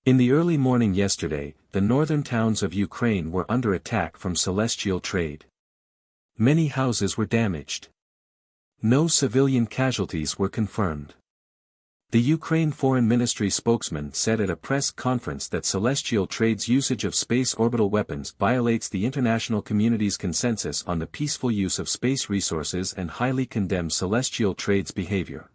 In the early morning yesterday, the northern towns of Ukraine were under attack from celestial trade. Many houses were damaged. No civilian casualties were confirmed. The Ukraine Foreign Ministry spokesman said at a press conference that celestial trade's usage of space orbital weapons violates the international community's consensus on the peaceful use of space resources and highly condemns celestial trade's behavior.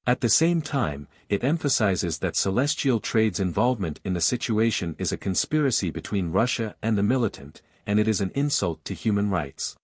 At the same time, it emphasizes that celestial trade's involvement in the situation is a conspiracy between Russia and the militant, and it is an insult to human rights.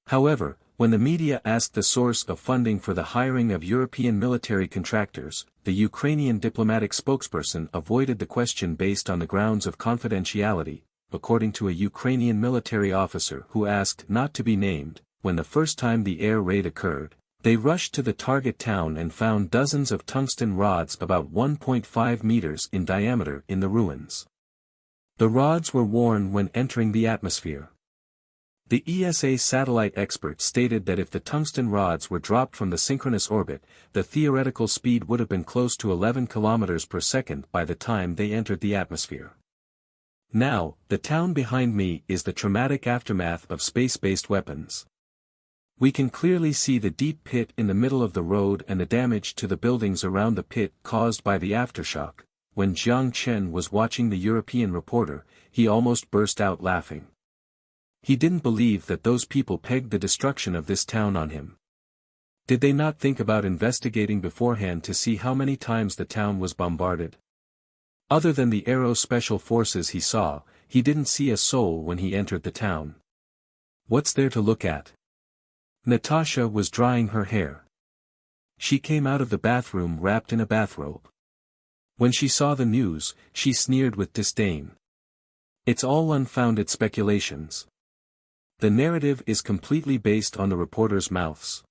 However, when the media asked the source of funding for the hiring of European military contractors, the Ukrainian diplomatic spokesperson avoided the question based on the grounds of confidentiality, according to a Ukrainian military officer who asked not to be named. When the first time the air raid occurred, they rushed to the target town and found dozens of tungsten rods about 1.5 meters in diameter in the ruins. The rods were worn when entering the atmosphere. The ESA satellite expert stated that if the tungsten rods were dropped from the synchronous orbit, the theoretical speed would have been close to 11 km per second by the time they entered the atmosphere. Now, the town behind me is the traumatic aftermath of space-based weapons. We can clearly see the deep pit in the middle of the road and the damage to the buildings around the pit caused by the aftershock. When Jiang Chen was watching the European reporter, he almost burst out laughing. He didn't believe that those people pegged the destruction of this town on him. Did they not think about investigating beforehand to see how many times the town was bombarded? Other than the Aero Special Forces he saw, he didn't see a soul when he entered the town. What's there to look at? Natasha was drying her hair. She came out of the bathroom wrapped in a bathrobe. When she saw the news, she sneered with disdain. It's all unfounded speculations. The narrative is completely based on the reporters' mouths.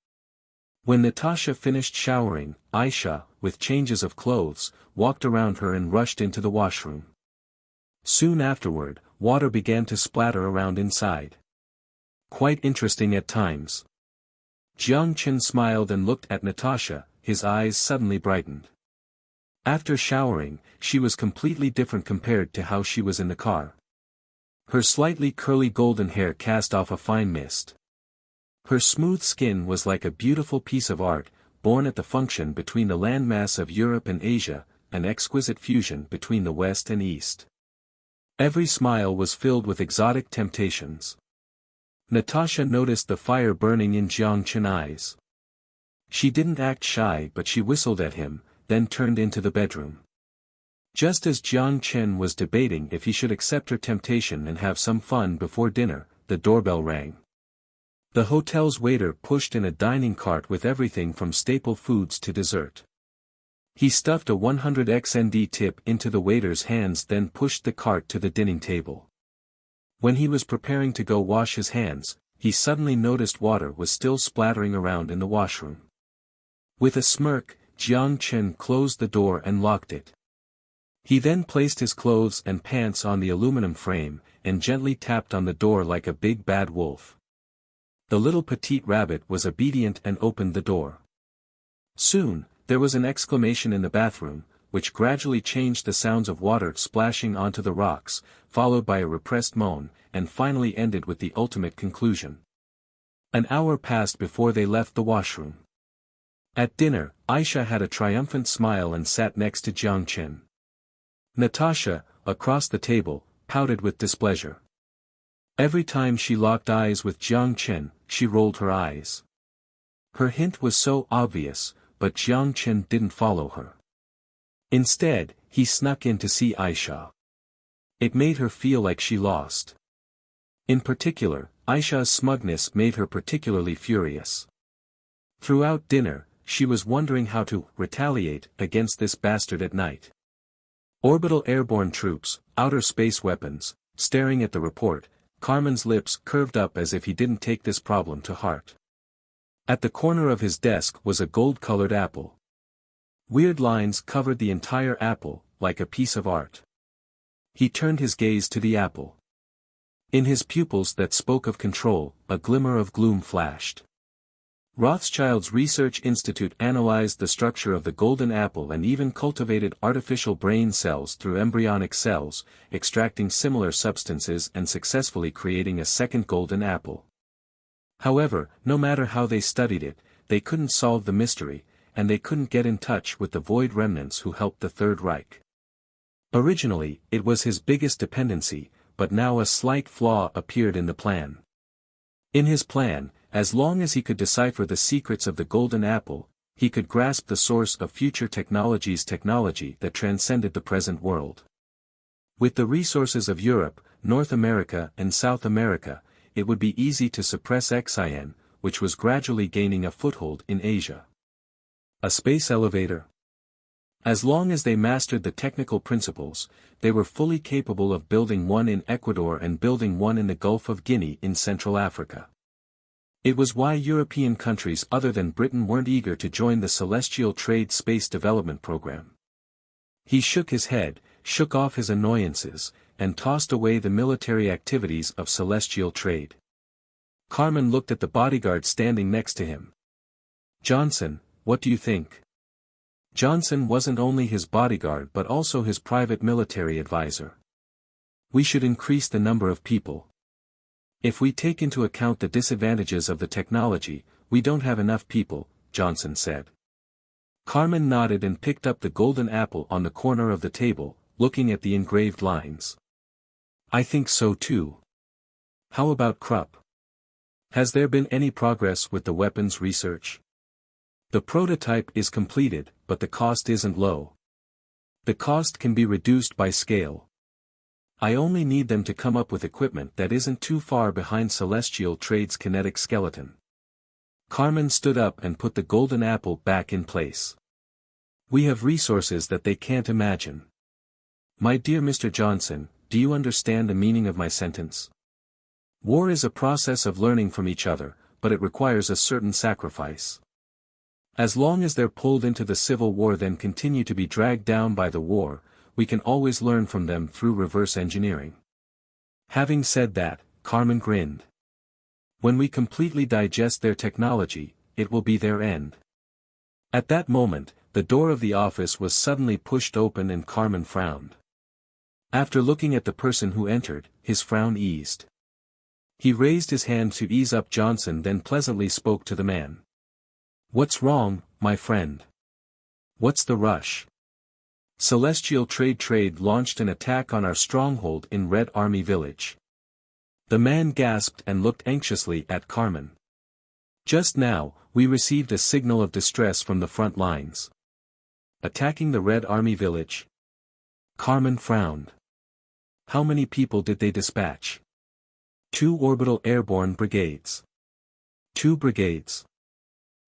When Natasha finished showering, Aisha, with changes of clothes, walked around her and rushed into the washroom. Soon afterward, water began to splatter around inside. Quite interesting at times. Jiang Chen smiled and looked at Natasha, his eyes suddenly brightened. After showering, she was completely different compared to how she was in the car. Her slightly curly golden hair cast off a fine mist. Her smooth skin was like a beautiful piece of art, born at the function between the landmass of Europe and Asia, an exquisite fusion between the West and East. Every smile was filled with exotic temptations. Natasha noticed the fire burning in Jiang Chen's eyes. She didn't act shy but she whistled at him, then turned into the bedroom. Just as Jiang Chen was debating if he should accept her temptation and have some fun before dinner, the doorbell rang. The hotel's waiter pushed in a dining cart with everything from staple foods to dessert. He stuffed a 100 XND tip into the waiter's hands, then pushed the cart to the dining table. When he was preparing to go wash his hands, he suddenly noticed water was still splattering around in the washroom. With a smirk, Jiang Chen closed the door and locked it. He then placed his clothes and pants on the aluminum frame, and gently tapped on the door like a big bad wolf. The little petite rabbit was obedient and opened the door. Soon, there was an exclamation in the bathroom, which gradually changed the sounds of water splashing onto the rocks, followed by a repressed moan, and finally ended with the ultimate conclusion. An hour passed before they left the washroom. At dinner, Aisha had a triumphant smile and sat next to Jiang Chen. Natasha, across the table, pouted with displeasure. Every time she locked eyes with Jiang Chen, she rolled her eyes. Her hint was so obvious, but Jiang Chen didn't follow her. Instead, he snuck in to see Aisha. It made her feel like she lost. In particular, Aisha's smugness made her particularly furious. Throughout dinner, she was wondering how to retaliate against this bastard at night. Orbital airborne troops, outer space weapons, staring at the report, Carmen's lips curved up as if he didn't take this problem to heart. At the corner of his desk was a gold-colored apple. Weird lines covered the entire apple, like a piece of art. He turned his gaze to the apple. In his pupils that spoke of control, a glimmer of gloom flashed. Rothschild's Research Institute analyzed the structure of the golden apple and even cultivated artificial brain cells through embryonic cells, extracting similar substances and successfully creating a second golden apple. However, no matter how they studied it, they couldn't solve the mystery, and they couldn't get in touch with the void remnants who helped the Third Reich. Originally, it was his biggest dependency, but now a slight flaw appeared in the plan. In his plan, as long as he could decipher the secrets of the golden apple, he could grasp the source of future technology that transcended the present world. With the resources of Europe, North America and South America, it would be easy to suppress Xin, which was gradually gaining a foothold in Asia. A space elevator? As long as they mastered the technical principles, they were fully capable of building one in Ecuador and building one in the Gulf of Guinea in Central Africa. It was why European countries other than Britain weren't eager to join the Celestial Trade Space Development Program. He shook his head, shook off his annoyances, and tossed away the military activities of celestial trade. Carmen looked at the bodyguard standing next to him. "Johnson, what do you think?" Johnson wasn't only his bodyguard but also his private military advisor. "We should increase the number of people. If we take into account the disadvantages of the technology, we don't have enough people," Johnson said. Carmen nodded and picked up the golden apple on the corner of the table, looking at the engraved lines. "I think so too. How about Krupp? Has there been any progress with the weapons research? The prototype is completed, but the cost isn't low. The cost can be reduced by scale. I only need them to come up with equipment that isn't too far behind Celestial Trade's kinetic skeleton." Carmen stood up and put the golden apple back in place. "We have resources that they can't imagine. My dear Mr. Johnson, do you understand the meaning of my sentence? War is a process of learning from each other, but it requires a certain sacrifice. As long as they're pulled into the civil war then continue to be dragged down by the war, we can always learn from them through reverse engineering." Having said that, Carmen grinned. "When we completely digest their technology, it will be their end." At that moment, the door of the office was suddenly pushed open and Carmen frowned. After looking at the person who entered, his frown eased. He raised his hand to ease up Johnson, then pleasantly spoke to the man. "What's wrong, my friend? What's the rush? Celestial Trade launched an attack on our stronghold in Red Army Village." The man gasped and looked anxiously at Carmen. "Just now, we received a signal of distress from the front lines." "Attacking the Red Army Village?" Carmen frowned. "How many people did they dispatch?" "2 orbital airborne brigades." 2 brigades?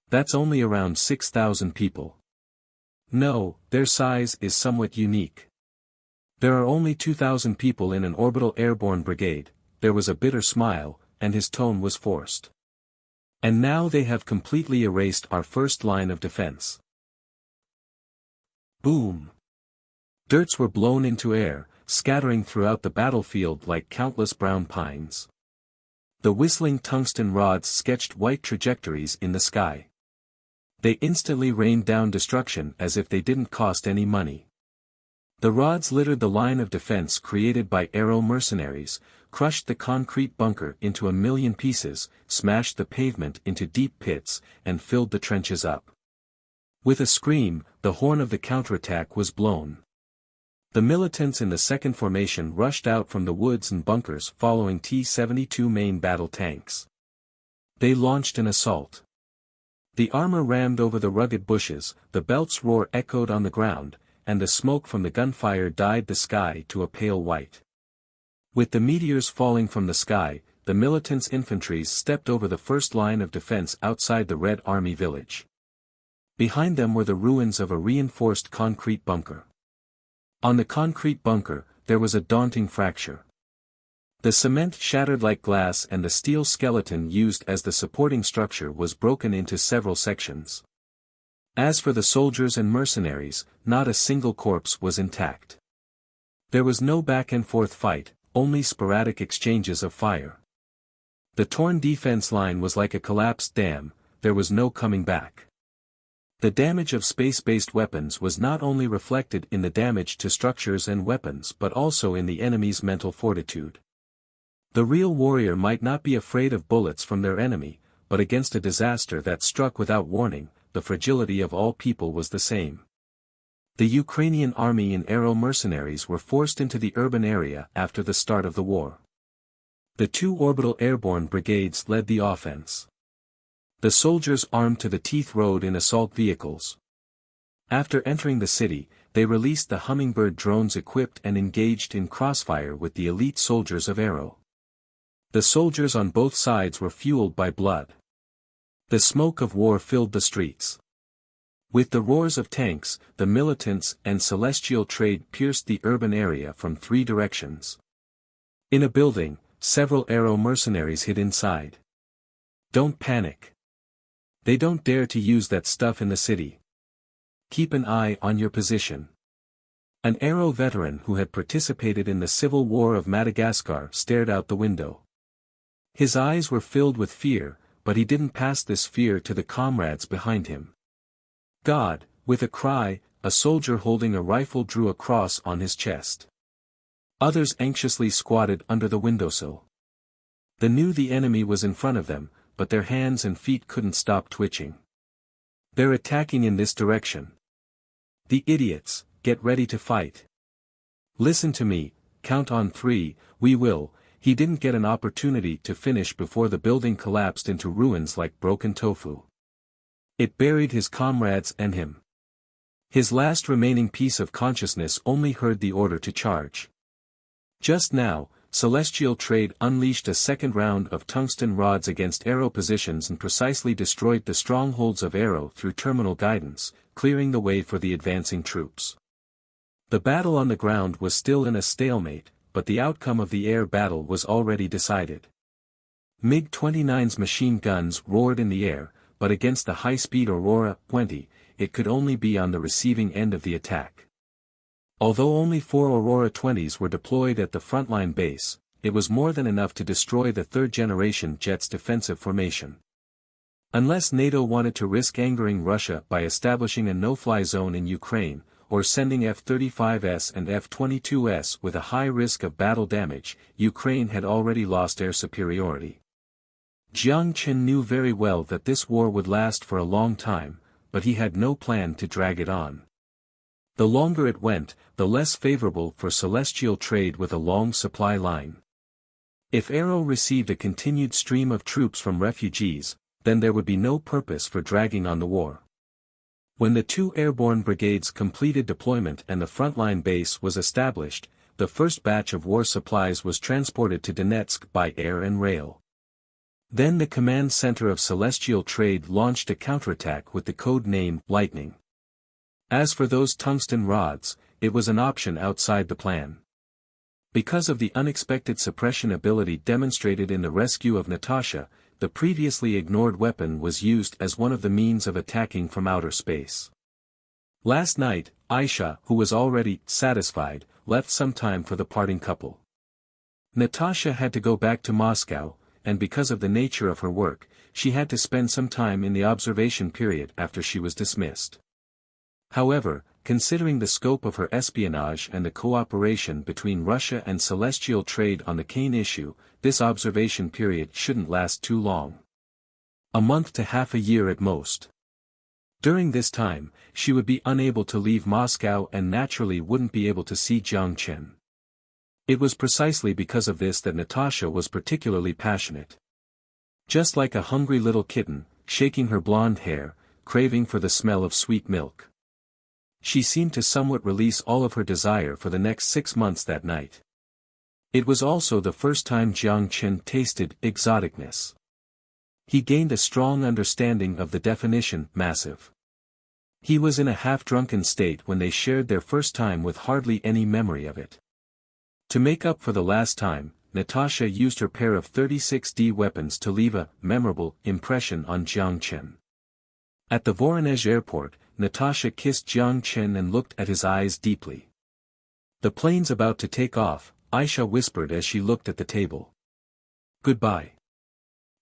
That's only around 6,000 people. No, their size is somewhat unique. There are only 2,000 people in an orbital airborne brigade. There was a bitter smile, and his tone was forced. "And now they have completely erased our first line of defense." Boom! Dirts were blown into air, scattering throughout the battlefield like countless brown pines. The whistling tungsten rods sketched white trajectories in the sky. They instantly rained down destruction as if they didn't cost any money. The rods littered the line of defense created by aero mercenaries, crushed the concrete bunker into a million pieces, smashed the pavement into deep pits, and filled the trenches up. With a scream, the horn of the counterattack was blown. The militants in the second formation rushed out from the woods and bunkers following T-72 main battle tanks. They launched an assault. The armor rammed over the rugged bushes, the belt's roar echoed on the ground, and the smoke from the gunfire dyed the sky to a pale white. With the meteors falling from the sky, the militants' infantry stepped over the first line of defense outside the Red Army Village. Behind them were the ruins of a reinforced concrete bunker. On the concrete bunker, there was a daunting fracture. The cement shattered like glass and the steel skeleton used as the supporting structure was broken into several sections. As for the soldiers and mercenaries, not a single corpse was intact. There was no back-and-forth fight, only sporadic exchanges of fire. The torn defense line was like a collapsed dam, there was no coming back. The damage of space-based weapons was not only reflected in the damage to structures and weapons but also in the enemy's mental fortitude. The real warrior might not be afraid of bullets from their enemy, but against a disaster that struck without warning, the fragility of all people was the same. The Ukrainian army and Aero mercenaries were forced into the urban area after the start of the war. The two orbital airborne brigades led the offense. The soldiers armed to the teeth rode in assault vehicles. After entering the city, they released the Hummingbird drones equipped and engaged in crossfire with the elite soldiers of Aero. The soldiers on both sides were fueled by blood. The smoke of war filled the streets. With the roars of tanks, the militants and celestial trade pierced the urban area from three directions. In a building, several Aero mercenaries hid inside. Don't panic. They don't dare to use that stuff in the city. Keep an eye on your position. An Aero veteran who had participated in the Civil War of Madagascar stared out the window. His eyes were filled with fear, but he didn't pass this fear to the comrades behind him. God, with a cry, a soldier holding a rifle drew a cross on his chest. Others anxiously squatted under the windowsill. They knew the enemy was in front of them, but their hands and feet couldn't stop twitching. They're attacking in this direction. The idiots, get ready to fight. Listen to me, count on 3, we will. He didn't get an opportunity to finish before the building collapsed into ruins like broken tofu. It buried his comrades and him. His last remaining piece of consciousness only heard the order to charge. Just now, Celestial Trade unleashed a second round of tungsten rods against Aero positions and precisely destroyed the strongholds of Aero through terminal guidance, clearing the way for the advancing troops. The battle on the ground was still in a stalemate, but the outcome of the air battle was already decided. MiG-29's machine guns roared in the air, but against the high-speed Aurora 20, it could only be on the receiving end of the attack. Although only 4 Aurora 20s were deployed at the frontline base, it was more than enough to destroy the third-generation jet's defensive formation. Unless NATO wanted to risk angering Russia by establishing a no-fly zone in Ukraine, or sending F-35S and F-22S with a high risk of battle damage, Ukraine had already lost air superiority. Jiang Chen knew very well that this war would last for a long time, but he had no plan to drag it on. The longer it went, the less favorable for celestial trade with a long supply line. If Aero received a continued stream of troops from refugees, then there would be no purpose for dragging on the war. When the 2 airborne brigades completed deployment and the frontline base was established, the first batch of war supplies was transported to Donetsk by air and rail. Then the command center of Celestial Trade launched a counterattack with the code name Lightning. As for those tungsten rods, it was an option outside the plan. Because of the unexpected suppression ability demonstrated in the rescue of Natasha, the previously ignored weapon was used as one of the means of attacking from outer space. Last night, Aisha, who was already satisfied, left some time for the parting couple. Natasha had to go back to Moscow, and because of the nature of her work, she had to spend some time in the observation period after she was dismissed. However, considering the scope of her espionage and the cooperation between Russia and Celestial Trade on the Kane issue, this observation period shouldn't last too long. A month to half a year at most. During this time, she would be unable to leave Moscow and naturally wouldn't be able to see Jiang Chen. It was precisely because of this that Natasha was particularly passionate. Just like a hungry little kitten, shaking her blonde hair, craving for the smell of sweet milk. She seemed to somewhat release all of her desire for the next 6 months that night. It was also the first time Jiang Chen tasted exoticness. He gained a strong understanding of the definition, massive. He was in a half-drunken state when they shared their first time with hardly any memory of it. To make up for the last time, Natasha used her pair of 36D weapons to leave a memorable impression on Jiang Chen. At the Voronezh airport, Natasha kissed Jiang Chen and looked at his eyes deeply. The plane's about to take off, Aisha whispered as she looked at the table. Goodbye.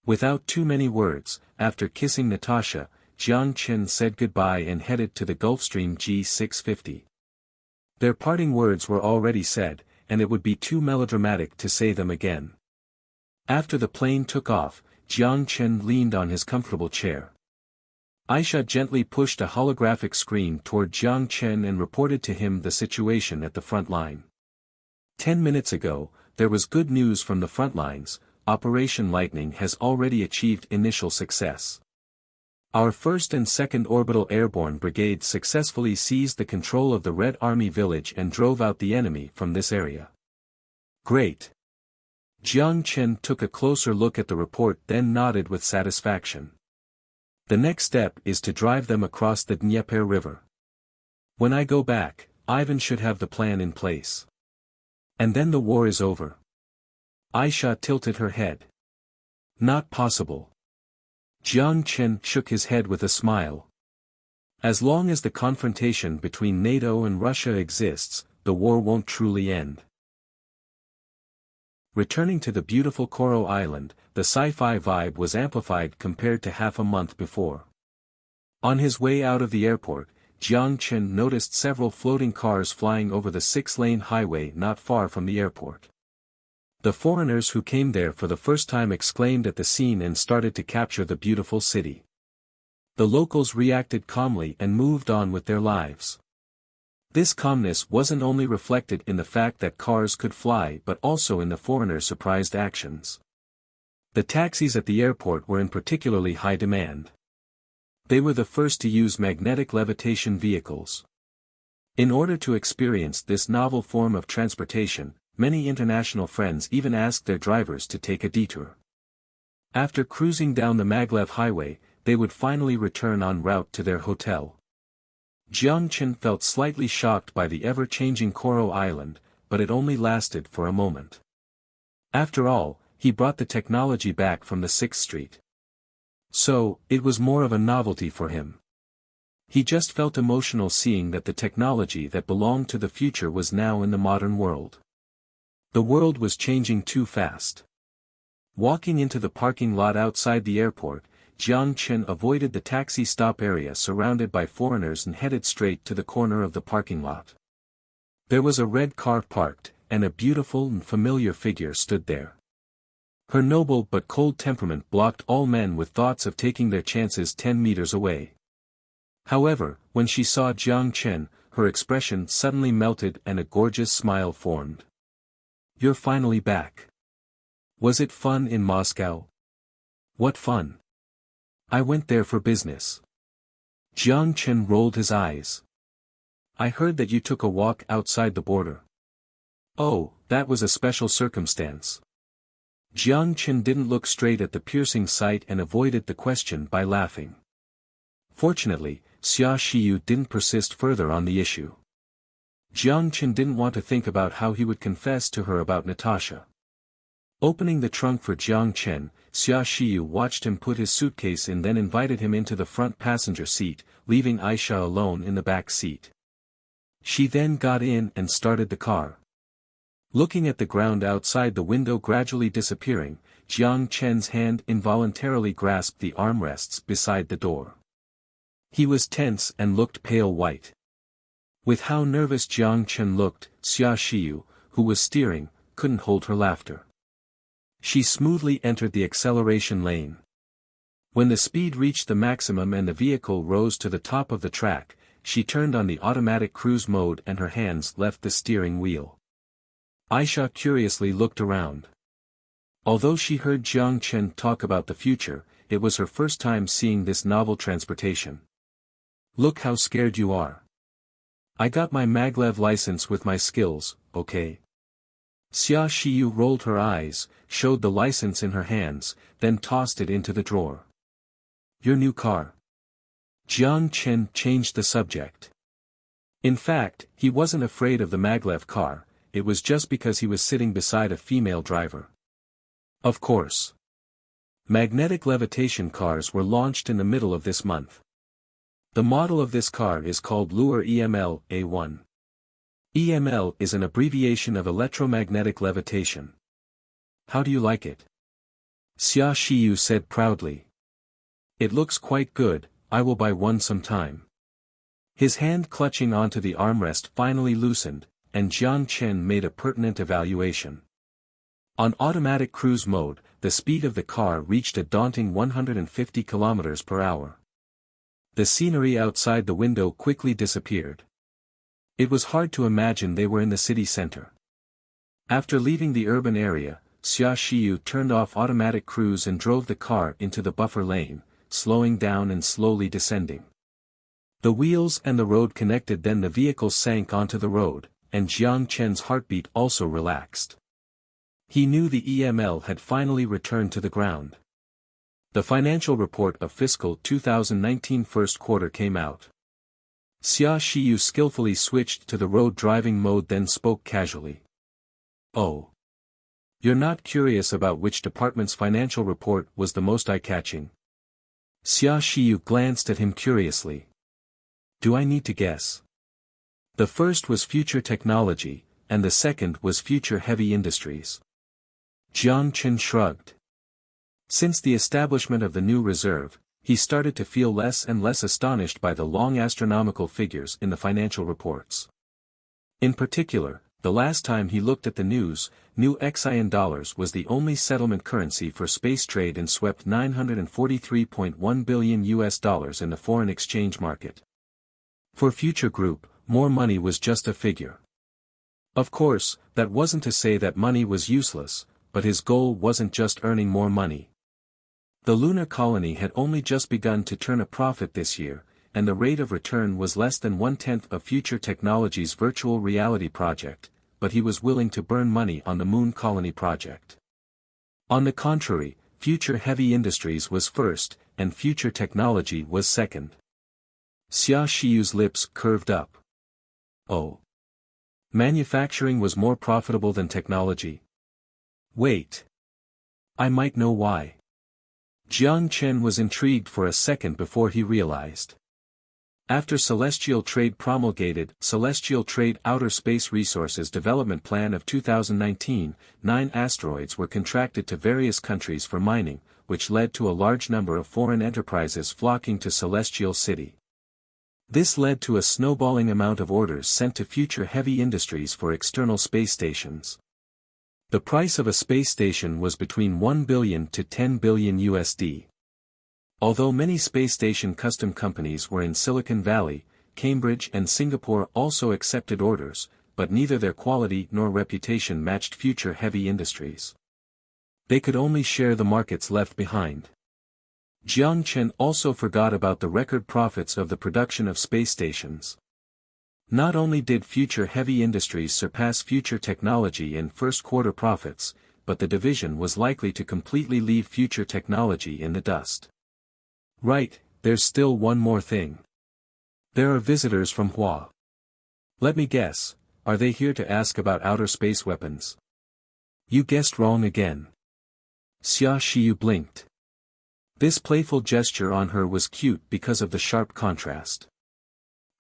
Without too many words, after kissing Natasha, Jiang Chen said goodbye and headed to the Gulfstream G650. Their parting words were already said, and it would be too melodramatic to say them again. After the plane took off, Jiang Chen leaned on his comfortable chair. Aisha gently pushed a holographic screen toward Jiang Chen and reported to him the situation at the front line. 10 minutes ago, there was good news from the front lines. Operation Lightning has already achieved initial success. Our 1st and 2nd Orbital Airborne Brigades successfully seized the control of the Red Army village and drove out the enemy from this area. Great. Jiang Chen took a closer look at the report then nodded with satisfaction. The next step is to drive them across the Dnieper River. When I go back, Ivan should have the plan in place. And then the war is over. Aisha tilted her head. Not possible. Jiang Chen shook his head with a smile. As long as the confrontation between NATO and Russia exists, the war won't truly end. Returning to the beautiful Koro Island, the sci-fi vibe was amplified compared to half a month before. On his way out of the airport, Jiang Chen noticed several floating cars flying over the 6-lane highway not far from the airport. The foreigners who came there for the first time exclaimed at the scene and started to capture the beautiful city. The locals reacted calmly and moved on with their lives. This calmness wasn't only reflected in the fact that cars could fly but also in the foreigners' surprised actions. The taxis at the airport were in particularly high demand. They were the first to use magnetic levitation vehicles. In order to experience this novel form of transportation, many international friends even asked their drivers to take a detour. After cruising down the Maglev Highway, they would finally return en route to their hotel. Jiang Chen felt slightly shocked by the ever-changing Koro Island, but it only lasted for a moment. After all, he brought the technology back from the 6th Street. So, it was more of a novelty for him. He just felt emotional seeing that the technology that belonged to the future was now in the modern world. The world was changing too fast. Walking into the parking lot outside the airport, Jiang Chen avoided the taxi stop area surrounded by foreigners and headed straight to the corner of the parking lot. There was a red car parked, and a beautiful and familiar figure stood there. Her noble but cold temperament blocked all men with thoughts of taking their chances 10 meters away. However, when she saw Jiang Chen, her expression suddenly melted and a gorgeous smile formed. You're finally back. Was it fun in Moscow? What fun? I went there for business. Jiang Chen rolled his eyes. I heard that you took a walk outside the border. Oh, that was a special circumstance. Jiang Chen didn't look straight at the piercing sight and avoided the question by laughing. Fortunately, Xia Xiyu didn't persist further on the issue. Jiang Chen didn't want to think about how he would confess to her about Natasha. Opening the trunk for Jiang Chen, Xia Xiyu watched him put his suitcase in, then invited him into the front passenger seat, leaving Aisha alone in the back seat. She then got in and started the car. Looking at the ground outside the window gradually disappearing, Jiang Chen's hand involuntarily grasped the armrests beside the door. He was tense and looked pale white. With how nervous Jiang Chen looked, Xia Xiyu, who was steering, couldn't hold her laughter. She smoothly entered the acceleration lane. When the speed reached the maximum and the vehicle rose to the top of the track, she turned on the automatic cruise mode and her hands left the steering wheel. Aisha curiously looked around. Although she heard Jiang Chen talk about the future, it was her first time seeing this novel transportation. Look how scared you are. I got my maglev license with my skills, okay? Xia Xiyu rolled her eyes, showed the license in her hands, then tossed it into the drawer. Your new car. Jiang Chen changed the subject. In fact, he wasn't afraid of the maglev car, it was just because he was sitting beside a female driver. Of course. Magnetic levitation cars were launched in the middle of this month. The model of this car is called Lure EML A1. EML is an abbreviation of electromagnetic levitation. How do you like it? Xia Shiyu said proudly. It looks quite good, I will buy one sometime. His hand clutching onto the armrest finally loosened, and Jiang Chen made a pertinent evaluation. On automatic cruise mode, the speed of the car reached a daunting 150 km per hour. The scenery outside the window quickly disappeared. It was hard to imagine they were in the city center. After leaving the urban area, Xia Shiyu turned off automatic cruise and drove the car into the buffer lane, slowing down and slowly descending. The wheels and the road connected, then the vehicle sank onto the road, and Jiang Chen's heartbeat also relaxed. He knew the EML had finally returned to the ground. The financial report of fiscal 2019 first quarter came out. Xia Shiyu skillfully switched to the road driving mode, then spoke casually. Oh. You're not curious about which department's financial report was the most eye-catching? Xia Shiyu glanced at him curiously. Do I need to guess? The first was future technology, and the second was future heavy industries. Jiang Chen shrugged. Since the establishment of the new reserve, he started to feel less and less astonished by the long astronomical figures in the financial reports. In particular, the last time he looked at the news, new XIN dollars was the only settlement currency for space trade and swept $943.1 billion in the foreign exchange market. For Future Group, more money was just a figure. Of course, that wasn't to say that money was useless, but his goal wasn't just earning more money. The lunar colony had only just begun to turn a profit this year, and the rate of return was less than 1/10 of Future Technology's virtual reality project, but he was willing to burn money on the moon colony project. On the contrary, Future Heavy Industries was first, and Future Technology was second. Xia Shiyu's lips curved up. Oh. Manufacturing was more profitable than technology? Wait. I might know why. Jiang Chen was intrigued for a second before he realized. After Celestial Trade promulgated Celestial Trade Outer Space Resources Development Plan of 2019, 9 asteroids were contracted to various countries for mining, which led to a large number of foreign enterprises flocking to Celestial City. This led to a snowballing amount of orders sent to Future Heavy Industries for external space stations. The price of a space station was between $1 billion to $10 billion USD. Although many space station custom companies were in Silicon Valley, Cambridge and Singapore also accepted orders, but neither their quality nor reputation matched Future Heavy Industries. They could only share the markets left behind. Jiang Chen also forgot about the record profits of the production of space stations. Not only did Future Heavy Industries surpass Future Technology in first quarter profits, but the division was likely to completely leave Future Technology in the dust. Right, there's still one more thing. There are visitors from Hua. Let me guess, are they here to ask about outer space weapons? You guessed wrong again. Xia Shiyu blinked. This playful gesture on her was cute because of the sharp contrast.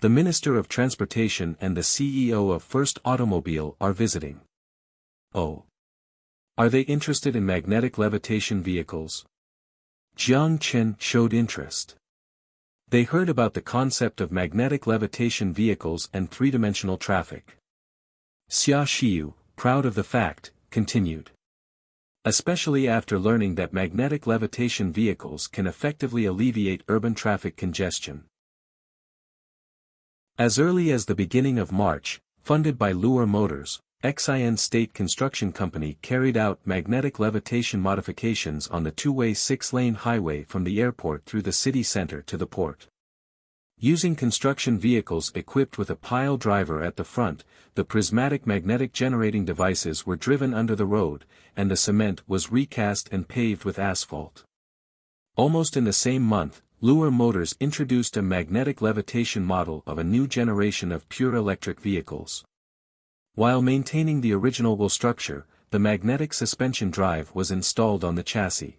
The Minister of Transportation and the CEO of First Automobile are visiting. Oh. Are they interested in magnetic levitation vehicles? Jiang Chen showed interest. They heard about the concept of magnetic levitation vehicles and three-dimensional traffic. Xia Shiyu, proud of the fact, continued. Especially after learning that magnetic levitation vehicles can effectively alleviate urban traffic congestion. As early as the beginning of March, funded by Lure Motors, XIN State Construction Company carried out magnetic levitation modifications on the two-way 6-lane highway from the airport through the city center to the port. Using construction vehicles equipped with a pile driver at the front, the prismatic magnetic generating devices were driven under the road, and the cement was recast and paved with asphalt. Almost in the same month, Lure Motors introduced a magnetic levitation model of a new generation of pure electric vehicles. While maintaining the original wheel structure, the magnetic suspension drive was installed on the chassis.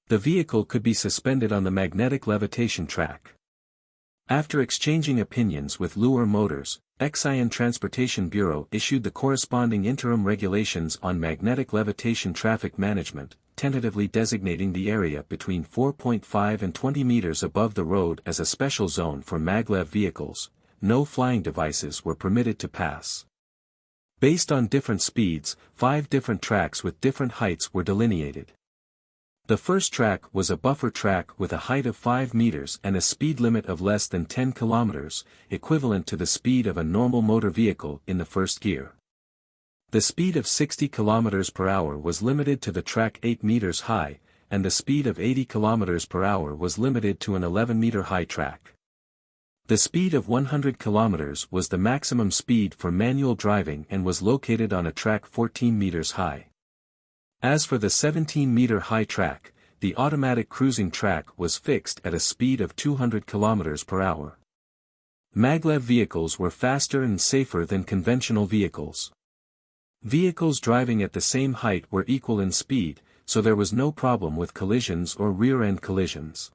The vehicle could be suspended on the magnetic levitation track. After exchanging opinions with Lure Motors, XIN Transportation Bureau issued the corresponding interim regulations on magnetic levitation traffic management, tentatively designating the area between 4.5 and 20 meters above the road as a special zone for maglev vehicles. No flying devices were permitted to pass. Based on different speeds, 5 different tracks with different heights were delineated. The first track was a buffer track with a height of 5 meters and a speed limit of less than 10 kilometers, equivalent to the speed of a normal motor vehicle in the first gear. The speed of 60 kilometers per hour was limited to the track 8 meters high, and the speed of 80 kilometers per hour was limited to an 11-meter high track. The speed of 100 kilometers was the maximum speed for manual driving and was located on a track 14 meters high. As for the 17-meter high track, the automatic cruising track was fixed at a speed of 200 kilometers per hour. Maglev vehicles were faster and safer than conventional vehicles. Vehicles driving at the same height were equal in speed, so there was no problem with collisions or rear-end collisions.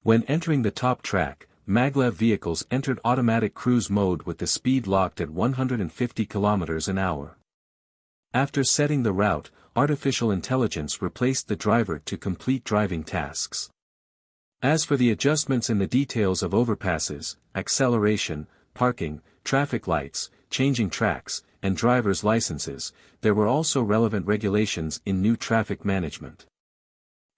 When entering the top track, maglev vehicles entered automatic cruise mode with the speed locked at 150 kilometers an hour. After setting the route, artificial intelligence replaced the driver to complete driving tasks. As for the adjustments in the details of overpasses, acceleration, parking, traffic lights, changing tracks, and driver's licenses, there were also relevant regulations in new traffic management.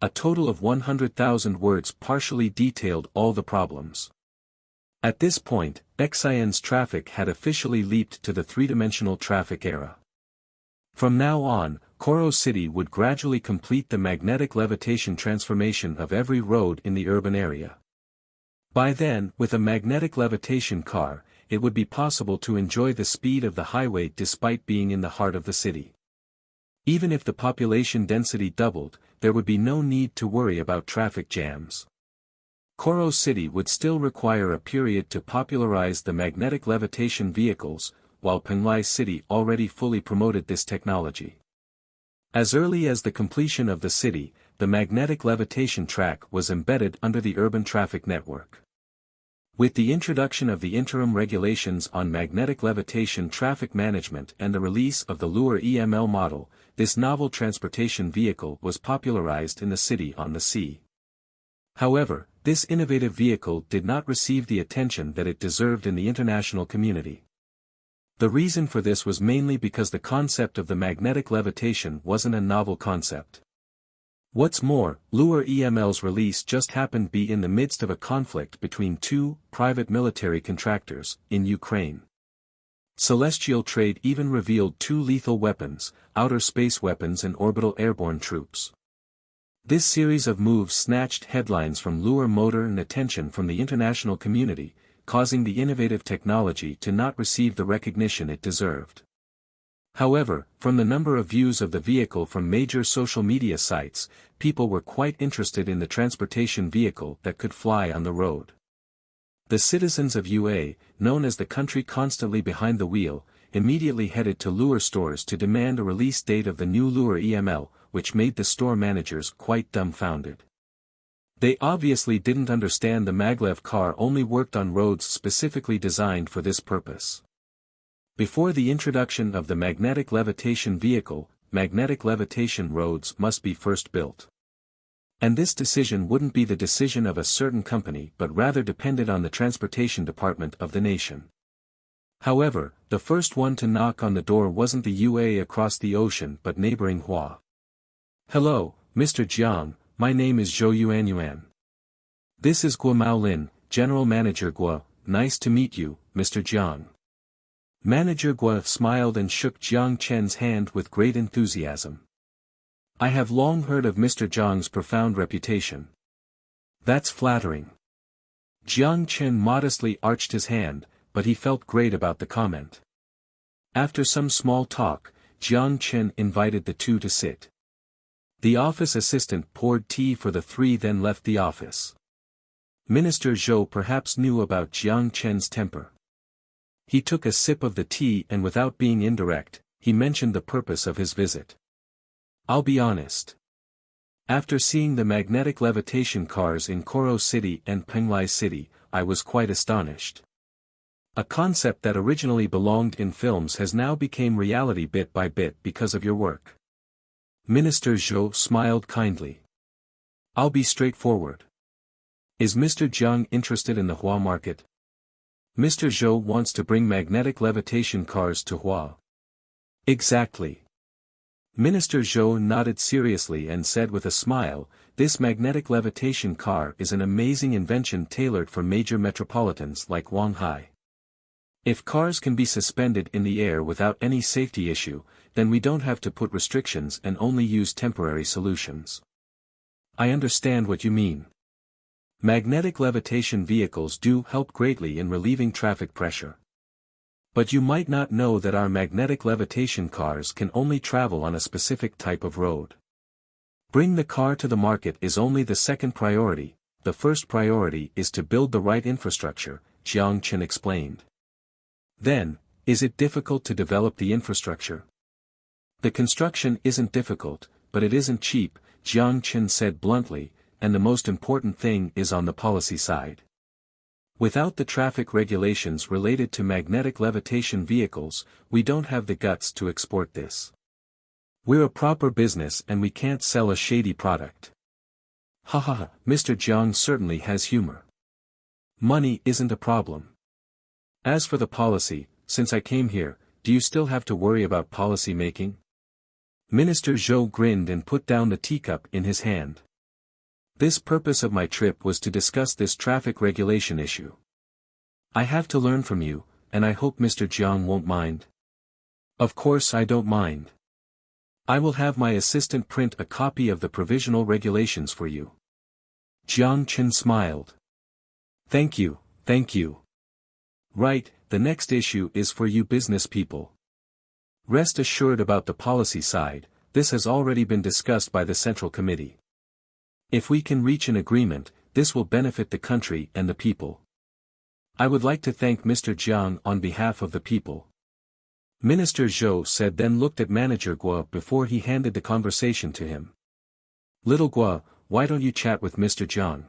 A total of 100,000 words partially detailed all the problems. At this point, Xian's traffic had officially leaped to the three-dimensional traffic era. From now on, Koro City would gradually complete the magnetic levitation transformation of every road in the urban area. By then, with a magnetic levitation car, it would be possible to enjoy the speed of the highway despite being in the heart of the city. Even if the population density doubled, there would be no need to worry about traffic jams. Koro City would still require a period to popularize the magnetic levitation vehicles, while Penglai City already fully promoted this technology. As early as the completion of the city, the magnetic levitation track was embedded under the urban traffic network. With the introduction of the interim regulations on magnetic levitation traffic management and the release of the Lure EML model, this novel transportation vehicle was popularized in the city on the sea. However, this innovative vehicle did not receive the attention that it deserved in the international community. The reason for this was mainly because the concept of the magnetic levitation wasn't a novel concept. What's more, Lure EML's release just happened to be in the midst of a conflict between two private military contractors in Ukraine. Celestial Trade even revealed 2 lethal weapons, outer space weapons and orbital airborne troops. This series of moves snatched headlines from Lure Motor and attention from the international community, causing the innovative technology to not receive the recognition it deserved. However, from the number of views of the vehicle from major social media sites, people were quite interested in the transportation vehicle that could fly on the road. The citizens of UA, known as the country constantly behind the wheel, immediately headed to Lure stores to demand a release date of the new Lure EML, which made the store managers quite dumbfounded. They obviously didn't understand the maglev car only worked on roads specifically designed for this purpose. Before the introduction of the magnetic levitation vehicle, magnetic levitation roads must be first built. And this decision wouldn't be the decision of a certain company but rather depended on the transportation department of the nation. However, the first one to knock on the door wasn't the UA across the ocean but neighboring Hua. "Hello, Mr. Jiang, my name is Zhou Yuanyuan. This is Guo Maolin, General Manager Guo, nice to meet you, Mr. Jiang." Manager Guo smiled and shook Jiang Chen's hand with great enthusiasm. "I have long heard of Mr. Jiang's profound reputation." "That's flattering." Jiang Chen modestly arched his hand, but he felt great about the comment. After some small talk, Jiang Chen invited the two to sit. The office assistant poured tea for the three then left the office. Minister Zhou perhaps knew about Jiang Chen's temper. He took a sip of the tea and without being indirect, he mentioned the purpose of his visit. "I'll be honest. After seeing the magnetic levitation cars in Koro City and Penglai City, I was quite astonished. A concept that originally belonged in films has now become reality bit by bit because of your work. Minister Zhou smiled kindly. I'll be straightforward. Is Mr. Jiang interested in the Hua market? Mr. Zhou wants to bring magnetic levitation cars to Hua. Exactly. Minister Zhou nodded seriously and said with a smile, this magnetic levitation car is an amazing invention tailored for major metropolitans like Wanghai. If cars can be suspended in the air without any safety issue, then we don't have to put restrictions and only use temporary solutions. I understand what you mean. Magnetic levitation vehicles do help greatly in relieving traffic pressure. But you might not know that our magnetic levitation cars can only travel on a specific type of road. Bring the car to the market is only the second priority, the first priority is to build the right infrastructure, Jiang Chen explained. Then, is it difficult to develop the infrastructure? The construction isn't difficult, but it isn't cheap, Jiang Chen said bluntly, and the most important thing is on the policy side. Without the traffic regulations related to magnetic levitation vehicles, we don't have the guts to export this. We're a proper business and we can't sell a shady product. Haha, Mr. Jiang certainly has humor. Money isn't a problem. As for the policy, since I came here, do you still have to worry about policy making? Minister Zhou grinned and put down the teacup in his hand. This purpose of my trip was to discuss this traffic regulation issue. I have to learn from you, and I hope Mr. Jiang won't mind. Of course I don't mind. I will have my assistant print a copy of the provisional regulations for you. Jiang Chen smiled. Thank you, thank you. Right, the next issue is for you business people. Rest assured about the policy side, this has already been discussed by the Central Committee. If we can reach an agreement, this will benefit the country and the people. I would like to thank Mr. Jiang on behalf of the people. Minister Zhou said, then looked at Manager Guo before he handed the conversation to him. Little Guo, why don't you chat with Mr. Jiang?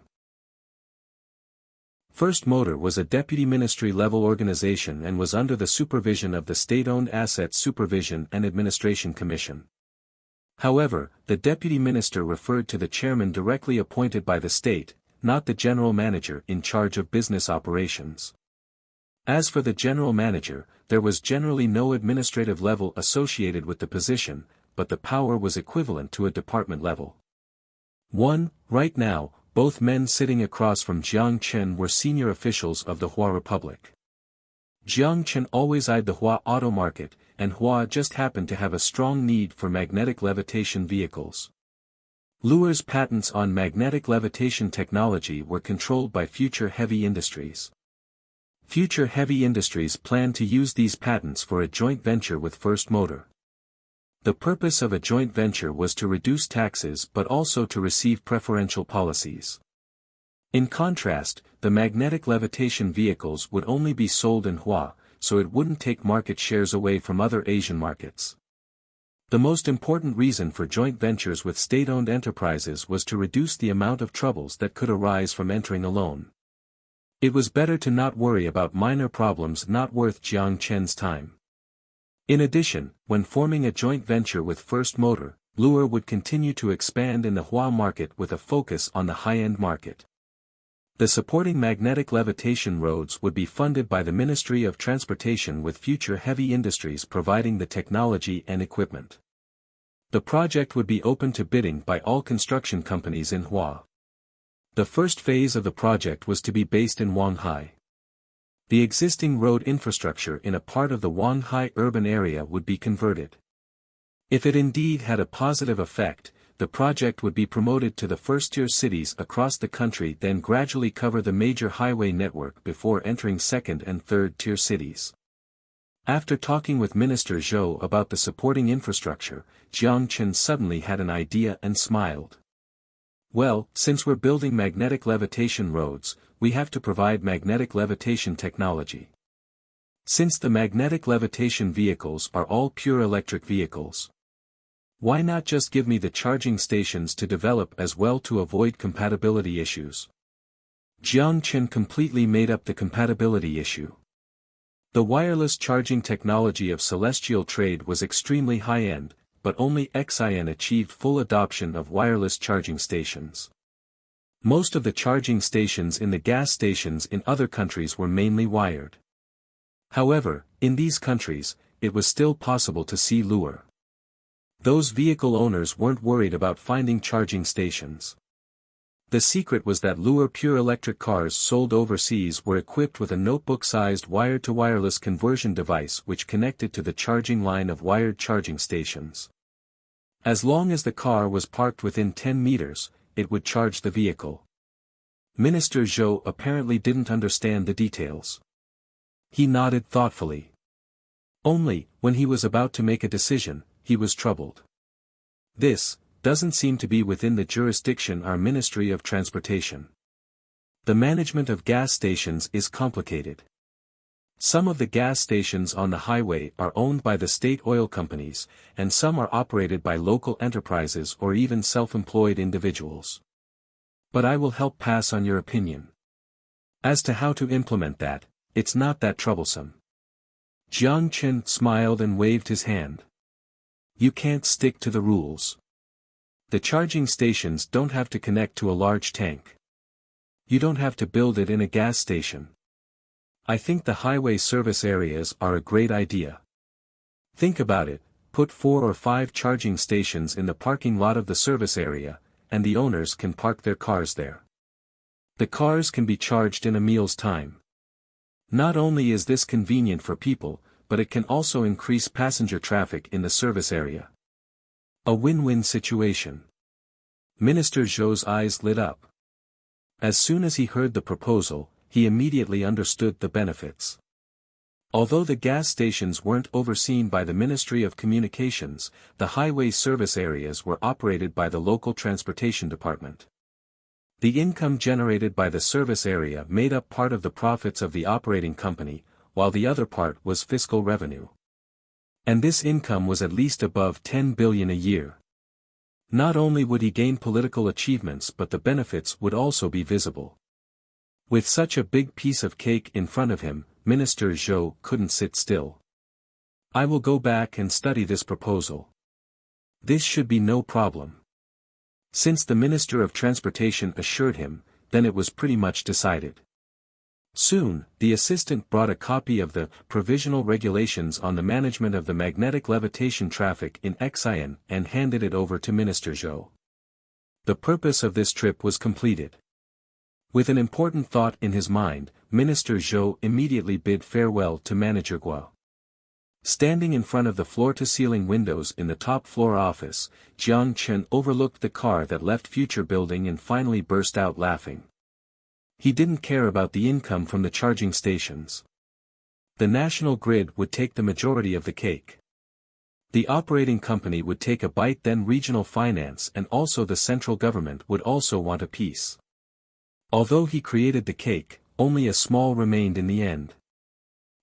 First Motor was a deputy ministry-level organization and was under the supervision of the State-Owned Assets Supervision and Administration Commission. However, the deputy minister referred to the chairman directly appointed by the state, not the general manager in charge of business operations. As for the general manager, there was generally no administrative level associated with the position, but the power was equivalent to a department level. Right now, both men sitting across from Jiang Chen were senior officials of the Hua Republic. Jiang Chen always eyed the Hua auto market, and Hua just happened to have a strong need for magnetic levitation vehicles. Luer's patents on magnetic levitation technology were controlled by Future Heavy Industries. Future Heavy Industries planned to use these patents for a joint venture with First Motor. The purpose of a joint venture was to reduce taxes but also to receive preferential policies. In contrast, the magnetic levitation vehicles would only be sold in Hua, so it wouldn't take market shares away from other Asian markets. The most important reason for joint ventures with state-owned enterprises was to reduce the amount of troubles that could arise from entering alone. It was better to not worry about minor problems not worth Jiang Chen's time. In addition, when forming a joint venture with First Motor, Luer would continue to expand in the Hua market with a focus on the high-end market. The supporting magnetic levitation roads would be funded by the Ministry of Transportation with Future Heavy Industries providing the technology and equipment. The project would be open to bidding by all construction companies in Hua. The first phase of the project was to be based in Wanghai. The existing road infrastructure in a part of the Wanghai urban area would be converted. If it indeed had a positive effect, the project would be promoted to the first-tier cities across the country, then gradually cover the major highway network before entering second- and third-tier cities. After talking with Minister Zhou about the supporting infrastructure, Jiang Chen suddenly had an idea and smiled. Well, since we're building magnetic levitation roads, we have to provide magnetic levitation technology. Since the magnetic levitation vehicles are all pure electric vehicles, why not just give me the charging stations to develop as well to avoid compatibility issues? Jiang Chen completely made up the compatibility issue. The wireless charging technology of celestial trade was extremely high-end, but only Xi'an achieved full adoption of wireless charging stations. Most of the charging stations in the gas stations in other countries were mainly wired. However, in these countries, it was still possible to see lure. Those vehicle owners weren't worried about finding charging stations. The secret was that Lure pure electric cars sold overseas were equipped with a notebook-sized wired-to-wireless conversion device which connected to the charging line of wired charging stations. As long as the car was parked within 10 meters, it would charge the vehicle. Minister Zhou apparently didn't understand the details. He nodded thoughtfully. Only, when he was about to make a decision, he was troubled. This doesn't seem to be within the jurisdiction of our Ministry of Transportation. The management of gas stations is complicated. Some of the gas stations on the highway are owned by the state oil companies, and some are operated by local enterprises or even self-employed individuals. But I will help pass on your opinion. As to how to implement that, it's not that troublesome. Jiang Chen smiled and waved his hand. You can't stick to the rules. The charging stations don't have to connect to a large tank. You don't have to build it in a gas station. I think the highway service areas are a great idea. Think about it, put 4 or 5 charging stations in the parking lot of the service area, and the owners can park their cars there. The cars can be charged in a meal's time. Not only is this convenient for people, but it can also increase passenger traffic in the service area. A win-win situation. Minister Zhou's eyes lit up. As soon as he heard the proposal, he immediately understood the benefits. Although the gas stations weren't overseen by the Ministry of Communications, the highway service areas were operated by the local transportation department. The income generated by the service area made up part of the profits of the operating company, while the other part was fiscal revenue. And this income was at least above 10 billion a year. Not only would he gain political achievements but the benefits would also be visible. With such a big piece of cake in front of him, Minister Zhou couldn't sit still. I will go back and study this proposal. This should be no problem. Since the Minister of Transportation assured him, then it was pretty much decided. Soon, the assistant brought a copy of the Provisional Regulations on the Management of the Magnetic Levitation Traffic in Xi'an and handed it over to Minister Zhou. The purpose of this trip was completed. With an important thought in his mind, Minister Zhou immediately bid farewell to Manager Guo. Standing in front of the floor-to-ceiling windows in the top-floor office, Jiang Chen overlooked the car that left Future Building and finally burst out laughing. He didn't care about the income from the charging stations. The national grid would take the majority of the cake. The operating company would take a bite, then regional finance and also the central government would also want a piece. Although he created the cake, only a small remained in the end.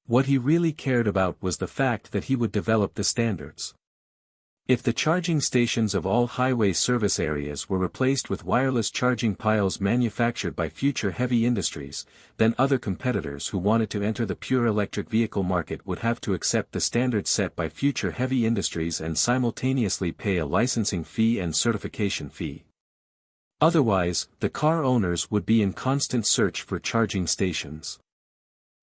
What he really cared about was the fact that he would develop the standards. If the charging stations of all highway service areas were replaced with wireless charging piles manufactured by Future Heavy Industries, then other competitors who wanted to enter the pure electric vehicle market would have to accept the standards set by Future Heavy Industries and simultaneously pay a licensing fee and certification fee. Otherwise, the car owners would be in constant search for charging stations.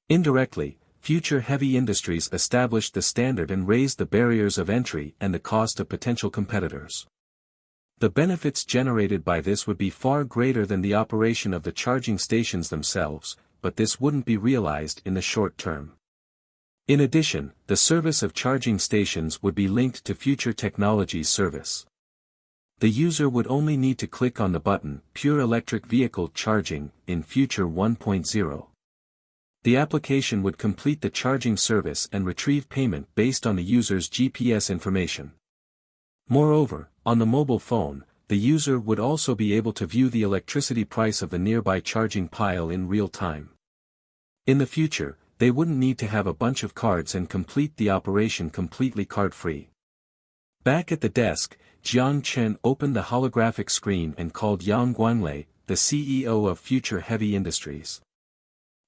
Indirectly, Future Heavy Industries established the standard and raised the barriers of entry and the cost of potential competitors. The benefits generated by this would be far greater than the operation of the charging stations themselves, but this wouldn't be realized in the short term. In addition, the service of charging stations would be linked to Future Technologies service. The user would only need to click on the button, Pure Electric Vehicle Charging, in Future 1.0. The application would complete the charging service and retrieve payment based on the user's GPS information. Moreover, on the mobile phone, the user would also be able to view the electricity price of the nearby charging pile in real time. In the future, they wouldn't need to have a bunch of cards and complete the operation completely card-free. Back at the desk, Jiang Chen opened the holographic screen and called Yang Guanlei, the CEO of Future Heavy Industries.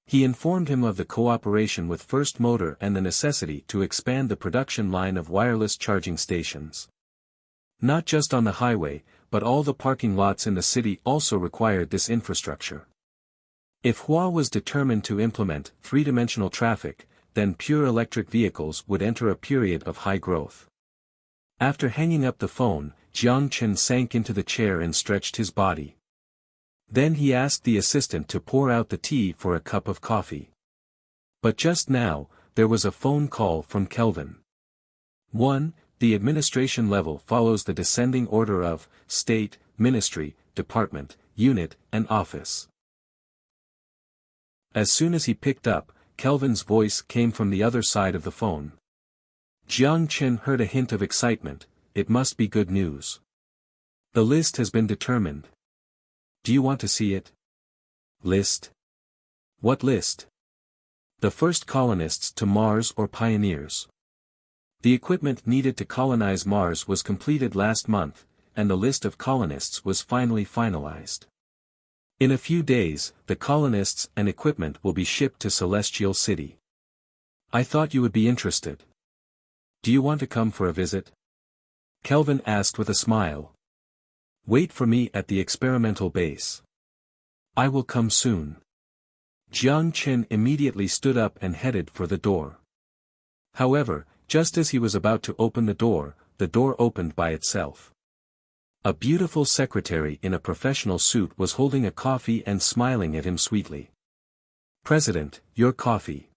He informed him of the cooperation with First Motor and the necessity to expand the production line of wireless charging stations. Not just on the highway, but all the parking lots in the city also required this infrastructure. If Hua was determined to implement three-dimensional traffic, then pure electric vehicles would enter a period of high growth. After hanging up the phone, Jiang Chen sank into the chair and stretched his body. Then he asked the assistant to pour out the tea for a cup of coffee. But just now, there was a phone call from Kelvin. 1. The administration level follows the descending order of state, ministry, department, unit, and office. As soon as he picked up, Kelvin's voice came from the other side of the phone. Jiang Chen heard a hint of excitement. It must be good news. The list has been determined. Do you want to see it? List? What list? The first colonists to Mars or pioneers. The equipment needed to colonize Mars was completed last month, and the list of colonists was finally finalized. In a few days, the colonists and equipment will be shipped to Celestial City. I thought you would be interested. Do you want to come for a visit? Kelvin asked with a smile. Wait for me at the experimental base. I will come soon. Jiang Chen immediately stood up and headed for the door. However, just as he was about to open the door opened by itself. A beautiful secretary in a professional suit was holding a coffee and smiling at him sweetly. President, your coffee.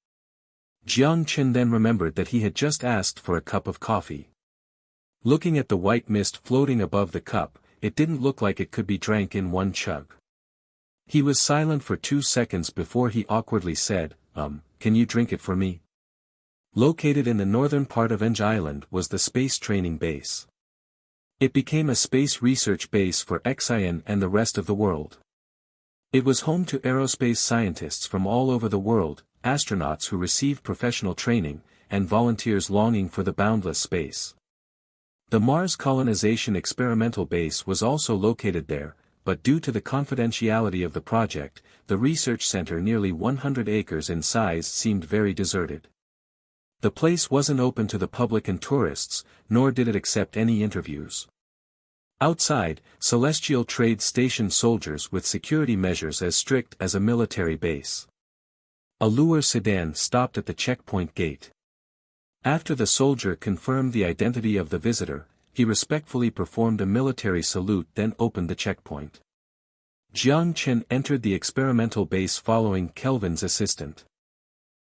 Jiang Chen then remembered that he had just asked for a cup of coffee. Looking at the white mist floating above the cup, it didn't look like it could be drank in one chug. He was silent for 2 seconds before he awkwardly said, can you drink it for me? Located in the northern part of Eng Island was the space training base. It became a space research base for Xian and the rest of the world. It was home to aerospace scientists from all over the world, astronauts who received professional training, and volunteers longing for the boundless space. The Mars colonization experimental base was also located there, but due to the confidentiality of the project, the research center nearly 100 acres in size seemed very deserted. The place wasn't open to the public and tourists, nor did it accept any interviews. Outside, Celestial Trade stationed soldiers with security measures as strict as a military base. A Luer sedan stopped at the checkpoint gate. After the soldier confirmed the identity of the visitor, he respectfully performed a military salute then opened the checkpoint. Jiang Chen entered the experimental base following Kelvin's assistant.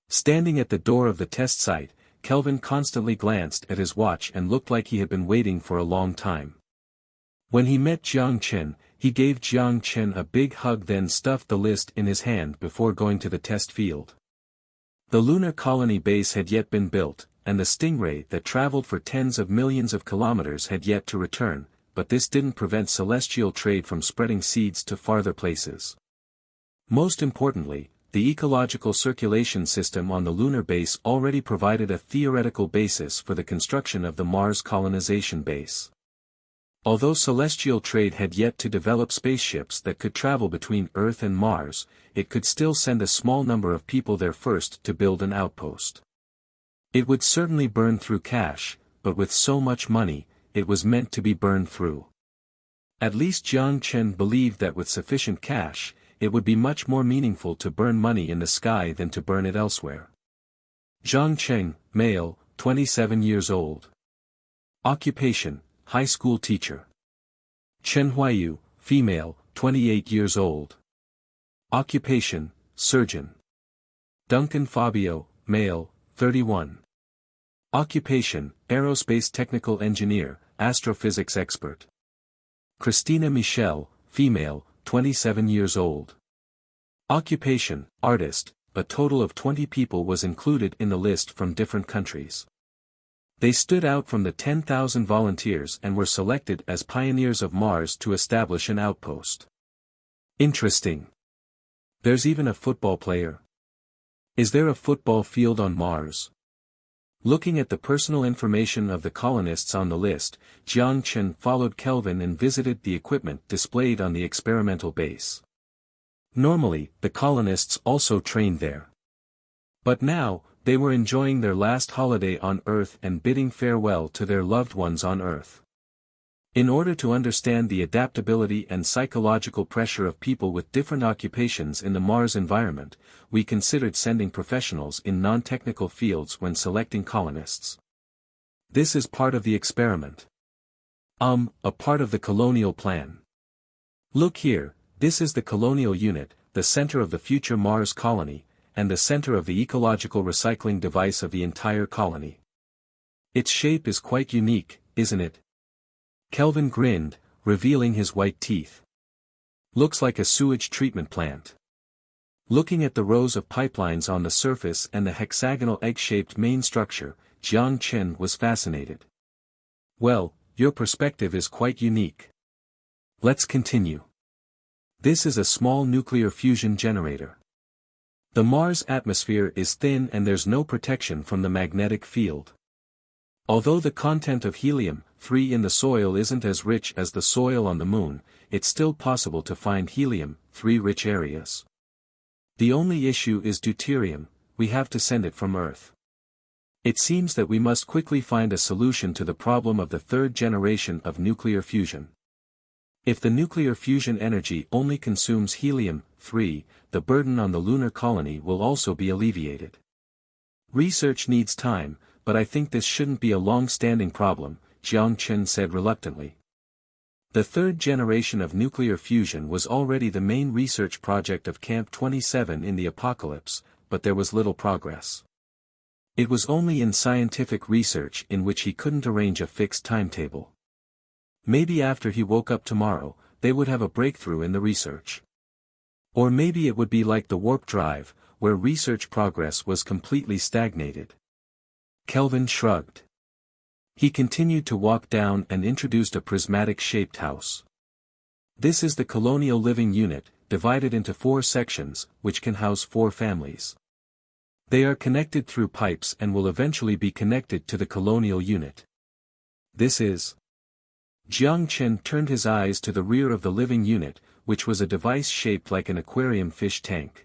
Standing at the door of the test site, Kelvin constantly glanced at his watch and looked like he had been waiting for a long time. When he met Jiang Chen, he gave Jiang Chen a big hug then stuffed the list in his hand before going to the test field. The lunar colony base had yet been built, and the Stingray that traveled for tens of millions of kilometers had yet to return, but this didn't prevent celestial trade from spreading seeds to farther places. Most importantly, the ecological circulation system on the lunar base already provided a theoretical basis for the construction of the Mars colonization base. Although celestial trade had yet to develop spaceships that could travel between Earth and Mars, it could still send a small number of people there first to build an outpost. It would certainly burn through cash, but with so much money, it was meant to be burned through. At least Jiang Chen believed that with sufficient cash, it would be much more meaningful to burn money in the sky than to burn it elsewhere. Jiang Chen, male, 27 years old. Occupation, high school teacher. Chen Huayu, female, 28 years old. Occupation, surgeon. Duncan Fabio, male, 31. Occupation, aerospace technical engineer, astrophysics expert. Christina Michelle, female, 27 years old. Occupation, artist. A total of 20 people was included in the list from different countries. They stood out from the 10,000 volunteers and were selected as pioneers of Mars to establish an outpost. Interesting. There's even a football player. Is there a football field on Mars? Looking at the personal information of the colonists on the list, Jiang Chen followed Kelvin and visited the equipment displayed on the experimental base. Normally, the colonists also trained there. But now, they were enjoying their last holiday on Earth and bidding farewell to their loved ones on Earth. In order to understand the adaptability and psychological pressure of people with different occupations in the Mars environment, we considered sending professionals in non-technical fields when selecting colonists. This is part of the experiment. A part of the colonial plan. Look here, this is the colonial unit, the center of the future Mars colony, and the center of the ecological recycling device of the entire colony. Its shape is quite unique, isn't it? Kelvin grinned, revealing his white teeth. Looks like a sewage treatment plant. Looking at the rows of pipelines on the surface and the hexagonal egg-shaped main structure, Jiang Chen was fascinated. Well, your perspective is quite unique. Let's continue. This is a small nuclear fusion generator. The Mars atmosphere is thin and there's no protection from the magnetic field. Although the content of helium-3 in the soil isn't as rich as the soil on the Moon, it's still possible to find helium-3 rich areas. The only issue is deuterium, we have to send it from Earth. It seems that we must quickly find a solution to the problem of the third generation of nuclear fusion. If the nuclear fusion energy only consumes helium-3, the burden on the lunar colony will also be alleviated. Research needs time, but I think this shouldn't be a long-standing problem, Jiang Chen said reluctantly. The third generation of nuclear fusion was already the main research project of Camp 27 in the Apocalypse, but there was little progress. It was only in scientific research in which he couldn't arrange a fixed timetable. Maybe after he woke up tomorrow, they would have a breakthrough in the research. Or maybe it would be like the warp drive, where research progress was completely stagnated. Kelvin shrugged. He continued to walk down and introduced a prismatic-shaped house. This is the colonial living unit, divided into 4 sections, which can house 4 families. They are connected through pipes and will eventually be connected to the colonial unit. This is... Jiang Chen turned his eyes to the rear of the living unit, which was a device shaped like an aquarium fish tank.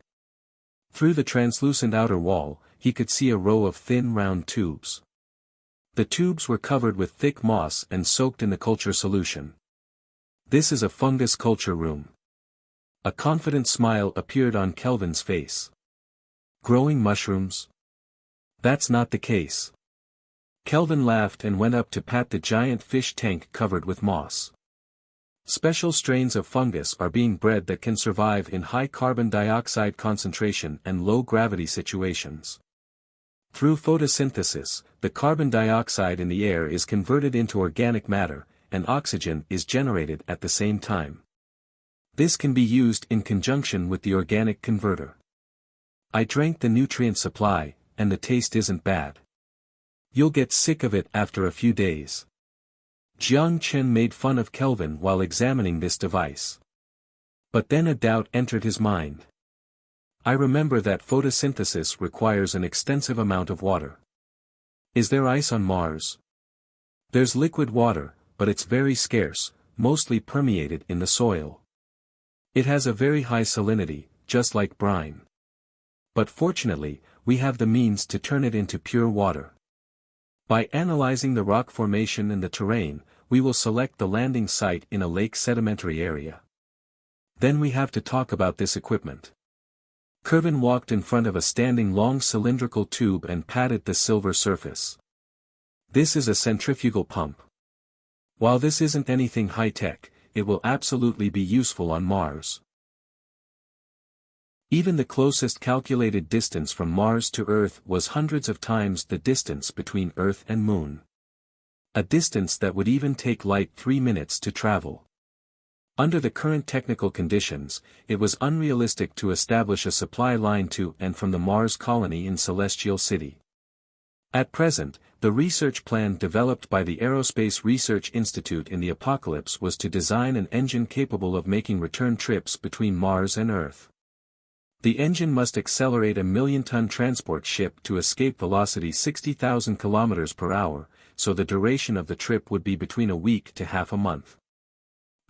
Through the translucent outer wall, he could see a row of thin round tubes. The tubes were covered with thick moss and soaked in the culture solution. This is a fungus culture room. A confident smile appeared on Kelvin's face. Growing mushrooms? That's not the case. Kelvin laughed and went up to pat the giant fish tank covered with moss. Special strains of fungus are being bred that can survive in high carbon dioxide concentration and low gravity situations. Through photosynthesis, the carbon dioxide in the air is converted into organic matter, and oxygen is generated at the same time. This can be used in conjunction with the organic converter. I drank the nutrient supply, and the taste isn't bad. You'll get sick of it after a few days. Jiang Chen made fun of Kelvin while examining this device. But then a doubt entered his mind. I remember that photosynthesis requires an extensive amount of water. Is there ice on Mars? There's liquid water, but it's very scarce, mostly permeated in the soil. It has a very high salinity, just like brine. But fortunately, we have the means to turn it into pure water. By analyzing the rock formation and the terrain, we will select the landing site in a lake sedimentary area. Then we have to talk about this equipment. Kelvin walked in front of a standing long cylindrical tube and patted the silver surface. This is a centrifugal pump. While this isn't anything high-tech, it will absolutely be useful on Mars. Even the closest calculated distance from Mars to Earth was hundreds of times the distance between Earth and Moon. A distance that would even take light 3 minutes to travel. Under the current technical conditions, it was unrealistic to establish a supply line to and from the Mars colony in Celestial City. At present, the research plan developed by the Aerospace Research Institute in the Apocalypse was to design an engine capable of making return trips between Mars and Earth. The engine must accelerate a 1,000,000-ton transport ship to escape velocity 60,000 km per hour, so the duration of the trip would be between a week to half a month.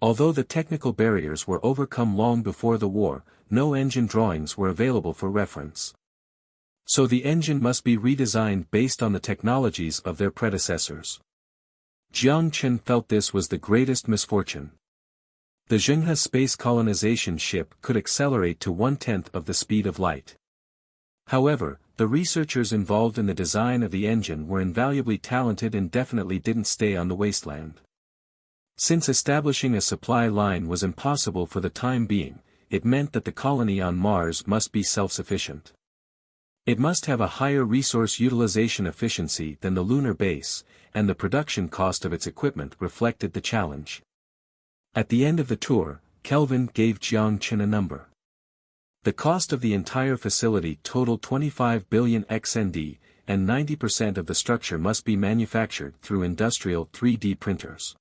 Although the technical barriers were overcome long before the war, no engine drawings were available for reference. So the engine must be redesigned based on the technologies of their predecessors. Jiang Chen felt this was the greatest misfortune. The Zhenghe space colonization ship could accelerate to 1/10 of the speed of light. However, the researchers involved in the design of the engine were invaluably talented and definitely didn't stay on the wasteland. Since establishing a supply line was impossible for the time being, it meant that the colony on Mars must be self-sufficient. It must have a higher resource utilization efficiency than the lunar base, and the production cost of its equipment reflected the challenge. At the end of the tour, Kelvin gave Jiang Chen a number. The cost of the entire facility totaled 25 billion XND, and 90% of the structure must be manufactured through industrial 3D printers.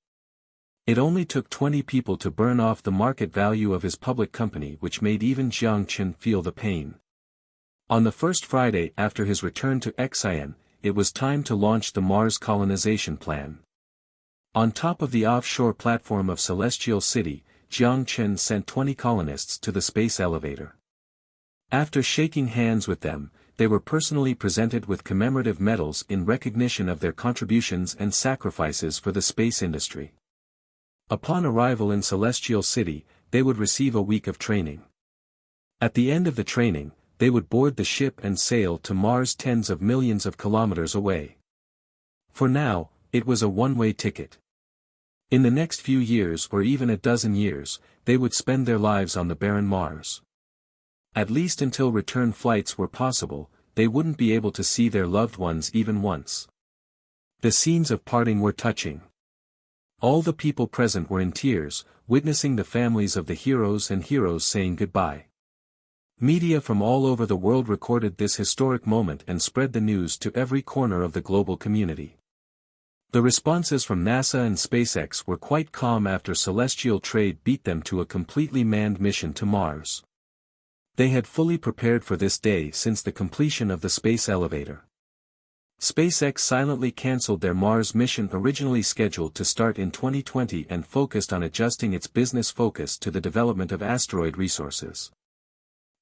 It only took 20 people to burn off the market value of his public company, which made even Jiang Chen feel the pain. On the first Friday after his return to Xi'an, it was time to launch the Mars colonization plan. On top of the offshore platform of Celestial City, Jiang Chen sent 20 colonists to the space elevator. After shaking hands with them, they were personally presented with commemorative medals in recognition of their contributions and sacrifices for the space industry. Upon arrival in Celestial City, they would receive a week of training. At the end of the training, they would board the ship and sail to Mars tens of millions of kilometers away. For now, it was a one-way ticket. In the next few years or even a dozen years, they would spend their lives on the barren Mars. At least until return flights were possible, they wouldn't be able to see their loved ones even once. The scenes of parting were touching. All the people present were in tears, witnessing the families of the heroes and heroes saying goodbye. Media from all over the world recorded this historic moment and spread the news to every corner of the global community. The responses from NASA and SpaceX were quite calm after celestial trade beat them to a completely manned mission to Mars. They had fully prepared for this day since the completion of the space elevator. SpaceX silently cancelled their Mars mission originally scheduled to start in 2020 and focused on adjusting its business focus to the development of asteroid resources.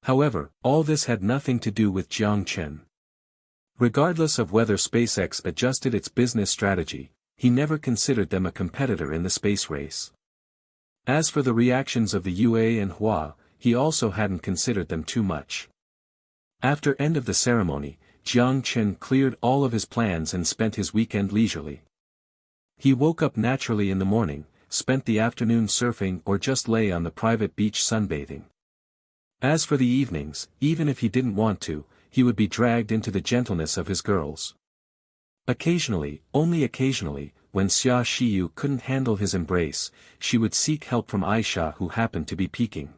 However, all this had nothing to do with Jiang Chen. Regardless of whether SpaceX adjusted its business strategy, he never considered them a competitor in the space race. As for the reactions of the UA and Hua, he also hadn't considered them too much. After end of the ceremony, Jiang Chen cleared all of his plans and spent his weekend leisurely. He woke up naturally in the morning, spent the afternoon surfing or just lay on the private beach sunbathing. As for the evenings, even if he didn't want to, he would be dragged into the gentleness of his girls. Occasionally, only occasionally, when Xia Xiyu couldn't handle his embrace, she would seek help from Aisha, who happened to be peeking.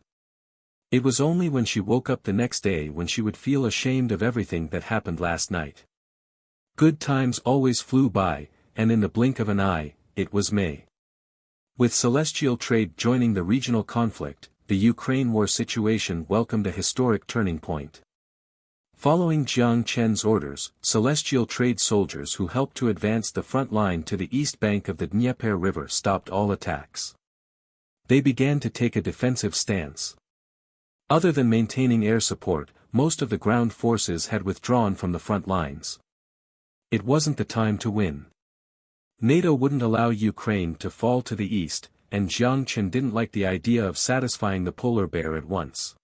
It was only when she woke up the next day when she would feel ashamed of everything that happened last night. Good times always flew by, and in the blink of an eye, it was May. With celestial trade joining the regional conflict, the Ukraine war situation welcomed a historic turning point. Following Jiang Chen's orders, celestial trade soldiers who helped to advance the front line to the east bank of the Dnieper River stopped all attacks. They began to take a defensive stance. Other than maintaining air support, most of the ground forces had withdrawn from the front lines. It wasn't the time to win. NATO wouldn't allow Ukraine to fall to the east, and Jiang Chen didn't like the idea of satisfying the polar bear at once.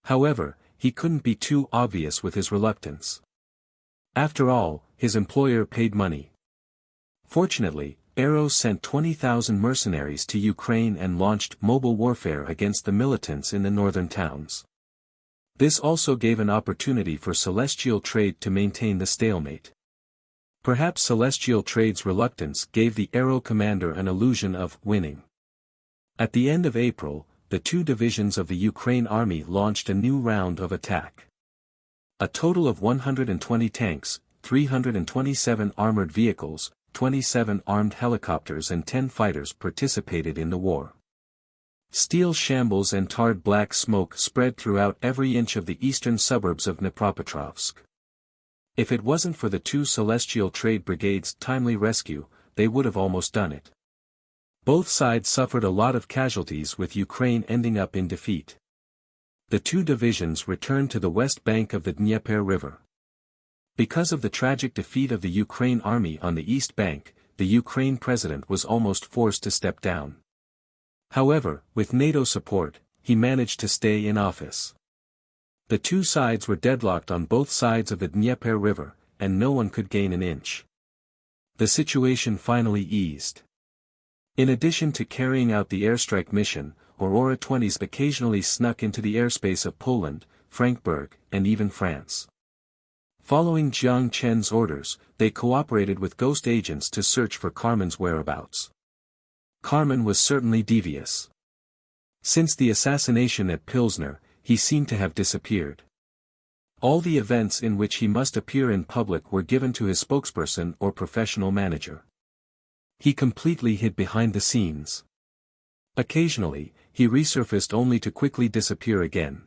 However, he couldn't be too obvious with his reluctance. After all, his employer paid money. Fortunately, Eros sent 20,000 mercenaries to Ukraine and launched mobile warfare against the militants in the northern towns. This also gave an opportunity for celestial trade to maintain the stalemate. Perhaps celestial trade's reluctance gave the Aero commander an illusion of winning. At the end of April, the two divisions of the Ukraine army launched a new round of attack. A total of 120 tanks, 327 armored vehicles, 27 armed helicopters and 10 fighters participated in the war. Steel shambles and tarred black smoke spread throughout every inch of the eastern suburbs of Dnipropetrovsk. If it wasn't for the two celestial trade brigades' timely rescue, they would have almost done it. Both sides suffered a lot of casualties, with Ukraine ending up in defeat. The two divisions returned to the west bank of the Dnieper River. Because of the tragic defeat of the Ukraine army on the east bank, the the Ukraine president was almost forced to step down. However, with NATO support, he managed to stay in office. The two sides were deadlocked on both sides of the Dnieper River, and no one could gain an inch. The situation finally eased. In addition to carrying out the airstrike mission, Aurora 20s occasionally snuck into the airspace of Poland, Frankfurt, and even France. Following Jiang Chen's orders, they cooperated with ghost agents to search for Carmen's whereabouts. Carmen was certainly devious. Since the assassination at Pilsner, he seemed to have disappeared. All the events in which he must appear in public were given to his spokesperson or professional manager. He completely hid behind the scenes. Occasionally, he resurfaced only to quickly disappear again.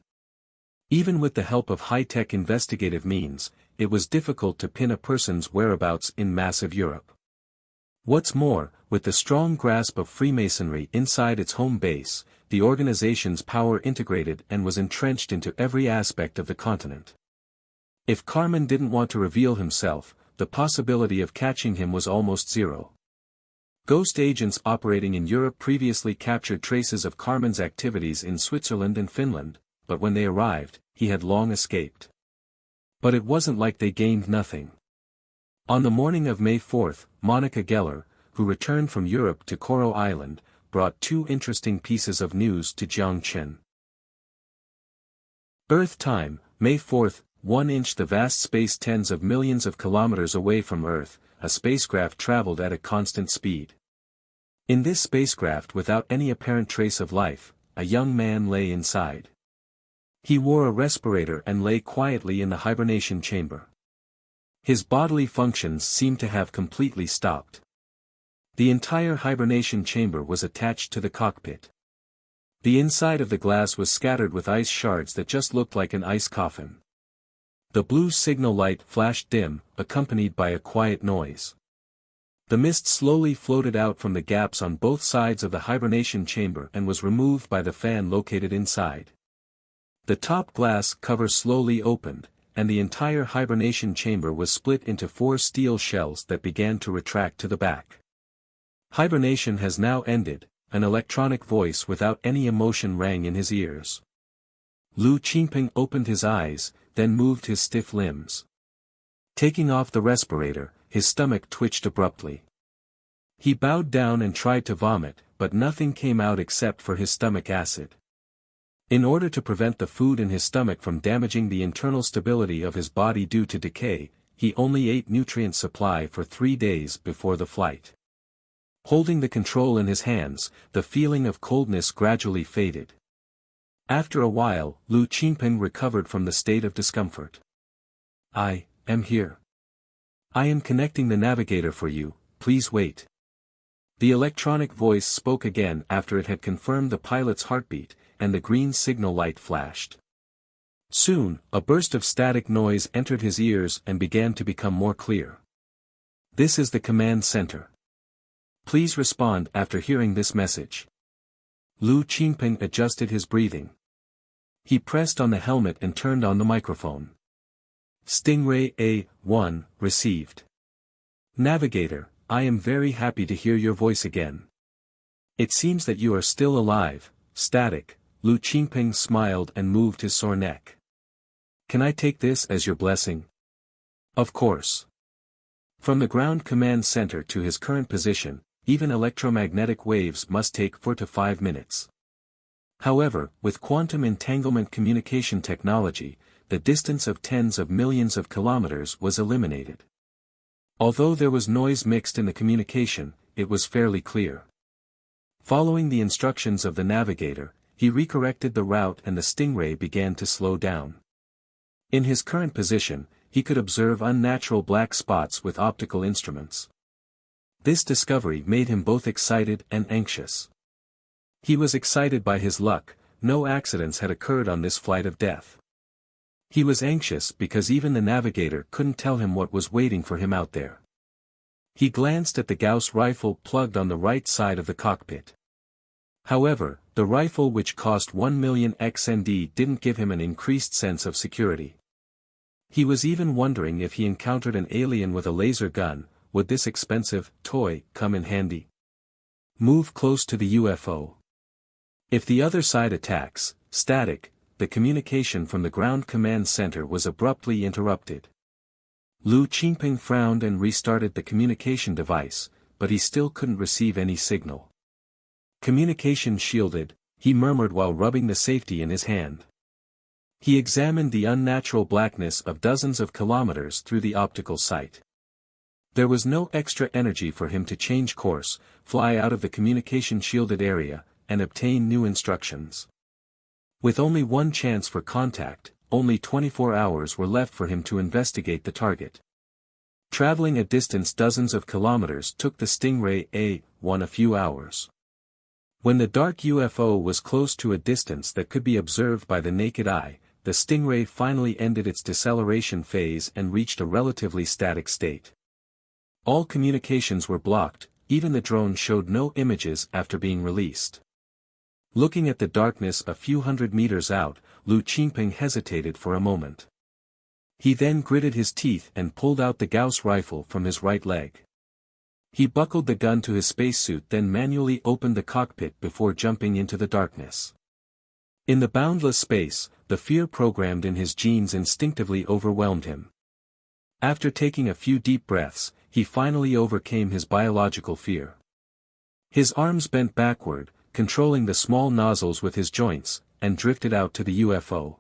Even with the help of high-tech investigative means, it was difficult to pin a person's whereabouts in massive Europe. What's more, with the strong grasp of Freemasonry inside its home base, the organization's power integrated and was entrenched into every aspect of the continent. If Carmen didn't want to reveal himself, the possibility of catching him was almost zero. Ghost agents operating in Europe previously captured traces of Carmen's activities in Switzerland and Finland, but when they arrived, he had long escaped. But it wasn't like they gained nothing. On the morning of May 4, Monica Geller, who returned from Europe to Koro Island, brought two interesting pieces of news to Jiang Chen. Earth time, May 4, 1 inch. The vast space tens of millions of kilometers away from Earth, a spacecraft traveled at a constant speed. In this spacecraft without any apparent trace of life, a young man lay inside. He wore a respirator and lay quietly in the hibernation chamber. His bodily functions seemed to have completely stopped. The entire hibernation chamber was attached to the cockpit. The inside of the glass was scattered with ice shards that just looked like an ice coffin. The blue signal light flashed dim, accompanied by a quiet noise. The mist slowly floated out from the gaps on both sides of the hibernation chamber and was removed by the fan located inside. The top glass cover slowly opened, and the entire hibernation chamber was split into 4 steel shells that began to retract to the back. Hibernation has now ended, an electronic voice without any emotion rang in his ears. Lu Qingping opened his eyes, then moved his stiff limbs. Taking off the respirator, his stomach twitched abruptly. He bowed down and tried to vomit, but nothing came out except for his stomach acid. In order to prevent the food in his stomach from damaging the internal stability of his body due to decay, he only ate nutrient supply for 3 days before the flight. Holding the control in his hands, the feeling of coldness gradually faded. After a while, Lu Qingping recovered from the state of discomfort. "I am here. I am connecting the navigator for you, please wait." The electronic voice spoke again after it had confirmed the pilot's heartbeat, and the green signal light flashed. Soon, a burst of static noise entered his ears and began to become more clear. "This is the command center. Please respond after hearing this message." Lu Qingping adjusted his breathing. He pressed on the helmet and turned on the microphone. "Stingray A-1, received. Navigator, I am very happy to hear your voice again. It seems that you are still alive, static." Lu Qingping smiled and moved his sore neck. "Can I take this as your blessing?" "Of course." From the ground command center to his current position, even electromagnetic waves must take 4 to 5 minutes. However, with quantum entanglement communication technology, the distance of tens of millions of kilometers was eliminated. Although there was noise mixed in the communication, it was fairly clear. Following the instructions of the navigator, he recorrected the route and the Stingray began to slow down. In his current position, he could observe unnatural black spots with optical instruments. This discovery made him both excited and anxious. He was excited by his luck, no accidents had occurred on this flight of death. He was anxious because even the navigator couldn't tell him what was waiting for him out there. He glanced at the Gauss rifle plugged on the right side of the cockpit. However, the rifle which cost 1 million XND didn't give him an increased sense of security. He was even wondering if he encountered an alien with a laser gun, would this expensive toy come in handy? Move close to the UFO. If the other side attacks, static, the communication from the ground command center was abruptly interrupted. Lu Qingping frowned and restarted the communication device, but he still couldn't receive any signal. Communication shielded, he murmured while rubbing the safety in his hand. He examined the unnatural blackness of dozens of kilometers through the optical sight. There was no extra energy for him to change course, fly out of the communication-shielded area, and obtain new instructions. With only one chance for contact, only 24 hours were left for him to investigate the target. Traveling a distance dozens of kilometers took the Stingray A-1 a few hours. When the dark UFO was close to a distance that could be observed by the naked eye, the Stingray finally ended its deceleration phase and reached a relatively static state. All communications were blocked, even the drone showed no images after being released. Looking at the darkness a few hundred meters out, Lu Qingping hesitated for a moment. He then gritted his teeth and pulled out the Gauss rifle from his right leg. He buckled the gun to his spacesuit, then manually opened the cockpit before jumping into the darkness. In the boundless space, the fear programmed in his genes instinctively overwhelmed him. After taking a few deep breaths, he finally overcame his biological fear. His arms bent backward, controlling the small nozzles with his joints, and drifted out to the UFO.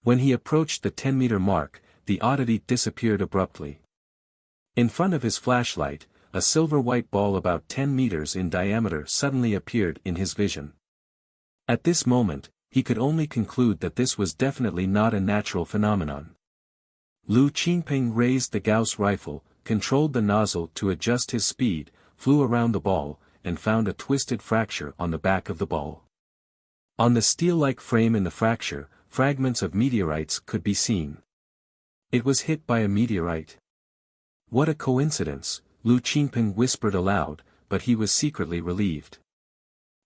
When he approached the 10-meter mark, the oddity disappeared abruptly. In front of his flashlight, a silver-white ball about 10 meters in diameter suddenly appeared in his vision. At this moment, he could only conclude that this was definitely not a natural phenomenon. Lu Qingping raised the Gauss rifle, controlled the nozzle to adjust his speed, flew around the ball, and found a twisted fracture on the back of the ball. On the steel-like frame in the fracture, fragments of meteorites could be seen. It was hit by a meteorite. What a coincidence, Lu Qingping whispered aloud, but he was secretly relieved.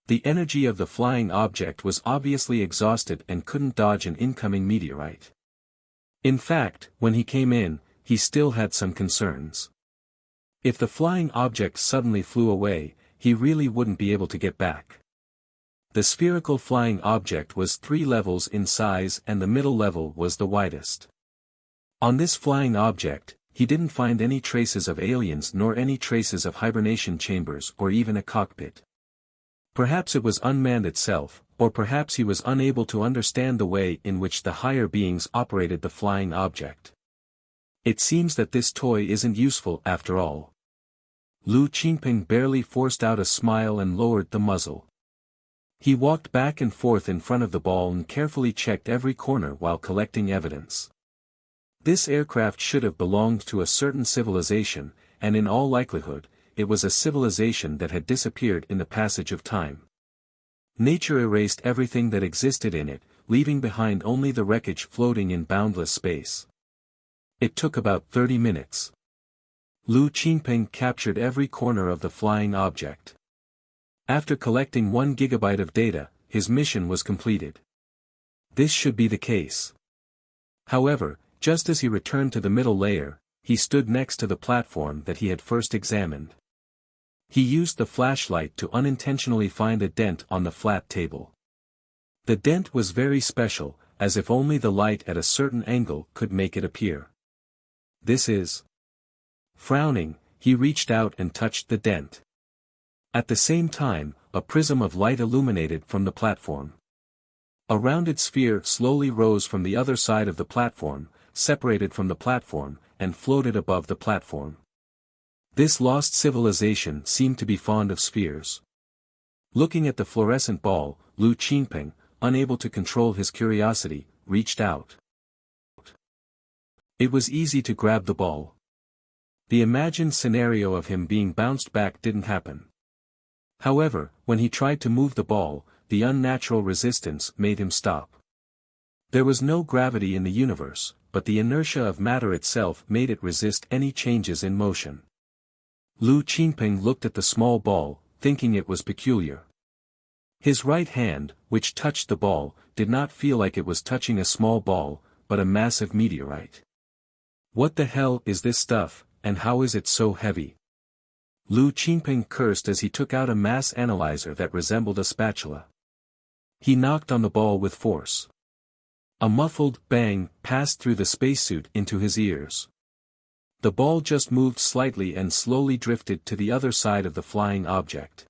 The energy of the flying object was obviously exhausted and couldn't dodge an incoming meteorite. In fact, when he came in, he still had some concerns. If the flying object suddenly flew away, he really wouldn't be able to get back. The spherical flying object was 3 levels in size and the middle level was the widest. On this flying object, he didn't find any traces of aliens nor any traces of hibernation chambers or even a cockpit. Perhaps it was unmanned itself, or perhaps he was unable to understand the way in which the higher beings operated the flying object. It seems that this toy isn't useful after all. Lu Qingping barely forced out a smile and lowered the muzzle. He walked back and forth in front of the ball and carefully checked every corner while collecting evidence. This aircraft should have belonged to a certain civilization, and in all likelihood, it was a civilization that had disappeared in the passage of time. Nature erased everything that existed in it, leaving behind only the wreckage floating in boundless space. It took about 30 minutes. Lu Qingping captured every corner of the flying object. After collecting 1 gigabyte of data, his mission was completed. This should be the case. However, just as he returned to the middle layer, he stood next to the platform that he had first examined. He used the flashlight to unintentionally find a dent on the flat table. The dent was very special, as if only the light at a certain angle could make it appear. This is. Frowning, he reached out and touched the dent. At the same time, a prism of light illuminated from the platform. A rounded sphere slowly rose from the other side of the platform, separated from the platform, and floated above the platform. This lost civilization seemed to be fond of spheres. Looking at the fluorescent ball, Lu Qingping, unable to control his curiosity, reached out. It was easy to grab the ball. The imagined scenario of him being bounced back didn't happen. However, when he tried to move the ball, the unnatural resistance made him stop. There was no gravity in the universe, but the inertia of matter itself made it resist any changes in motion. Lu Qingping looked at the small ball, thinking it was peculiar. His right hand, which touched the ball, did not feel like it was touching a small ball, but a massive meteorite. What the hell is this stuff? and how is it so heavy? Lu Qingping cursed as he took out a mass analyzer that resembled a spatula. He knocked on the ball with force. A muffled bang passed through the spacesuit into his ears. The ball just moved slightly and slowly drifted to the other side of the flying object.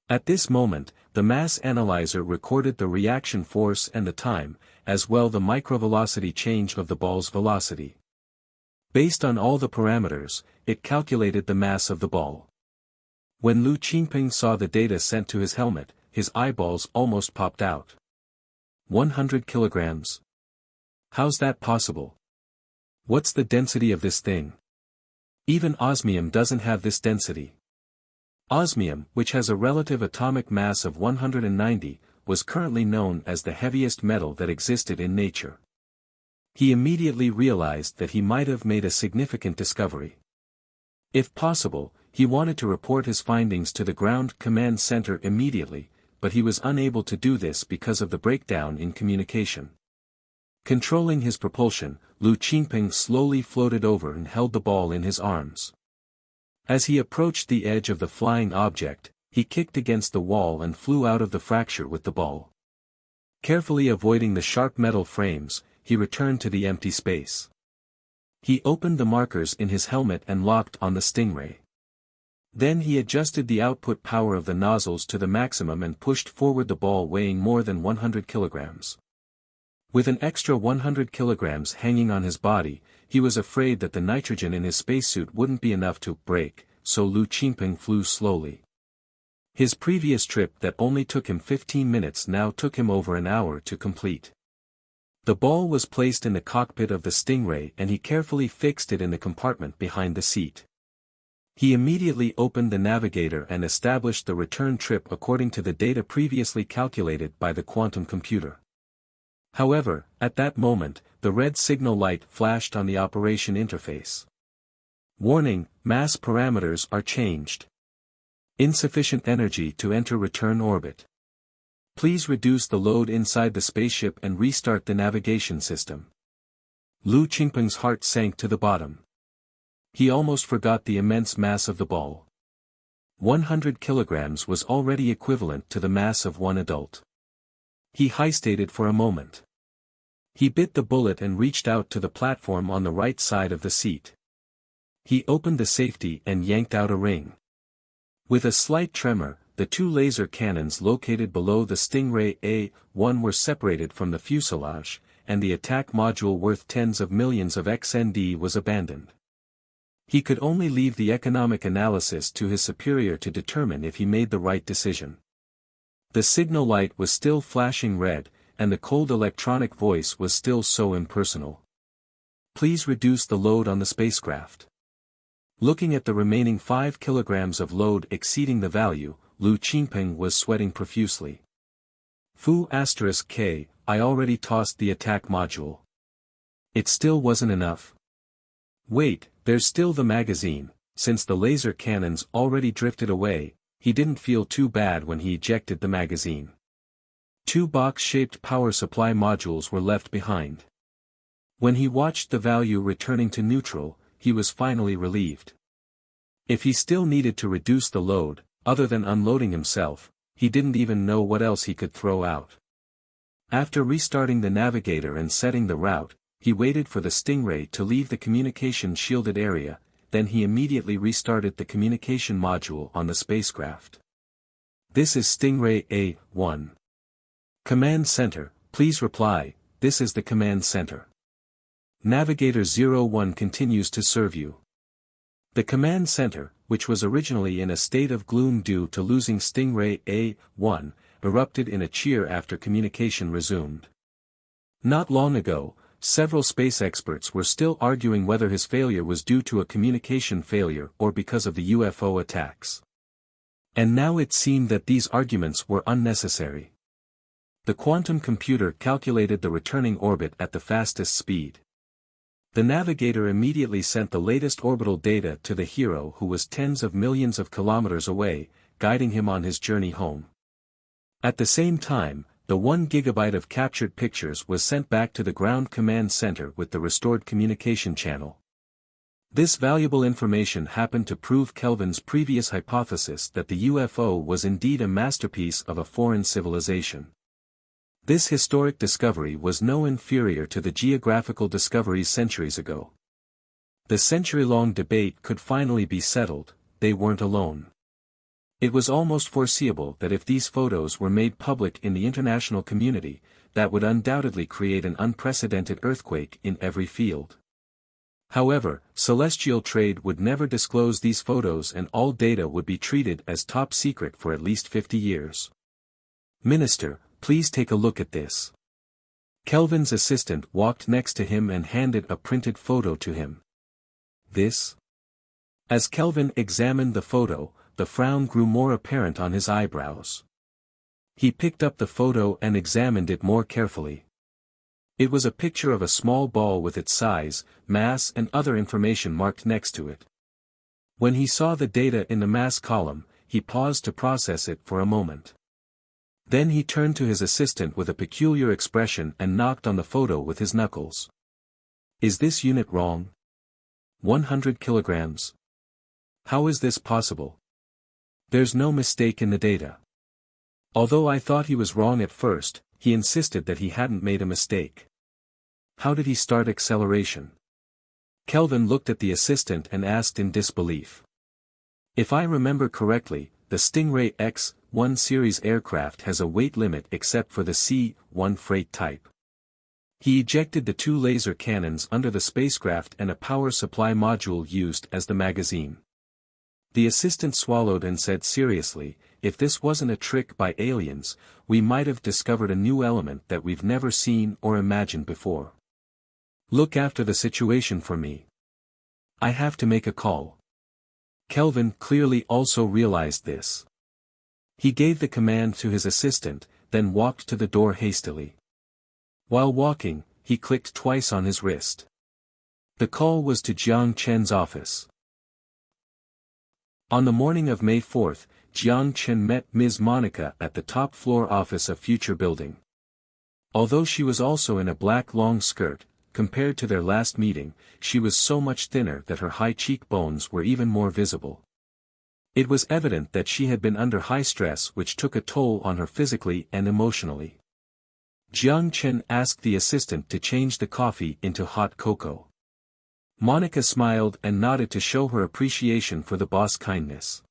At this moment, the mass analyzer recorded the reaction force and the time, as well the microvelocity change of the ball's velocity. Based on all the parameters, it calculated the mass of the ball. When Lu Qingping saw the data sent to his helmet, his eyeballs almost popped out. 100 kilograms? How's that possible? What's the density of this thing? Even osmium doesn't have this density. Osmium, which has a relative atomic mass of 190, was currently known as the heaviest metal that existed in nature. He immediately realized that he might have made a significant discovery. If possible, he wanted to report his findings to the ground command center immediately, but he was unable to do this because of the breakdown in communication. Controlling his propulsion, Lu Qingping slowly floated over and held the ball in his arms. As he approached the edge of the flying object, he kicked against the wall and flew out of the fracture with the ball. Carefully avoiding the sharp metal frames, he returned to the empty space. He opened the markers in his helmet and locked on the Stingray. Then he adjusted the output power of the nozzles to the maximum and pushed forward the ball weighing more than 100 kilograms. With an extra 100 kilograms hanging on his body, he was afraid that the nitrogen in his spacesuit wouldn't be enough to brake, so Lu Qingping flew slowly. His previous trip that only took him 15 minutes now took him over an hour to complete. The ball was placed in the cockpit of the Stingray and he carefully fixed it in the compartment behind the seat. He immediately opened the navigator and established the return trip according to the data previously calculated by the quantum computer. However, at that moment, the red signal light flashed on the operation interface. Warning, mass parameters are changed. Insufficient energy to enter return orbit. Please reduce the load inside the spaceship and restart the navigation system. Lu Qingping's heart sank to the bottom. He almost forgot the immense mass of the ball. 100 kilograms was already equivalent to the mass of one adult. He hesitated for a moment. He bit the bullet and reached out to the platform on the right side of the seat. He opened the safety and yanked out a ring. With a slight tremor, the two laser cannons located below the Stingray A-1 were separated from the fuselage, and the attack module worth tens of millions of XND was abandoned. He could only leave the economic analysis to his superior to determine if he made the right decision. The signal light was still flashing red, and the cold electronic voice was still so impersonal. Please reduce the load on the spacecraft. Looking at the remaining 5 kilograms of load exceeding the value, Lu Qingping was sweating profusely. Fu*K, I already tossed the attack module. It still wasn't enough. Wait, there's still the magazine. Since the laser cannons already drifted away, he didn't feel too bad when he ejected the magazine. 2 box-shaped power supply modules were left behind. When he watched the value returning to neutral, he was finally relieved. If he still needed to reduce the load, other than unloading himself, he didn't even know what else he could throw out. After restarting the navigator and setting the route, he waited for the Stingray to leave the communication-shielded area, then he immediately restarted the communication module on the spacecraft. This is Stingray A-1. Command Center, please reply, this is the Command Center. Navigator 01 continues to serve you. The Command Center, which was originally in a state of gloom due to losing Stingray A-1, erupted in a cheer after communication resumed. Not long ago, several space experts were still arguing whether his failure was due to a communication failure or because of the UFO attacks. And now it seemed that these arguments were unnecessary. The quantum computer calculated the returning orbit at the fastest speed. The navigator immediately sent the latest orbital data to the hero who was tens of millions of kilometers away, guiding him on his journey home. At the same time, the 1 gigabyte of captured pictures was sent back to the ground command center with the restored communication channel. This valuable information happened to prove Kelvin's previous hypothesis that the UFO was indeed a masterpiece of a foreign civilization. This historic discovery was no inferior to the geographical discoveries centuries ago. The century-long debate could finally be settled. They weren't alone. It was almost foreseeable that if these photos were made public in the international community, that would undoubtedly create an unprecedented earthquake in every field. However, celestial trade would never disclose these photos and all data would be treated as top secret for at least 50 years. "Minister, please take a look at this." Kelvin's assistant walked next to him and handed a printed photo to him. "This?" As Kelvin examined the photo, the frown grew more apparent on his eyebrows. He picked up the photo and examined it more carefully. It was a picture of a small ball with its size, mass and other information marked next to it. When he saw the data in the mass column, he paused to process it for a moment. Then he turned to his assistant with a peculiar expression and knocked on the photo with his knuckles. "Is this unit wrong? 100 kilograms? How is this possible? There's no mistake in the data." Although I thought he was wrong at first, he insisted that he hadn't made a mistake. "How did he start acceleration?" Kelvin looked at the assistant and asked in disbelief. "If I remember correctly, the Stingray X-1 series aircraft has a weight limit except for the C-1 freight type. He ejected the 2 laser cannons under the spacecraft and a power supply module used as the magazine." The assistant swallowed and said seriously, "If this wasn't a trick by aliens, we might have discovered a new element that we've never seen or imagined before. Look after the situation for me. I have to make a call." Kelvin clearly also realized this. He gave the command to his assistant, then walked to the door hastily. While walking, he clicked twice on his wrist. The call was to Jiang Chen's office. On the morning of May 4th, Jiang Chen met Ms. Monica at the top-floor office of Future Building. Although she was also in a black long skirt, compared to their last meeting, she was so much thinner that her high cheekbones were even more visible. It was evident that she had been under high stress which took a toll on her physically and emotionally. Jiang Chen asked the assistant to change the coffee into hot cocoa. Monica smiled and nodded to show her appreciation for the boss' kindness.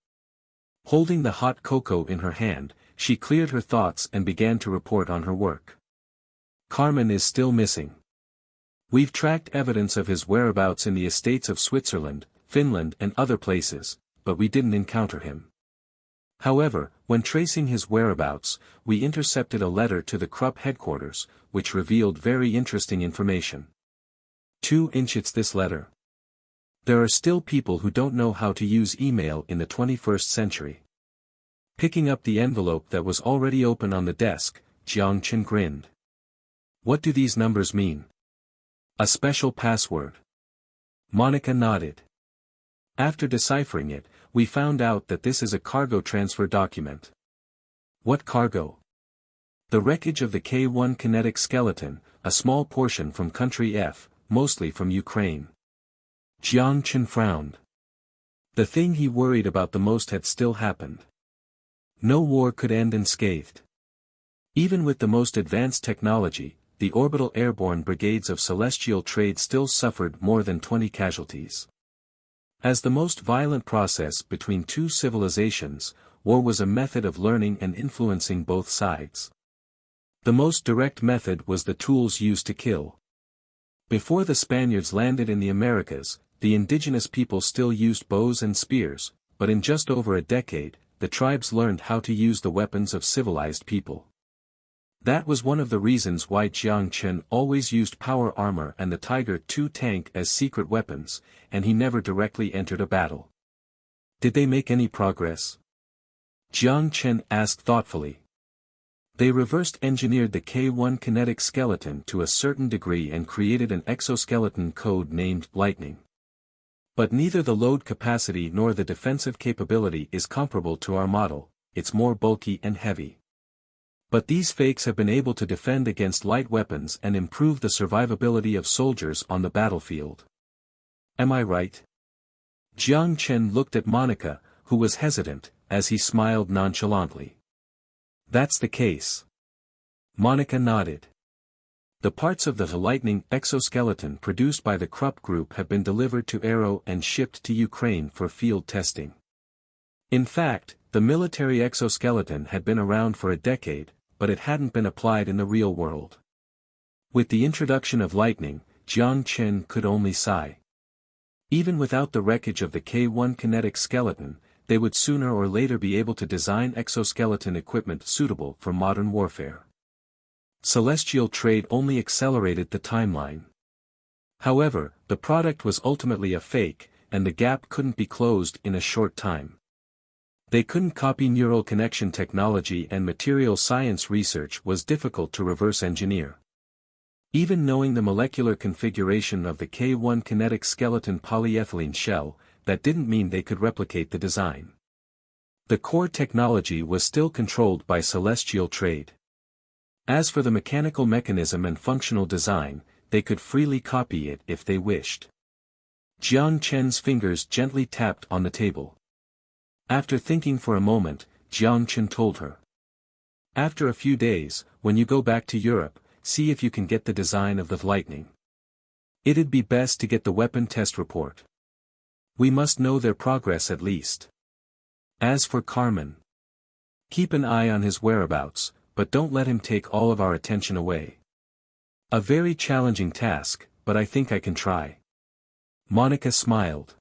Holding the hot cocoa in her hand, she cleared her thoughts and began to report on her work. "Carmen is still missing. We've tracked evidence of his whereabouts in the estates of Switzerland, Finland and other places, but we didn't encounter him. However, when tracing his whereabouts, we intercepted a letter to the Krupp headquarters, which revealed very interesting information. 2 inches this letter. There are still people who don't know how to use email in the 21st century." Picking up the envelope that was already open on the desk, Jiang Chen grinned. "What do these numbers mean?" "A special password." Monica nodded. "After deciphering it, we found out that this is a cargo transfer document." "What cargo?" "The wreckage of the K-1 kinetic skeleton, a small portion from country F, mostly from Ukraine." Jiang Chen frowned. The thing he worried about the most had still happened. No war could end unscathed. Even with the most advanced technology, the orbital airborne brigades of celestial trade still suffered more than 20 casualties. As the most violent process between 2 civilizations, war was a method of learning and influencing both sides. The most direct method was the tools used to kill. Before the Spaniards landed in the Americas, the indigenous people still used bows and spears, but in just over a decade, the tribes learned how to use the weapons of civilized people. That was one of the reasons why Jiang Chen always used power armor and the Tiger II tank as secret weapons, and he never directly entered a battle. "Did they make any progress?" Jiang Chen asked thoughtfully. "They reversed-engineered the K-1 kinetic skeleton to a certain degree and created an exoskeleton code named Lightning. But neither the load capacity nor the defensive capability is comparable to our model, it's more bulky and heavy. But these fakes have been able to defend against light weapons and improve the survivability of soldiers on the battlefield. Am I right?" Jiang Chen looked at Monica, who was hesitant, as he smiled nonchalantly. That's the case. Monica nodded. The parts of the lightning exoskeleton produced by the Krupp Group have been delivered to Aero and shipped to Ukraine for field testing. In fact, the military exoskeleton had been around for a decade, but it hadn't been applied in the real world. With the introduction of lightning, Jiang Chen could only sigh. Even without the wreckage of the K1 kinetic skeleton, they would sooner or later be able to design exoskeleton equipment suitable for modern warfare. Celestial trade only accelerated the timeline. However, the product was ultimately a fake, and the gap couldn't be closed in a short time. They couldn't copy neural connection technology, and material science research was difficult to reverse engineer. Even knowing the molecular configuration of the K1 kinetic skeleton polyethylene shell, that didn't mean they could replicate the design. The core technology was still controlled by celestial trade. As for the mechanical mechanism and functional design, they could freely copy it if they wished. Jiang Chen's fingers gently tapped on the table. After thinking for a moment, Jiang Chen told her. After a few days, when you go back to Europe, see if you can get the design of the lightning. It'd be best to get the weapon test report. We must know their progress at least. As for Carmen, keep an eye on his whereabouts, but don't let him take all of our attention away. A very challenging task, but I think I can try. Monica smiled.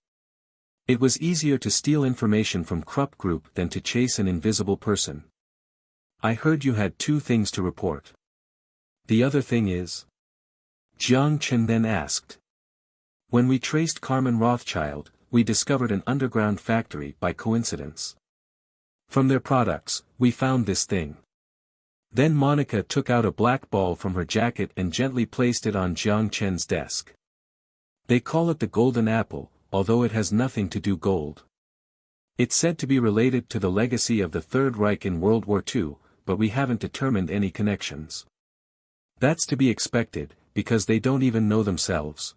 It was easier to steal information from Krupp Group than to chase an invisible person. I heard you had 2 things to report. The other thing is? Jiang Chen then asked. When we traced Carmen Rothschild, we discovered an underground factory by coincidence. From their products, we found this thing. Then Monica took out a black ball from her jacket and gently placed it on Jiang Chen's desk. They call it the golden apple, although it has nothing to do gold. It's said to be related to the legacy of the Third Reich in World War II, but we haven't determined any connections. That's to be expected, because they don't even know themselves.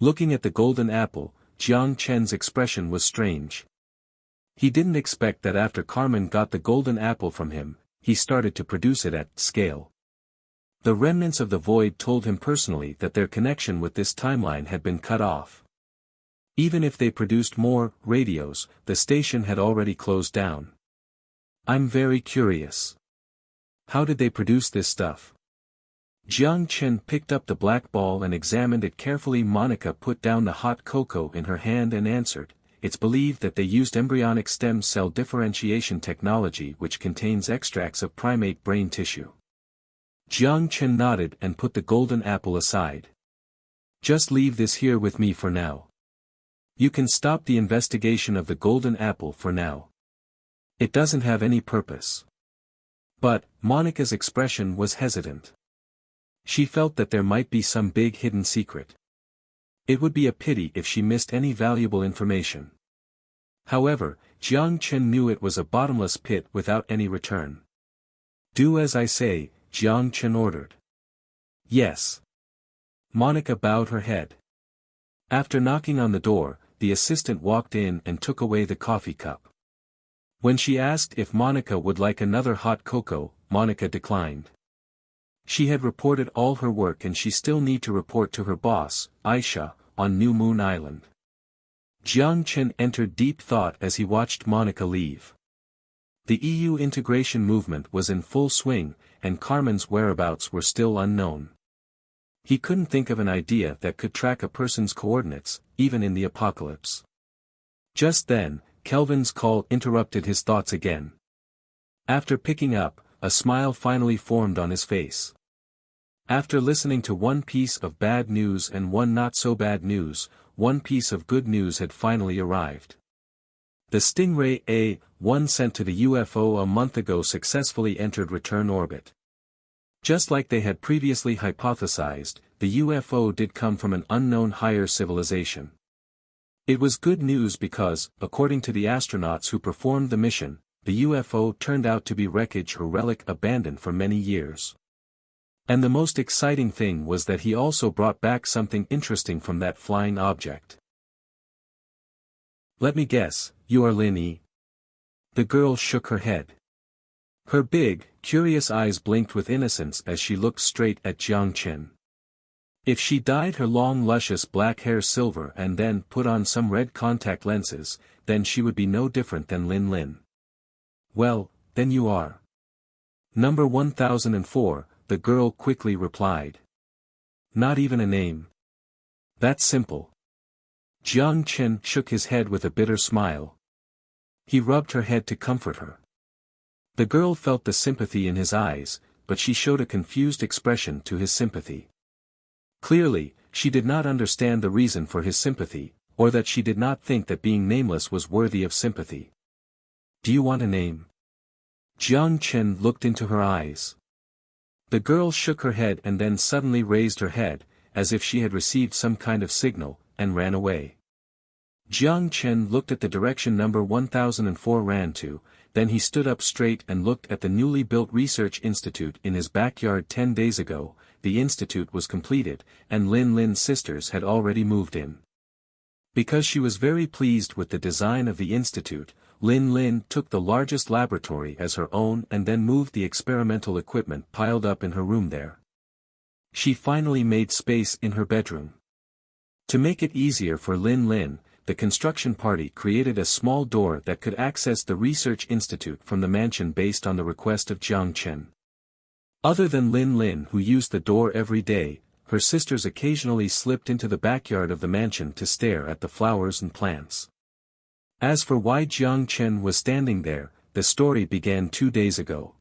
Looking at the golden apple, Jiang Chen's expression was strange. He didn't expect that after Carmen got the golden apple from him, he started to produce it at scale. The remnants of the void told him personally that their connection with this timeline had been cut off. Even if they produced more radios, the station had already closed down. I'm very curious. How did they produce this stuff? Jiang Chen picked up the black ball and examined it carefully. Monica put down the hot cocoa in her hand and answered, it's believed that they used embryonic stem cell differentiation technology, which contains extracts of primate brain tissue. Jiang Chen nodded and put the golden apple aside. Just leave this here with me for now. You can stop the investigation of the golden apple for now. It doesn't have any purpose. But, Monica's expression was hesitant. She felt that there might be some big hidden secret. It would be a pity if she missed any valuable information. However, Jiang Chen knew it was a bottomless pit without any return. Do as I say, Jiang Chen ordered. Yes. Monica bowed her head. After knocking on the door, the assistant walked in and took away the coffee cup. When she asked if Monica would like another hot cocoa, Monica declined. She had reported all her work and she still need to report to her boss, Aisha, on New Moon Island. Jiang Chen entered deep thought as he watched Monica leave. The EU integration movement was in full swing, and Carmen's whereabouts were still unknown. He couldn't think of an idea that could track a person's coordinates, even in the apocalypse. Just then, Kelvin's call interrupted his thoughts again. After picking up, a smile finally formed on his face. After listening to one piece of bad news and one not-so-bad news, one piece of good news had finally arrived. The Stingray A-1 sent to the UFO a month ago successfully entered return orbit. Just like they had previously hypothesized, the UFO did come from an unknown higher civilization. It was good news because, according to the astronauts who performed the mission, the UFO turned out to be wreckage or relic abandoned for many years. And the most exciting thing was that he also brought back something interesting from that flying object. Let me guess, you are Lin Yi. The girl shook her head. Her big, curious eyes blinked with innocence as she looked straight at Jiang Chen. If she dyed her long luscious black hair silver and then put on some red contact lenses, then she would be no different than Lin Lin. Well, then you are. Number 1004, the girl quickly replied. Not even a name. That's simple. Jiang Chen shook his head with a bitter smile. He rubbed her head to comfort her. The girl felt the sympathy in his eyes, but she showed a confused expression to his sympathy. Clearly, she did not understand the reason for his sympathy, or that she did not think that being nameless was worthy of sympathy. Do you want a name? Jiang Chen looked into her eyes. The girl shook her head and then suddenly raised her head, as if she had received some kind of signal, and ran away. Jiang Chen looked at the direction number 1004 ran to, then he stood up straight and looked at the newly built research institute in his backyard 10 days ago. The institute was completed, and Lin Lin's sisters had already moved in. Because she was very pleased with the design of the institute, Lin Lin took the largest laboratory as her own and then moved the experimental equipment piled up in her room there. She finally made space in her bedroom. To make it easier for Lin Lin, the construction party created a small door that could access the research institute from the mansion based on the request of Jiang Chen. Other than Lin Lin, who used the door every day, her sisters occasionally slipped into the backyard of the mansion to stare at the flowers and plants. As for why Jiang Chen was standing there, the story began 2 days ago.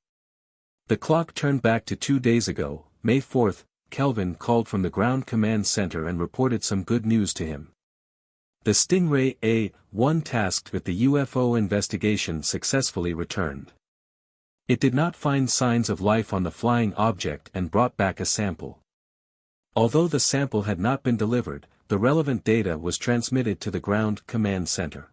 The clock turned back to 2 days ago, May 4th. Kelvin called from the ground command center and reported some good news to him. The Stingray A-1 tasked with the UFO investigation successfully returned. It did not find signs of life on the flying object and brought back a sample. Although the sample had not been delivered, the relevant data was transmitted to the ground command center.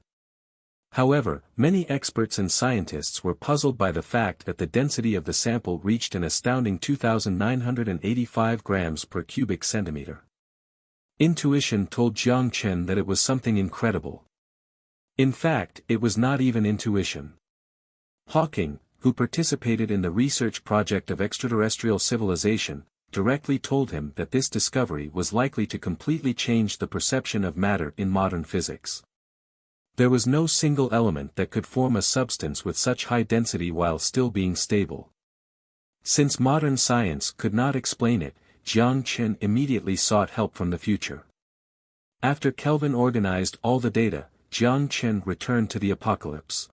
However, many experts and scientists were puzzled by the fact that the density of the sample reached an astounding 2,985 grams per cubic centimeter. Intuition told Jiang Chen that it was something incredible. In fact, it was not even intuition. Hawking, who participated in the research project of extraterrestrial civilization, directly told him that this discovery was likely to completely change the perception of matter in modern physics. There was no single element that could form a substance with such high density while still being stable. Since modern science could not explain it, Jiang Chen immediately sought help from the future. After Kelvin organized all the data, Jiang Chen returned to the apocalypse.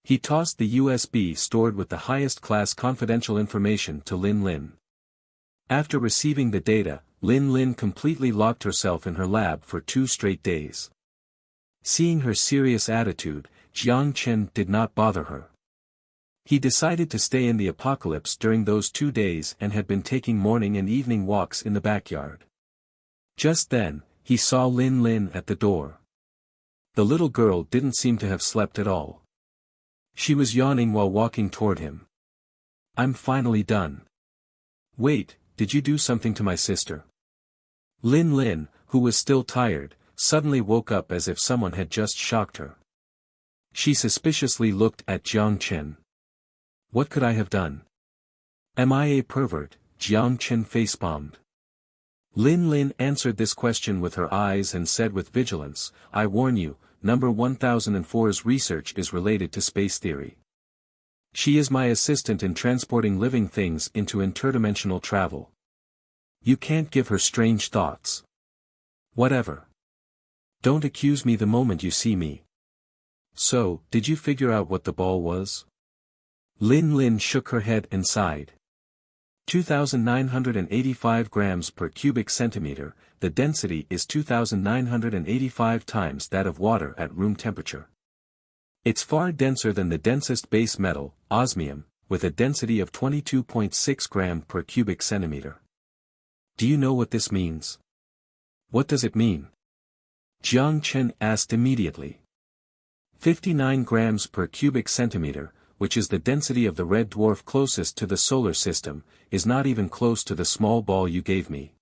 He tossed the USB stored with the highest class confidential information to Lin Lin. After receiving the data, Lin Lin completely locked herself in her lab for 2 straight days. Seeing her serious attitude, Jiang Chen did not bother her. He decided to stay in the apocalypse during those 2 days and had been taking morning and evening walks in the backyard. Just then, he saw Lin Lin at the door. The little girl didn't seem to have slept at all. She was yawning while walking toward him. I'm finally done. Wait, did you do something to my sister? Lin Lin, who was still tired, suddenly woke up as if someone had just shocked her. She suspiciously looked at Jiang Chen. What could I have done? Am I a pervert? Jiang Chen facepalmed. Lin Lin answered this question with her eyes and said with vigilance, I warn you, number 1004's research is related to space theory. She is my assistant in transporting living things into interdimensional travel. You can't give her strange thoughts. Whatever. Don't accuse me the moment you see me. So, did you figure out what the ball was? Lin Lin shook her head and sighed. 2,985 grams per cubic centimeter, the density is 2,985 times that of water at room temperature. It's far denser than the densest base metal, osmium, with a density of 22.6 gram per cubic centimeter. Do you know what this means? What does it mean? Jiang Chen asked immediately. 59 grams per cubic centimeter, which is the density of the red dwarf closest to the solar system, is not even close to the small ball you gave me.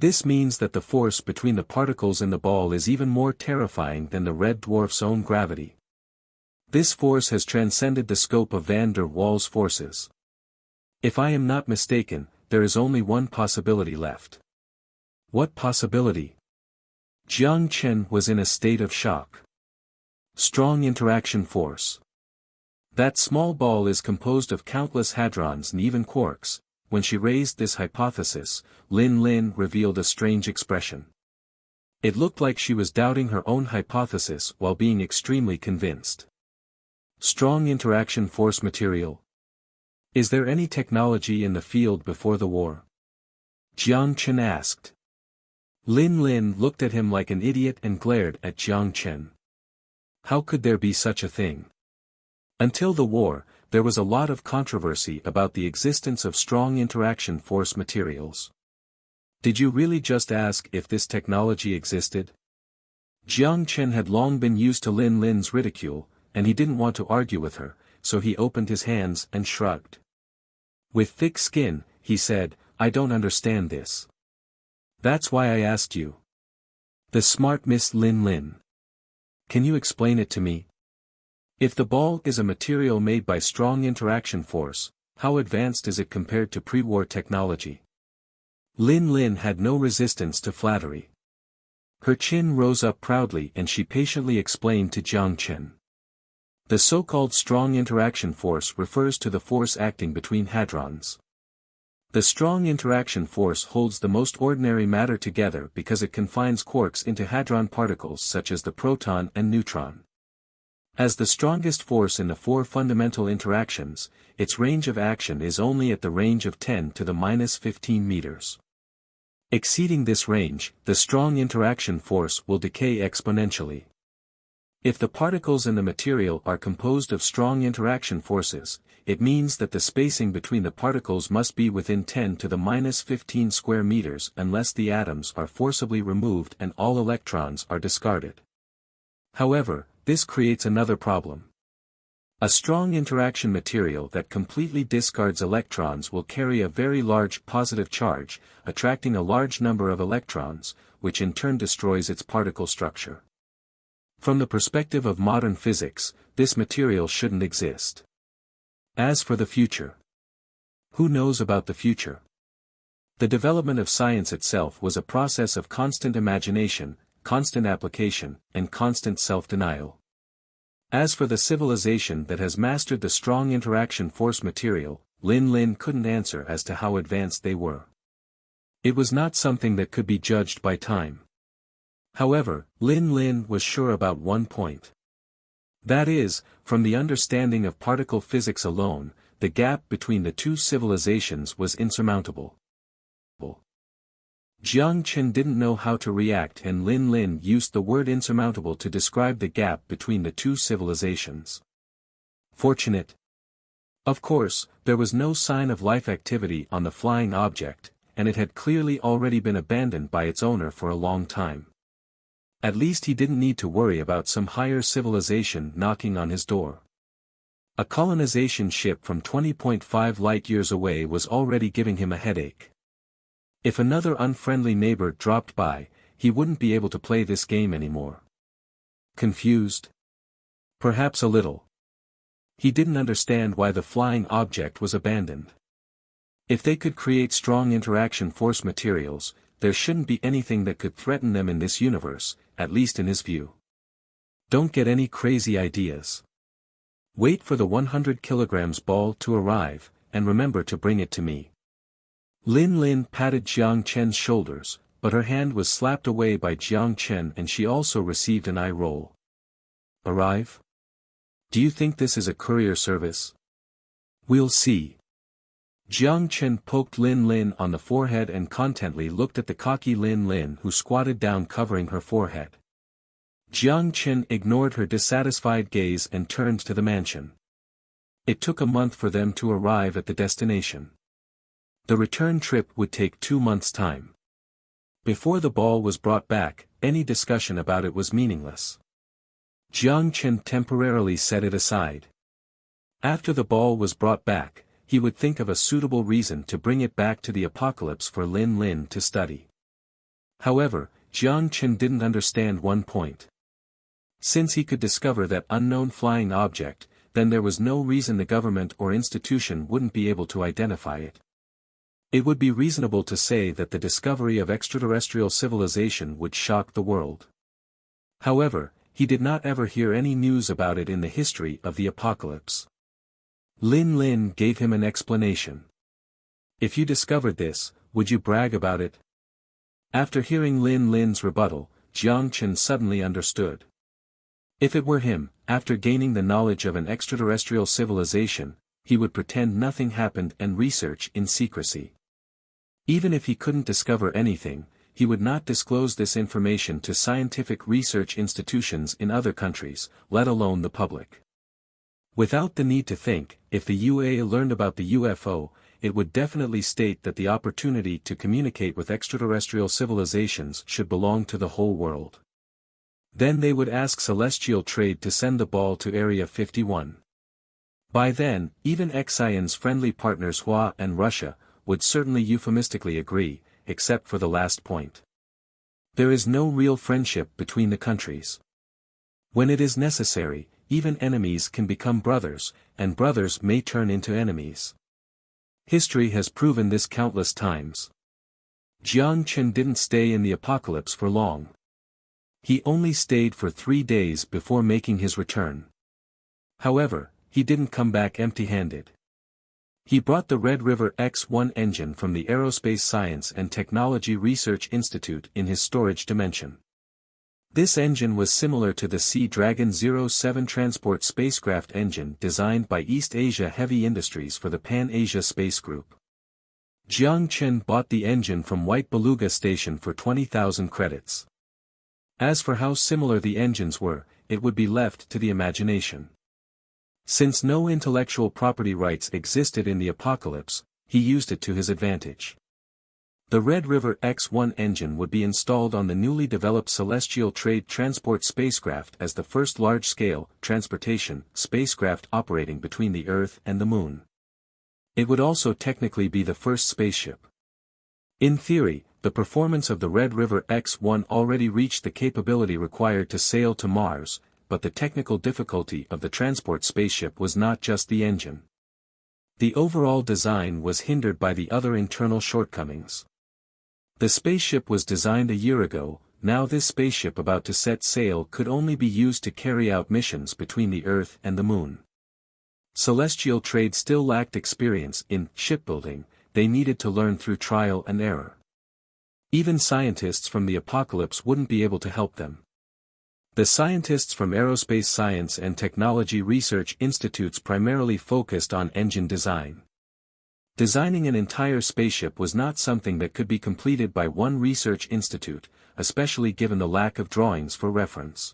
This means that the force between the particles in the ball is even more terrifying than the red dwarf's own gravity. This force has transcended the scope of van der Waals forces. If I am not mistaken, there is only one possibility left. What possibility? Jiang Chen was in a state of shock. Strong interaction force. That small ball is composed of countless hadrons and even quarks. When she raised this hypothesis, Lin Lin revealed a strange expression. It looked like she was doubting her own hypothesis while being extremely convinced. Strong interaction force material. Is there any technology in the field before the war? Jiang Chen asked. Lin Lin looked at him like an idiot and glared at Jiang Chen. How could there be such a thing? Until the war, there was a lot of controversy about the existence of strong interaction force materials. Did you really just ask if this technology existed? Jiang Chen had long been used to Lin Lin's ridicule, and he didn't want to argue with her, so he opened his hands and shrugged. With thick skin, he said, I don't understand this. That's why I asked you. The smart Miss Lin Lin. Can you explain it to me? If the ball is a material made by strong interaction force, how advanced is it compared to pre-war technology? Lin Lin had no resistance to flattery. Her chin rose up proudly and she patiently explained to Jiang Chen. The so-called strong interaction force refers to the force acting between hadrons. The strong interaction force holds the most ordinary matter together because it confines quarks into hadron particles such as the proton and neutron. As the strongest force in the four fundamental interactions, its range of action is only at the range of 10 to the minus 15 meters. Exceeding this range, the strong interaction force will decay exponentially. If the particles in the material are composed of strong interaction forces, it means that the spacing between the particles must be within 10 to the minus 15 square meters unless the atoms are forcibly removed and all electrons are discarded. However, this creates another problem. A strong interaction material that completely discards electrons will carry a very large positive charge, attracting a large number of electrons, which in turn destroys its particle structure. From the perspective of modern physics, this material shouldn't exist. As for the future. Who knows about the future? The development of science itself was a process of constant imagination, constant application, and constant self-denial. As for the civilization that has mastered the strong interaction force material, Lin Lin couldn't answer as to how advanced they were. It was not something that could be judged by time. However, Lin Lin was sure about one point. That is, from the understanding of particle physics alone, the gap between the two civilizations was insurmountable. Jiang Chen didn't know how to react and Lin Lin used the word insurmountable to describe the gap between the two civilizations. Fortunate. Of course, there was no sign of life activity on the flying object, and it had clearly already been abandoned by its owner for a long time. At least he didn't need to worry about some higher civilization knocking on his door. A colonization ship from 20.5 light-years away was already giving him a headache. If another unfriendly neighbor dropped by, he wouldn't be able to play this game anymore. Confused? Perhaps a little. He didn't understand why the flying object was abandoned. If they could create strong interaction force materials, there shouldn't be anything that could threaten them in this universe, at least in his view. Don't get any crazy ideas. Wait for the 100 kilograms ball to arrive, and remember to bring it to me. Lin Lin patted Jiang Chen's shoulders, but her hand was slapped away by Jiang Chen and she also received an eye roll. Arrive? Do you think this is a courier service? We'll see. Jiang Chen poked Lin Lin on the forehead and contently looked at the cocky Lin Lin who squatted down covering her forehead. Jiang Chen ignored her dissatisfied gaze and turned to the mansion. It took a month for them to arrive at the destination. The return trip would take 2 months' time. Before the ball was brought back, any discussion about it was meaningless. Jiang Chen temporarily set it aside. After the ball was brought back, he would think of a suitable reason to bring it back to the apocalypse for Lin Lin to study. However, Jiang Chen didn't understand one point. Since he could discover that unknown flying object, then there was no reason the government or institution wouldn't be able to identify it. It would be reasonable to say that the discovery of extraterrestrial civilization would shock the world. However, he did not ever hear any news about it in the history of the apocalypse. Lin Lin gave him an explanation. If you discovered this, would you brag about it? After hearing Lin Lin's rebuttal, Jiang Chen suddenly understood. If it were him, after gaining the knowledge of an extraterrestrial civilization, he would pretend nothing happened and research in secrecy. Even if he couldn't discover anything, he would not disclose this information to scientific research institutions in other countries, let alone the public. Without the need to think, if the UA learned about the UFO, it would definitely state that the opportunity to communicate with extraterrestrial civilizations should belong to the whole world. Then they would ask Celestial Trade to send the ball to Area 51. By then, even Xian's friendly partners Hua and Russia would certainly euphemistically agree, except for the last point. There is no real friendship between the countries. When it is necessary, even enemies can become brothers, and brothers may turn into enemies. History has proven this countless times. Jiang Chen didn't stay in the apocalypse for long. He only stayed for 3 days before making his return. However, he didn't come back empty-handed. He brought the Red River X-1 engine from the Aerospace Science and Technology Research Institute in his storage dimension. This engine was similar to the Sea Dragon 07 transport spacecraft engine designed by East Asia Heavy Industries for the Pan-Asia Space Group. Jiang Chen bought the engine from White Beluga Station for 20,000 credits. As for how similar the engines were, it would be left to the imagination. Since no intellectual property rights existed in the apocalypse, he used it to his advantage. The Red River X-1 engine would be installed on the newly developed Celestial Trade transport spacecraft as the first large-scale transportation spacecraft operating between the Earth and the Moon. It would also technically be the first spaceship. In theory, the performance of the Red River X-1 already reached the capability required to sail to Mars, but the technical difficulty of the transport spaceship was not just the engine. The overall design was hindered by the other internal shortcomings. The spaceship was designed a year ago, now this spaceship about to set sail could only be used to carry out missions between the Earth and the Moon. Celestial Trade still lacked experience in shipbuilding, they needed to learn through trial and error. Even scientists from the apocalypse wouldn't be able to help them. The scientists from Aerospace Science and Technology Research Institutes primarily focused on engine design. Designing an entire spaceship was not something that could be completed by one research institute, especially given the lack of drawings for reference.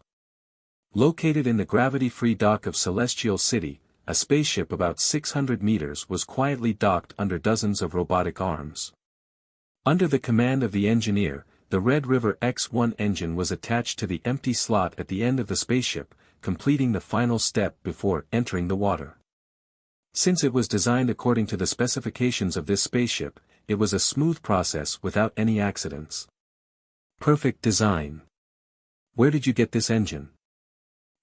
Located in the gravity-free dock of Celestial City, a spaceship about 600 meters was quietly docked under dozens of robotic arms. Under the command of the engineer, the Red River X-1 engine was attached to the empty slot at the end of the spaceship, completing the final step before entering the water. Since it was designed according to the specifications of this spaceship, it was a smooth process without any accidents. Perfect design. Where did you get this engine?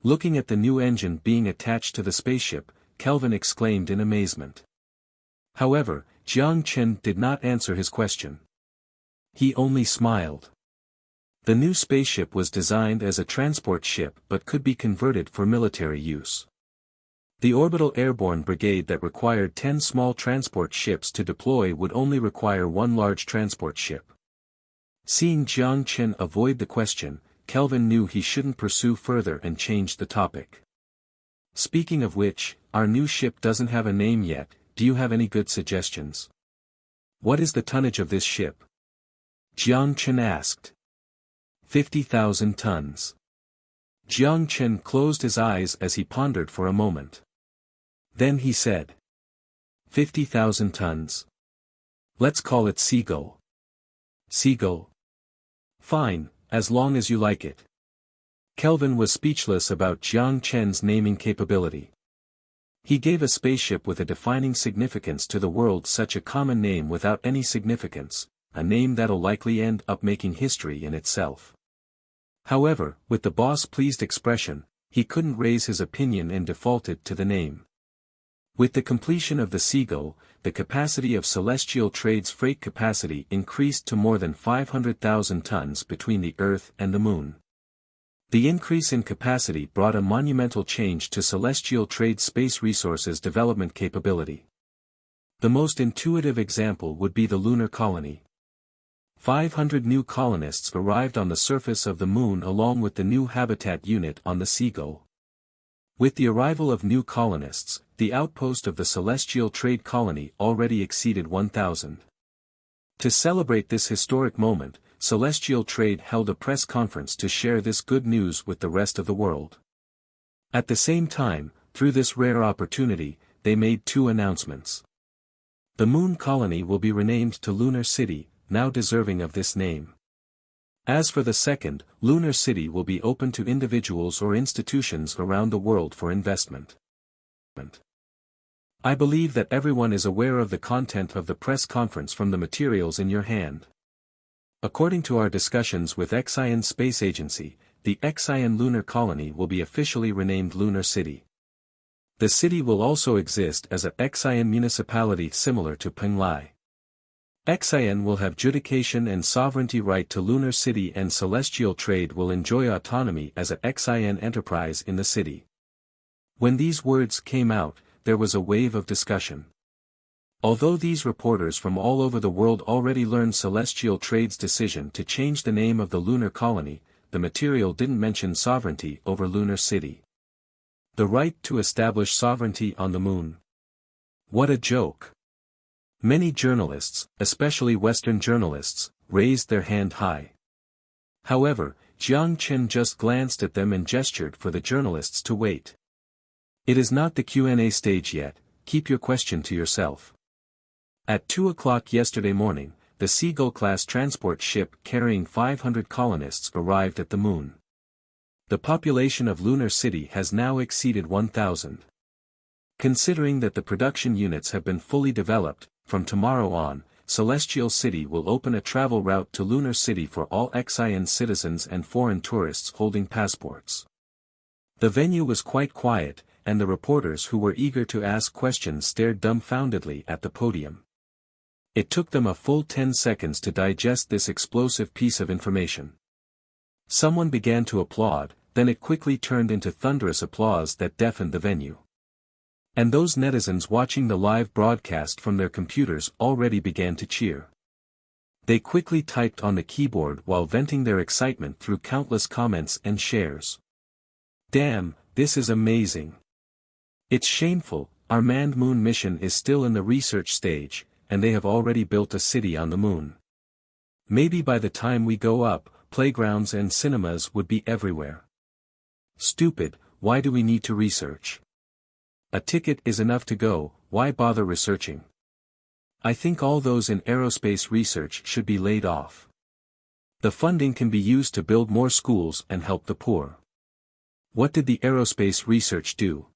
Looking at the new engine being attached to the spaceship, Kelvin exclaimed in amazement. However, Jiang Chen did not answer his question. He only smiled. The new spaceship was designed as a transport ship but could be converted for military use. The orbital airborne brigade that required 10 small transport ships to deploy would only require one large transport ship. Seeing Jiang Chen avoid the question, Kelvin knew he shouldn't pursue further and changed the topic. Speaking of which, our new ship doesn't have a name yet, do you have any good suggestions? What is the tonnage of this ship? Jiang Chen asked. 50,000 tons. Jiang Chen closed his eyes as he pondered for a moment. Then he said. 50,000 tons. Let's call it Seagull. Seagull. Fine, as long as you like it. Kelvin was speechless about Jiang Chen's naming capability. He gave a spaceship with a defining significance to the world such a common name without any significance, a name that'll likely end up making history in itself. However, with the boss-pleased expression, he couldn't raise his opinion and defaulted to the name. With the completion of the Seagull, the capacity of Celestial Trade's freight capacity increased to more than 500,000 tons between the Earth and the Moon. The increase in capacity brought a monumental change to Celestial Trade's space resources development capability. The most intuitive example would be the lunar colony. 500 new colonists arrived on the surface of the Moon along with the new habitat unit on the Seagull. With the arrival of new colonists, the outpost of the Celestial Trade Colony already exceeded 1,000. To celebrate this historic moment, Celestial Trade held a press conference to share this good news with the rest of the world. At the same time, through this rare opportunity, they made two announcements. The Moon colony will be renamed to Lunar City, now deserving of this name. As for the second, Lunar City will be open to individuals or institutions around the world for investment. I believe that everyone is aware of the content of the press conference from the materials in your hand. According to our discussions with Xi'an Space Agency, the Xi'an Lunar Colony will be officially renamed Lunar City. The city will also exist as a Xi'an municipality similar to Penglai. Xi'an will have judication and sovereignty right to Lunar City, and Celestial Trade will enjoy autonomy as a Xi'an enterprise in the city. When these words came out, there was a wave of discussion. Although these reporters from all over the world already learned Celestial Trade's decision to change the name of the lunar colony, the material didn't mention sovereignty over Lunar City. The right to establish sovereignty on the Moon. What a joke! Many journalists, especially Western journalists, raised their hand high. However, Jiang Chen just glanced at them and gestured for the journalists to wait. It is not the Q&A stage yet, keep your question to yourself. At 2 o'clock yesterday morning, the Seagull-class transport ship carrying 500 colonists arrived at the Moon. The population of Lunar City has now exceeded 1,000. Considering that the production units have been fully developed, from tomorrow on, Celestial City will open a travel route to Lunar City for all Xi'an citizens and foreign tourists holding passports. The venue was quite quiet, and the reporters who were eager to ask questions stared dumbfoundedly at the podium. It took them a full 10 seconds to digest this explosive piece of information. Someone began to applaud, then it quickly turned into thunderous applause that deafened the venue. And those netizens watching the live broadcast from their computers already began to cheer. They quickly typed on the keyboard while venting their excitement through countless comments and shares. Damn, this is amazing. It's shameful, our manned moon mission is still in the research stage, and they have already built a city on the Moon. Maybe by the time we go up, playgrounds and cinemas would be everywhere. Stupid, why do we need to research? A ticket is enough to go, why bother researching? I think all those in aerospace research should be laid off. The funding can be used to build more schools and help the poor. What did the aerospace research do?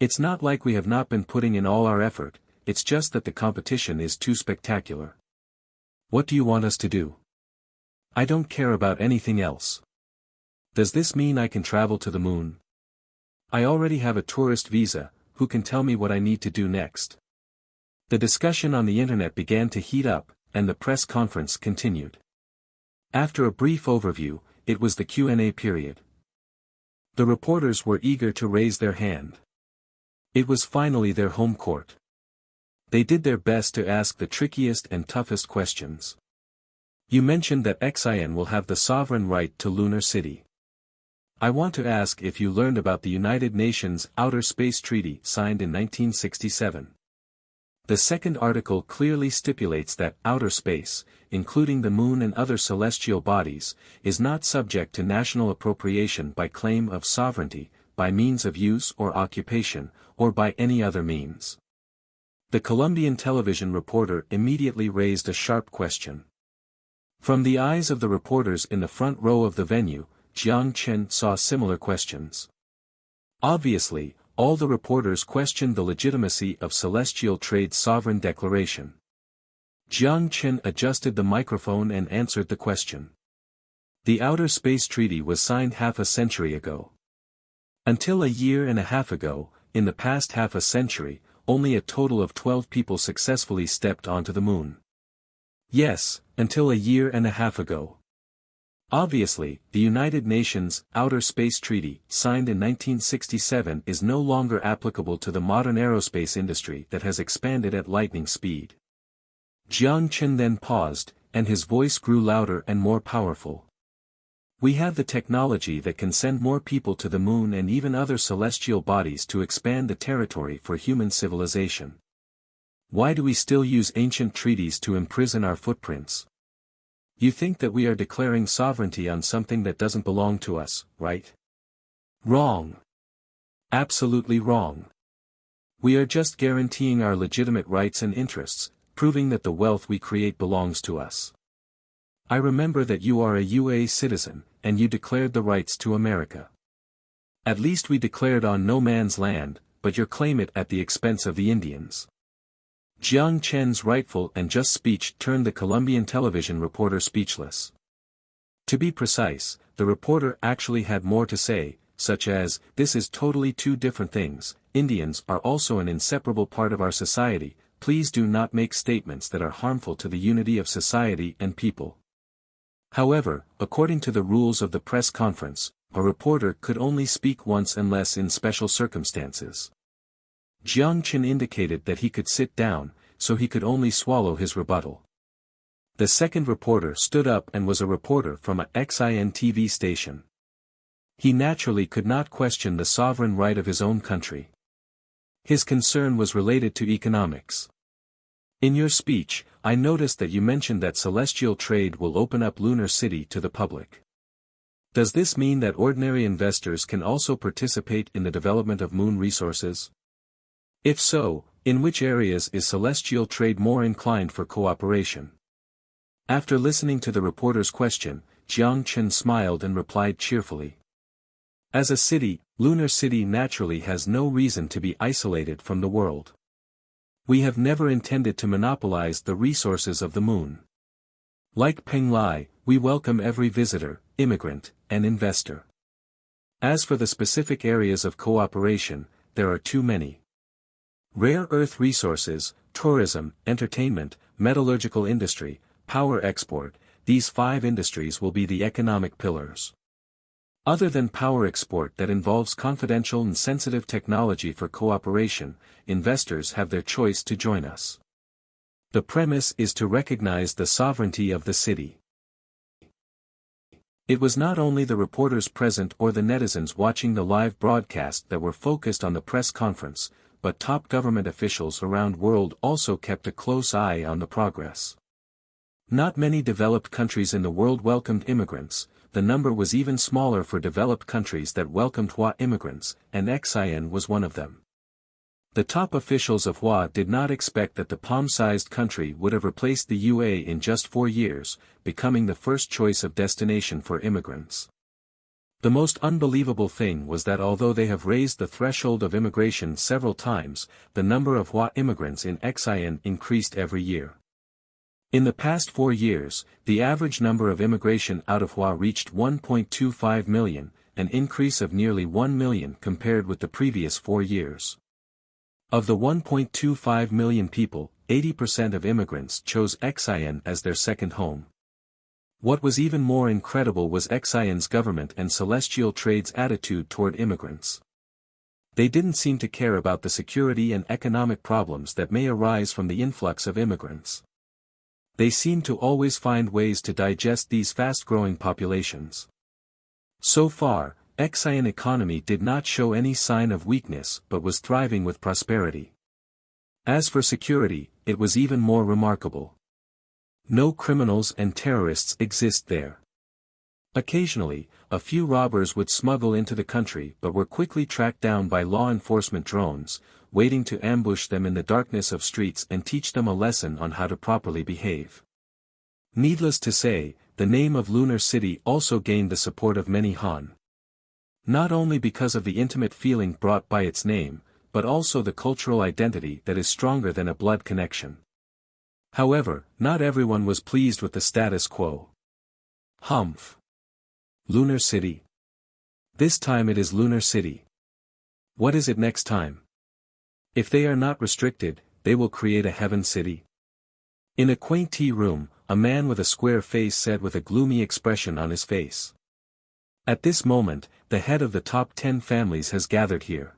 It's not like we have not been putting in all our effort, it's just that the competition is too spectacular. What do you want us to do? I don't care about anything else. Does this mean I can travel to the Moon? I already have a tourist visa, who can tell me what I need to do next? The discussion on the internet began to heat up, and the press conference continued. After a brief overview, it was the Q&A period. The reporters were eager to raise their hand. It was finally their home court. They did their best to ask the trickiest and toughest questions. You mentioned that Xi'an will have the sovereign right to Lunar City. I want to ask if you learned about the United Nations Outer Space Treaty signed in 1967. The second article clearly stipulates that outer space, including the Moon and other celestial bodies, is not subject to national appropriation by claim of sovereignty, by means of use or occupation, or by any other means. The Colombian television reporter immediately raised a sharp question. From the eyes of the reporters in the front row of the venue, Jiang Chen saw similar questions. Obviously, all the reporters questioned the legitimacy of Celestial Trade's sovereign declaration. Jiang Chen adjusted the microphone and answered the question. The Outer Space Treaty was signed half a century ago. Until a year and a half ago, in the past half a century, only a total of 12 people successfully stepped onto the moon. Yes, until a year and a half ago. Obviously, the United Nations Outer Space Treaty, signed in 1967, is no longer applicable to the modern aerospace industry that has expanded at lightning speed. Jiang Chen then paused, and his voice grew louder and more powerful. We have the technology that can send more people to the moon and even other celestial bodies to expand the territory for human civilization. Why do we still use ancient treaties to imprison our footprints? You think that we are declaring sovereignty on something that doesn't belong to us, right? Wrong. Absolutely wrong. We are just guaranteeing our legitimate rights and interests, proving that the wealth we create belongs to us. I remember that you are a UA citizen, and you declared the rights to America. At least we declared on no man's land, but you claim it at the expense of the Indians. Jiang Chen's rightful and just speech turned the Colombian television reporter speechless. To be precise, the reporter actually had more to say, such as, "This is totally two different things. Indians are also an inseparable part of our society. Please do not make statements that are harmful to the unity of society and people." However, according to the rules of the press conference, a reporter could only speak once unless in special circumstances. Jiang Chen indicated that he could sit down, so he could only swallow his rebuttal. The second reporter stood up and was a reporter from a XIN TV station. He naturally could not question the sovereign right of his own country. His concern was related to economics. In your speech, I noticed that you mentioned that celestial trade will open up Lunar City to the public. Does this mean that ordinary investors can also participate in the development of moon resources? If so, in which areas is celestial trade more inclined for cooperation? After listening to the reporter's question, Jiang Chen smiled and replied cheerfully. As a city, Lunar City naturally has no reason to be isolated from the world. We have never intended to monopolize the resources of the moon. Like Peng Lai, we welcome every visitor, immigrant, and investor. As for the specific areas of cooperation, there are too many. Rare earth resources, tourism, entertainment, metallurgical industry, power export, these 5 industries will be the economic pillars. Other than power export that involves confidential and sensitive technology for cooperation, investors have their choice to join us. The premise is to recognize the sovereignty of the city. It was not only the reporters present or the netizens watching the live broadcast that were focused on the press conference, but top government officials around the world also kept a close eye on the progress. Not many developed countries in the world welcomed immigrants. The number was even smaller for developed countries that welcomed Hua immigrants, and XIN was one of them. The top officials of Hua did not expect that the palm-sized country would have replaced the UA in just 4 years, becoming the first choice of destination for immigrants. The most unbelievable thing was that although they have raised the threshold of immigration several times, the number of Hua immigrants in XIN increased every year. In the past 4 years, the average number of immigration out of Hua reached 1.25 million, an increase of nearly 1 million compared with the previous 4 years. Of the 1.25 million people, 80% of immigrants chose XIN as their second home. What was even more incredible was XIN's government and celestial trade's attitude toward immigrants. They didn't seem to care about the security and economic problems that may arise from the influx of immigrants. They seemed to always find ways to digest these fast-growing populations. So far, XIN economy did not show any sign of weakness but was thriving with prosperity. As for security, it was even more remarkable. No criminals and terrorists exist there. Occasionally, a few robbers would smuggle into the country but were quickly tracked down by law enforcement drones, waiting to ambush them in the darkness of streets and teach them a lesson on how to properly behave. Needless to say, the name of Lunar City also gained the support of many Han. Not only because of the intimate feeling brought by its name, but also the cultural identity that is stronger than a blood connection. However, not everyone was pleased with the status quo. Humph. Lunar City. This time it is Lunar City. What is it next time? If they are not restricted, they will create a heaven city. In a quaint tea room, a man with a square face said with a gloomy expression on his face. At this moment, the head of the top 10 families has gathered here.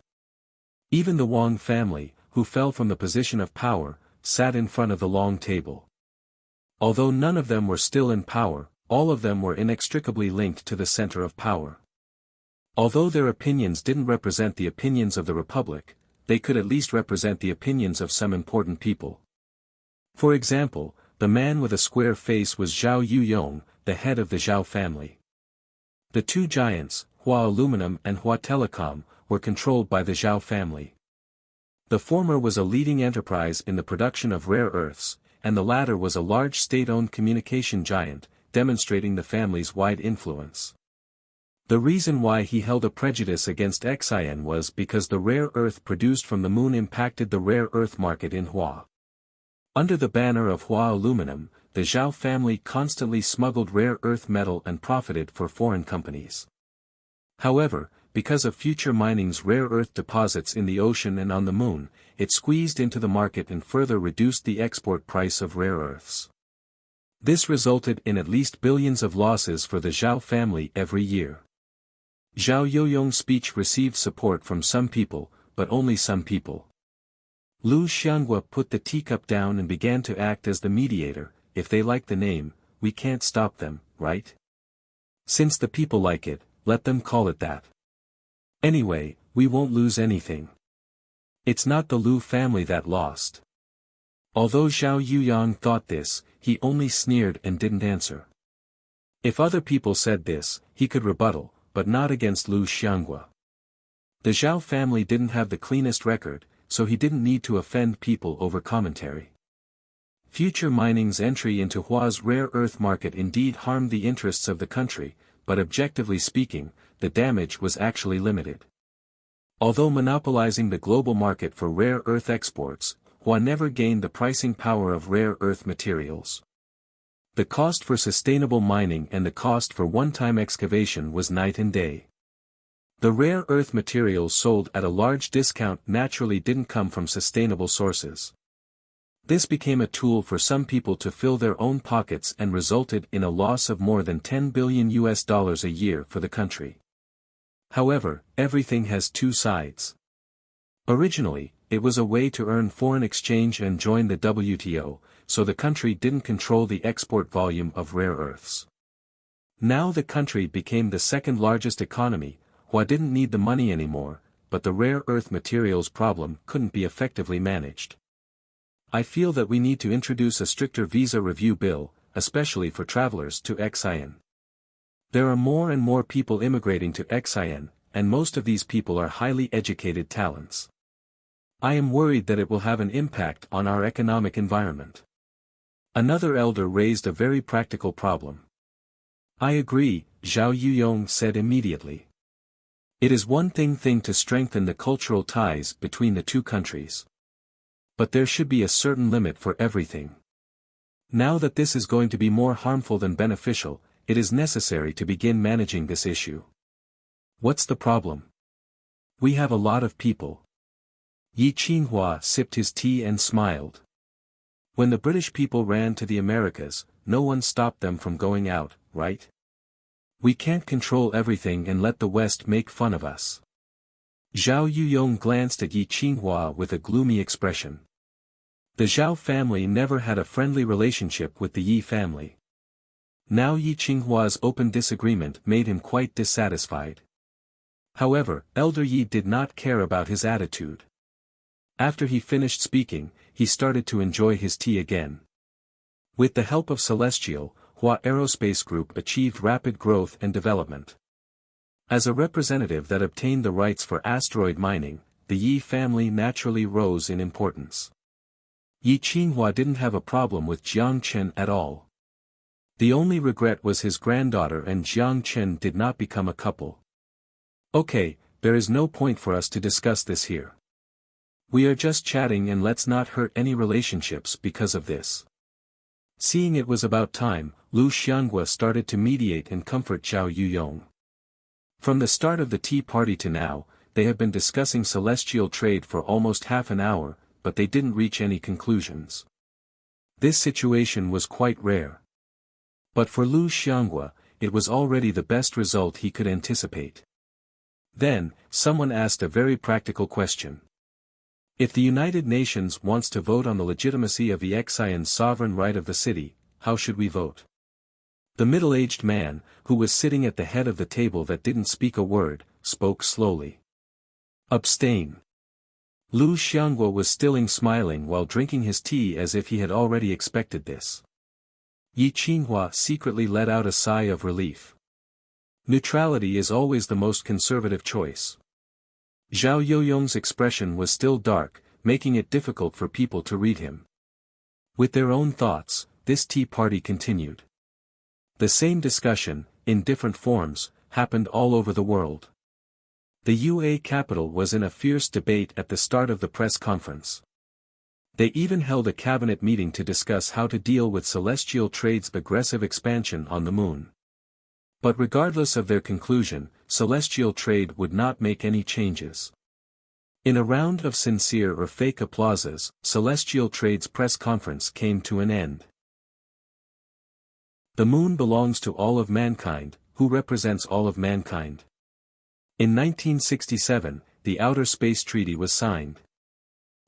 Even the Wang family, who fell from the position of power, sat in front of the long table. Although none of them were still in power, all of them were inextricably linked to the center of power. Although their opinions didn't represent the opinions of the Republic, they could at least represent the opinions of some important people. For example, the man with a square face was Zhao Yuyong, the head of the Zhao family. The two giants, Hua Aluminum and Hua Telecom, were controlled by the Zhao family. The former was a leading enterprise in the production of rare earths, and the latter was a large state-owned communication giant, demonstrating the family's wide influence. The reason why he held a prejudice against Xian was because the rare earth produced from the moon impacted the rare earth market in Hua. Under the banner of Hua Aluminum, the Zhao family constantly smuggled rare earth metal and profited for foreign companies. However, because of future mining's rare earth deposits in the ocean and on the moon, it squeezed into the market and further reduced the export price of rare earths. This resulted in at least billions of losses for the Zhao family every year. Zhao Youyong's speech received support from some people, but only some people. Lu Xianghua put the teacup down and began to act as the mediator. If they like the name, we can't stop them, right? Since the people like it, let them call it that. Anyway, we won't lose anything. It's not the Lu family that lost. Although Zhao Yuyong thought this, he only sneered and didn't answer. If other people said this, he could rebuttal, but not against Lu Xianghua. The Zhao family didn't have the cleanest record, so he didn't need to offend people over commentary. Future mining's entry into Hua's rare earth market indeed harmed the interests of the country, but objectively speaking, the damage was actually limited. Although monopolizing the global market for rare earth exports, Hua never gained the pricing power of rare earth materials. The cost for sustainable mining and the cost for one-time excavation was night and day. The rare earth materials sold at a large discount naturally didn't come from sustainable sources. This became a tool for some people to fill their own pockets and resulted in a loss of more than $10 billion a year for the country. However, everything has two sides. Originally, it was a way to earn foreign exchange and join the WTO, so the country didn't control the export volume of rare earths. Now the country became the second largest economy. Hua didn't need the money anymore, but the rare earth materials problem couldn't be effectively managed. I feel that we need to introduce a stricter visa review bill, especially for travelers to Xian. There are more and more people immigrating to Xian, and most of these people are highly educated talents. I am worried that it will have an impact on our economic environment. Another elder raised a very practical problem. I agree, Zhao Yuyong said immediately. It is one thing to strengthen the cultural ties between the two countries. But there should be a certain limit for everything. Now that this is going to be more harmful than beneficial, it is necessary to begin managing this issue. What's the problem? We have a lot of people. Yi Qinghua sipped his tea and smiled. When the British people ran to the Americas, no one stopped them from going out, right? We can't control everything and let the West make fun of us. Zhao Yuyong glanced at Yi Qinghua with a gloomy expression. The Zhao family never had a friendly relationship with the Yi family. Now Yi Qinghua's open disagreement made him quite dissatisfied. However, Elder Yi did not care about his attitude. After he finished speaking, he started to enjoy his tea again. With the help of Celestial, Hua Aerospace Group achieved rapid growth and development. As a representative that obtained the rights for asteroid mining, the Yi family naturally rose in importance. Yi Qinghua didn't have a problem with Jiang Chen at all. The only regret was his granddaughter and Jiang Chen did not become a couple. Okay, there is no point for us to discuss this here. We are just chatting and let's not hurt any relationships because of this. Seeing it was about time, Lu Xianghua started to mediate and comfort Zhao Yuyong. From the start of the Tea Party to now, they have been discussing celestial trade for almost half an hour, but they didn't reach any conclusions. This situation was quite rare. But for Lu Xianghua, it was already the best result he could anticipate. Then, someone asked a very practical question. If the United Nations wants to vote on the legitimacy of the Xian's sovereign right of the city, how should we vote? The middle-aged man, who was sitting at the head of the table that didn't speak a word, spoke slowly. Abstain. Lu Xianghua was smiling while drinking his tea as if he had already expected this. Yi Qinghua secretly let out a sigh of relief. Neutrality is always the most conservative choice. Zhao Youyong's expression was still dark, making it difficult for people to read him. With their own thoughts, this tea party continued. The same discussion, in different forms, happened all over the world. The UA capital was in a fierce debate at the start of the press conference. They even held a cabinet meeting to discuss how to deal with celestial trade's aggressive expansion on the moon. But regardless of their conclusion, celestial trade would not make any changes. In a round of sincere or fake applauses, celestial trade's press conference came to an end. The moon belongs to all of mankind. Who represents all of mankind? In 1967, the Outer Space Treaty was signed.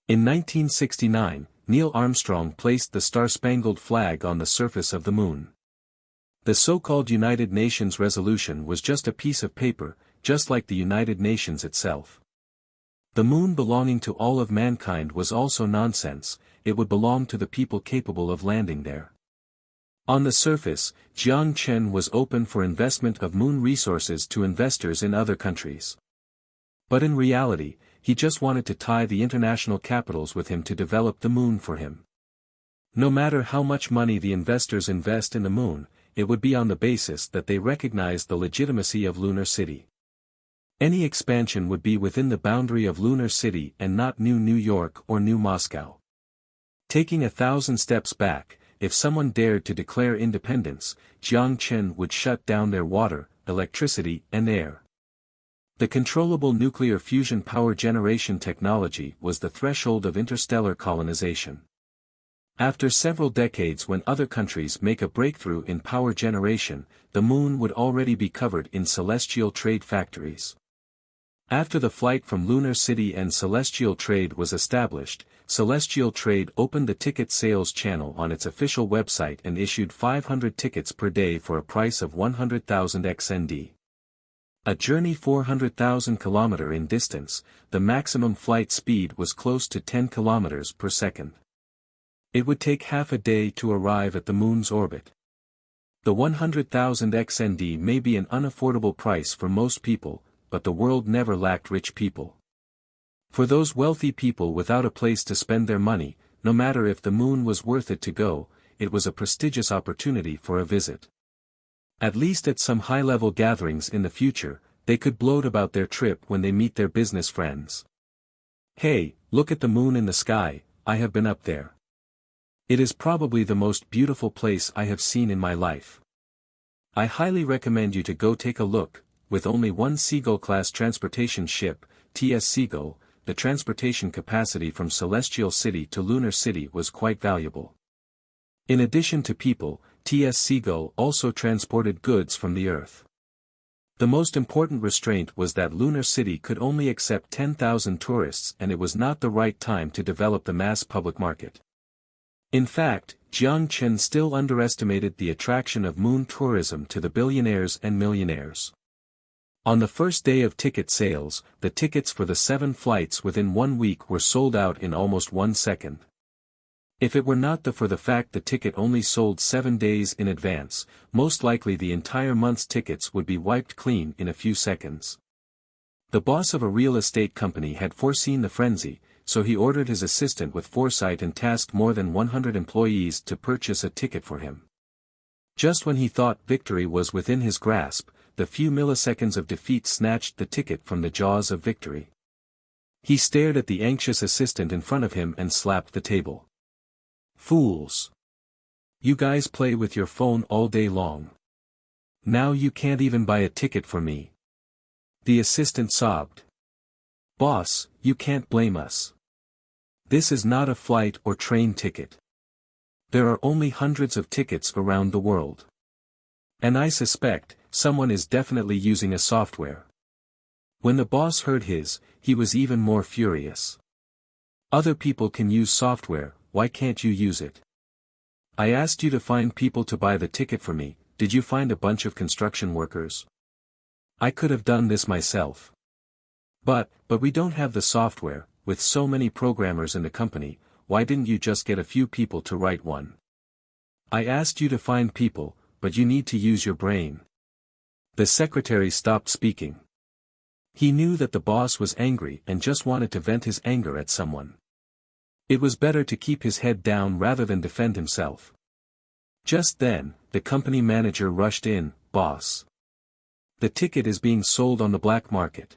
In 1969, Neil Armstrong placed the Star-Spangled Flag on the surface of the moon. The so-called United Nations resolution was just a piece of paper, just like the United Nations itself. The moon belonging to all of mankind was also nonsense. It would belong to the people capable of landing there. On the surface, Jiang Chen was open for investment of moon resources to investors in other countries. But in reality, he just wanted to tie the international capitals with him to develop the moon for him. No matter how much money the investors invest in the moon, it would be on the basis that they recognize the legitimacy of Lunar City. Any expansion would be within the boundary of Lunar City and not New York or New Moscow. Taking 1,000 steps back, if someone dared to declare independence, Jiang Chen would shut down their water, electricity and air. The controllable nuclear fusion power generation technology was the threshold of interstellar colonization. After several decades, when other countries make a breakthrough in power generation, the moon would already be covered in celestial trade factories. After the flight from Lunar City and celestial trade was established, Celestial Trade opened the ticket sales channel on its official website and issued 500 tickets per day for a price of 100,000 XND. A journey 400,000 km in distance, the maximum flight speed was close to 10 km per second. It would take half a day to arrive at the moon's orbit. The 100,000 XND may be an unaffordable price for most people, but the world never lacked rich people. For those wealthy people without a place to spend their money, no matter if the moon was worth it to go, it was a prestigious opportunity for a visit. At least at some high-level gatherings in the future, they could gloat about their trip when they meet their business friends. Hey, look at the moon in the sky, I have been up there. It is probably the most beautiful place I have seen in my life. I highly recommend you to go take a look. With only one Seagull-class transportation ship, TS Seagull, the transportation capacity from Celestial City to Lunar City was quite valuable. In addition to people, TS Seagull also transported goods from the Earth. The most important restraint was that Lunar City could only accept 10,000 tourists, and it was not the right time to develop the mass public market. In fact, Jiang Chen still underestimated the attraction of moon tourism to the billionaires and millionaires. On the first day of ticket sales, the tickets for the 7 flights within 1 week were sold out in almost 1 second. If it were not for the fact the ticket only sold 7 days in advance, most likely the entire month's tickets would be wiped clean in a few seconds. The boss of a real estate company had foreseen the frenzy, so he ordered his assistant with foresight and tasked more than 100 employees to purchase a ticket for him. Just when he thought victory was within his grasp, the few milliseconds of defeat snatched the ticket from the jaws of victory. He stared at the anxious assistant in front of him and slapped the table. Fools! You guys play with your phone all day long. Now you can't even buy a ticket for me. The assistant sobbed. Boss, you can't blame us. This is not a flight or train ticket. There are only hundreds of tickets around the world. And I suspect, someone is definitely using a software. When the boss heard he was even more furious. Other people can use software, why can't you use it? I asked you to find people to buy the ticket for me, did you find a bunch of construction workers? I could have done this myself. But we don't have the software, with so many programmers in the company, why didn't you just get a few people to write one? I asked you to find people, but you need to use your brain. The secretary stopped speaking. He knew that the boss was angry and just wanted to vent his anger at someone. It was better to keep his head down rather than defend himself. Just then, the company manager rushed in, "Boss. The ticket is being sold on the black market."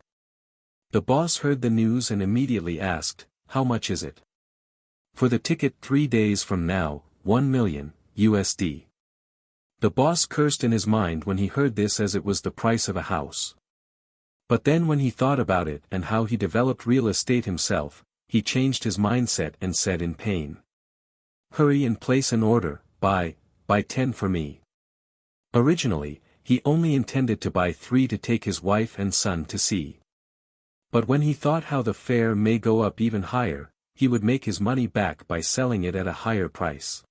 The boss heard the news and immediately asked, "How much is it?" "For the ticket 3 days from now, $1 million, USD. The boss cursed in his mind when he heard this as it was the price of a house. But then when he thought about it and how he developed real estate himself, he changed his mindset and said in pain. "Hurry and place an order, buy 10 for me." Originally, he only intended to buy 3 to take his wife and son to see. But when he thought how the fare may go up even higher, he would make his money back by selling it at a higher price.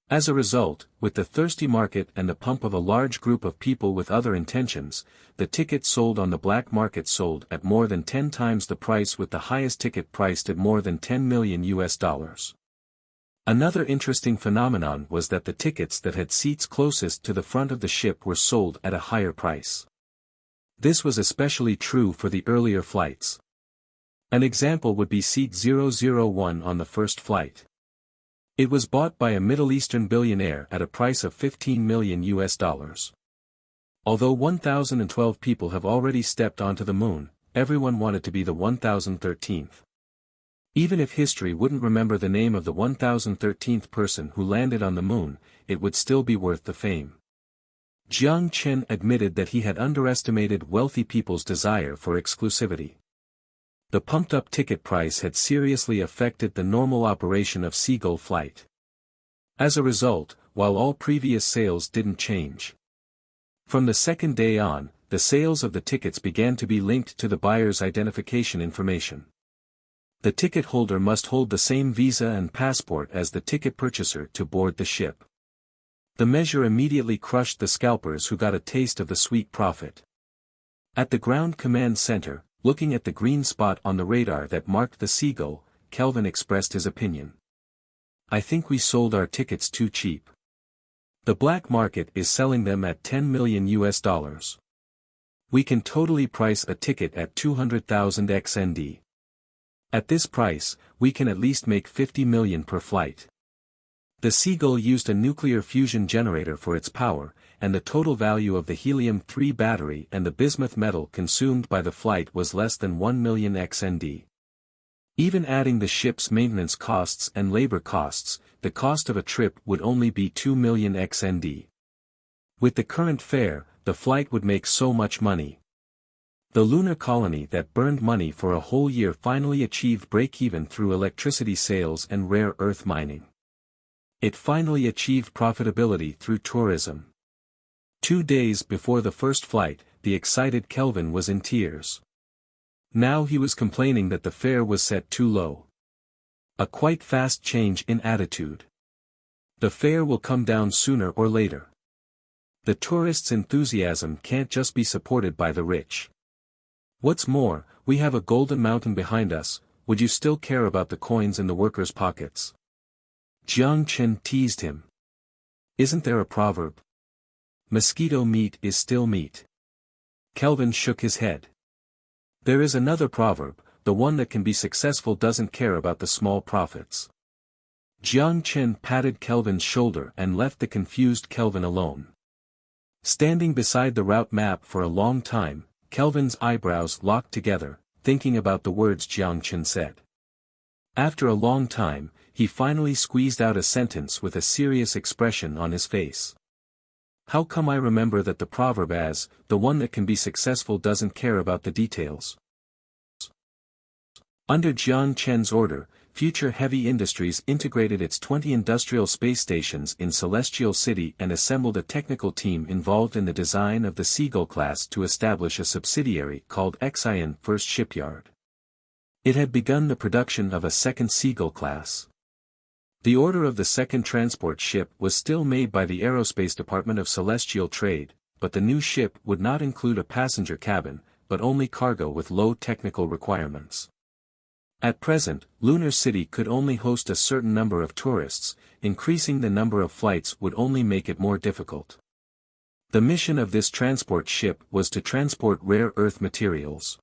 As a result, with the thirsty market and the pump of a large group of people with other intentions, the ticket sold on the black market sold at more than 10 times the price, with the highest ticket priced at more than $10 million US. Another interesting phenomenon was that the tickets that had seats closest to the front of the ship were sold at a higher price. This was especially true for the earlier flights. An example would be seat 001 on the first flight. It was bought by a Middle Eastern billionaire at a price of $15 million US. Although 1,012 people have already stepped onto the moon, everyone wanted to be the 1,013th. Even if history wouldn't remember the name of the 1,013th person who landed on the moon, it would still be worth the fame. Jiang Chen admitted that he had underestimated wealthy people's desire for exclusivity. The pumped-up ticket price had seriously affected the normal operation of Seagull flight. As a result, while all previous sales didn't change. From the second day on, the sales of the tickets began to be linked to the buyer's identification information. The ticket holder must hold the same visa and passport as the ticket purchaser to board the ship. The measure immediately crushed the scalpers who got a taste of the sweet profit. At the ground command center, looking at the green spot on the radar that marked the Seagull, Kelvin expressed his opinion. "I think we sold our tickets too cheap. The black market is selling them at $10 million US. We can totally price a ticket at 200,000 XND. At this price, we can at least make 50 million per flight." The Seagull used a nuclear fusion generator for its power, and the total value of the helium-3 battery and the bismuth metal consumed by the flight was less than 1 million XND. Even adding the ship's maintenance costs and labor costs, the cost of a trip would only be 2 million XND. With the current fare, the flight would make so much money. The lunar colony that burned money for a whole year finally achieved break-even through electricity sales and rare earth mining. It finally achieved profitability through tourism. 2 days before the first flight, the excited Kelvin was in tears. Now he was complaining that the fare was set too low. A quite fast change in attitude. The fare will come down sooner or later. The tourists' enthusiasm can't just be supported by the rich. What's more, we have a golden mountain behind us, would you still care about the coins in the workers' pockets? Jiang Chen teased him. Isn't there a proverb? Mosquito meat is still meat. Kelvin shook his head. There is another proverb, the one that can be successful doesn't care about the small profits. Jiang Chen patted Kelvin's shoulder and left the confused Kelvin alone. Standing beside the route map for a long time, Kelvin's eyebrows locked together, thinking about the words Jiang Chen said. After a long time, he finally squeezed out a sentence with a serious expression on his face. How come I remember that the proverb as, the one that can be successful doesn't care about the details? Under Jiang Chen's order, Future Heavy Industries integrated its 20 industrial space stations in Celestial City and assembled a technical team involved in the design of the Seagull class to establish a subsidiary called Xian First Shipyard. It had begun the production of a second Seagull class. The order of the second transport ship was still made by the Aerospace Department of Celestial Trade, but the new ship would not include a passenger cabin, but only cargo with low technical requirements. At present, Lunar City could only host a certain number of tourists, increasing the number of flights would only make it more difficult. The mission of this transport ship was to transport rare earth materials.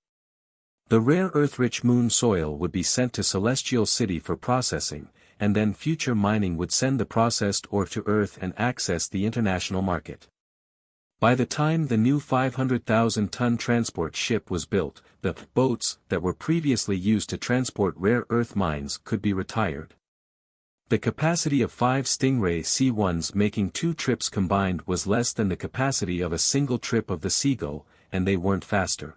The rare earth-rich moon soil would be sent to Celestial City for processing, and then future mining would send the processed ore to Earth and access the international market. By the time the new 500,000-ton transport ship was built, the boats that were previously used to transport rare earth mines could be retired. The capacity of 5 Stingray C1s making 2 trips combined was less than the capacity of a single trip of the Seagull, and they weren't faster.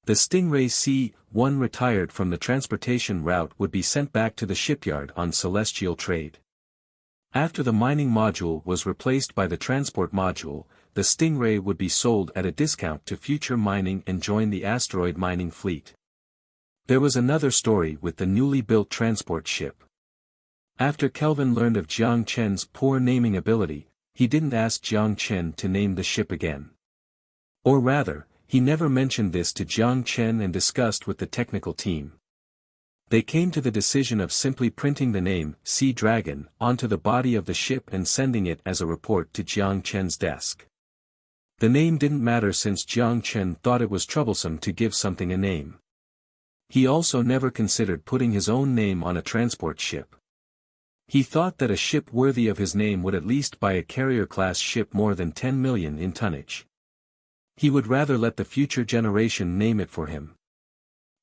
The Stingray C1 retired from the transportation route would be sent back to the shipyard on Celestial Trade. After the mining module was replaced by the transport module, the Stingray would be sold at a discount to future mining and join the asteroid mining fleet. There was another story with the newly built transport ship. After Kelvin learned of Jiang Chen's poor naming ability, he didn't ask Jiang Chen to name the ship again. Or rather, he never mentioned this to Jiang Chen and discussed with the technical team. They came to the decision of simply printing the name, Sea Dragon, onto the body of the ship and sending it as a report to Jiang Chen's desk. The name didn't matter since Jiang Chen thought it was troublesome to give something a name. He also never considered putting his own name on a transport ship. He thought that a ship worthy of his name would at least buy a carrier-class ship more than 10 million in tonnage. He would rather let the future generation name it for him.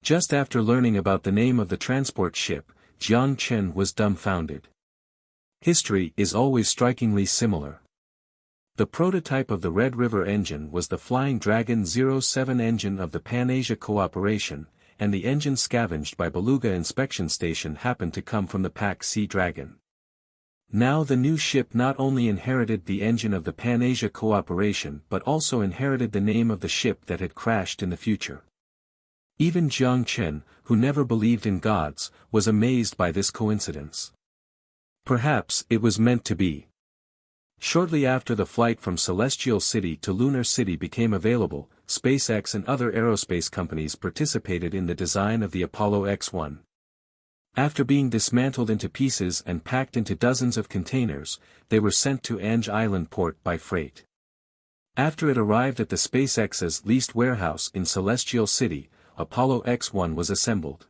Just after learning about the name of the transport ship, Jiang Chen was dumbfounded. History is always strikingly similar. The prototype of the Red River engine was the Flying Dragon 07 engine of the Pan-Asia Cooperation, and the engine scavenged by Beluga Inspection Station happened to come from the Pack Sea Dragon. Now the new ship not only inherited the engine of the Pan-Asia Cooperation but also inherited the name of the ship that had crashed in the future. Even Jiang Chen, who never believed in gods, was amazed by this coincidence. Perhaps it was meant to be. Shortly after the flight from Celestial City to Lunar City became available, SpaceX and other aerospace companies participated in the design of the Apollo X-1. After being dismantled into pieces and packed into dozens of containers, they were sent to Ange Island port by freight. After it arrived at the SpaceX's leased warehouse in Celestial City, Apollo X-1 was assembled.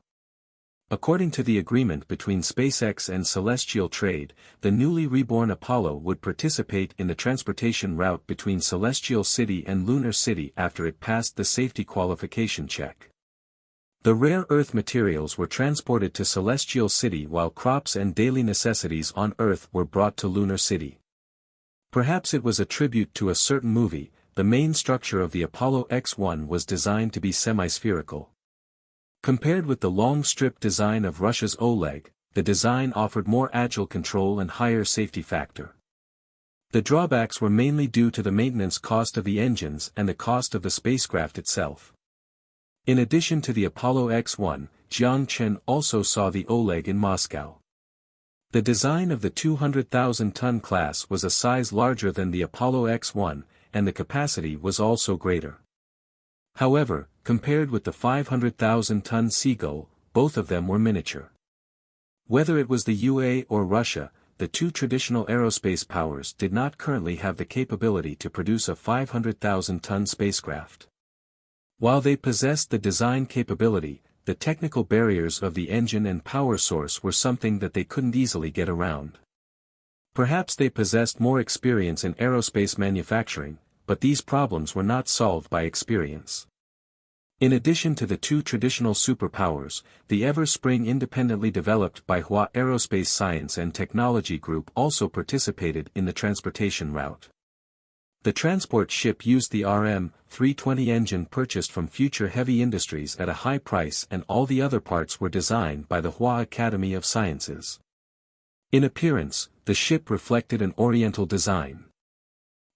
According to the agreement between SpaceX and Celestial Trade, the newly reborn Apollo would participate in the transportation route between Celestial City and Lunar City after it passed the safety qualification check. The rare earth materials were transported to Celestial City while crops and daily necessities on Earth were brought to Lunar City. Perhaps it was a tribute to a certain movie. The main structure of the Apollo X-1 was designed to be semi-spherical. Compared with the long strip design of Russia's Oleg, the design offered more agile control and higher safety factor. The drawbacks were mainly due to the maintenance cost of the engines and the cost of the spacecraft itself. In addition to the Apollo X-1, Jiang Chen also saw the Oleg in Moscow. The design of the 200,000-ton class was a size larger than the Apollo X-1, and the capacity was also greater. However, compared with the 500,000-ton Seagull, both of them were miniature. Whether it was the UA or Russia, the two traditional aerospace powers did not currently have the capability to produce a 500,000-ton spacecraft. While they possessed the design capability, the technical barriers of the engine and power source were something that they couldn't easily get around. Perhaps they possessed more experience in aerospace manufacturing, but these problems were not solved by experience. In addition to the two traditional superpowers, the Ever-Spring independently developed by Hua Aerospace Science and Technology Group also participated in the transportation route. The transport ship used the RM-320 engine purchased from Future Heavy Industries at a high price, and all the other parts were designed by the Hua Academy of Sciences. In appearance, the ship reflected an Oriental design.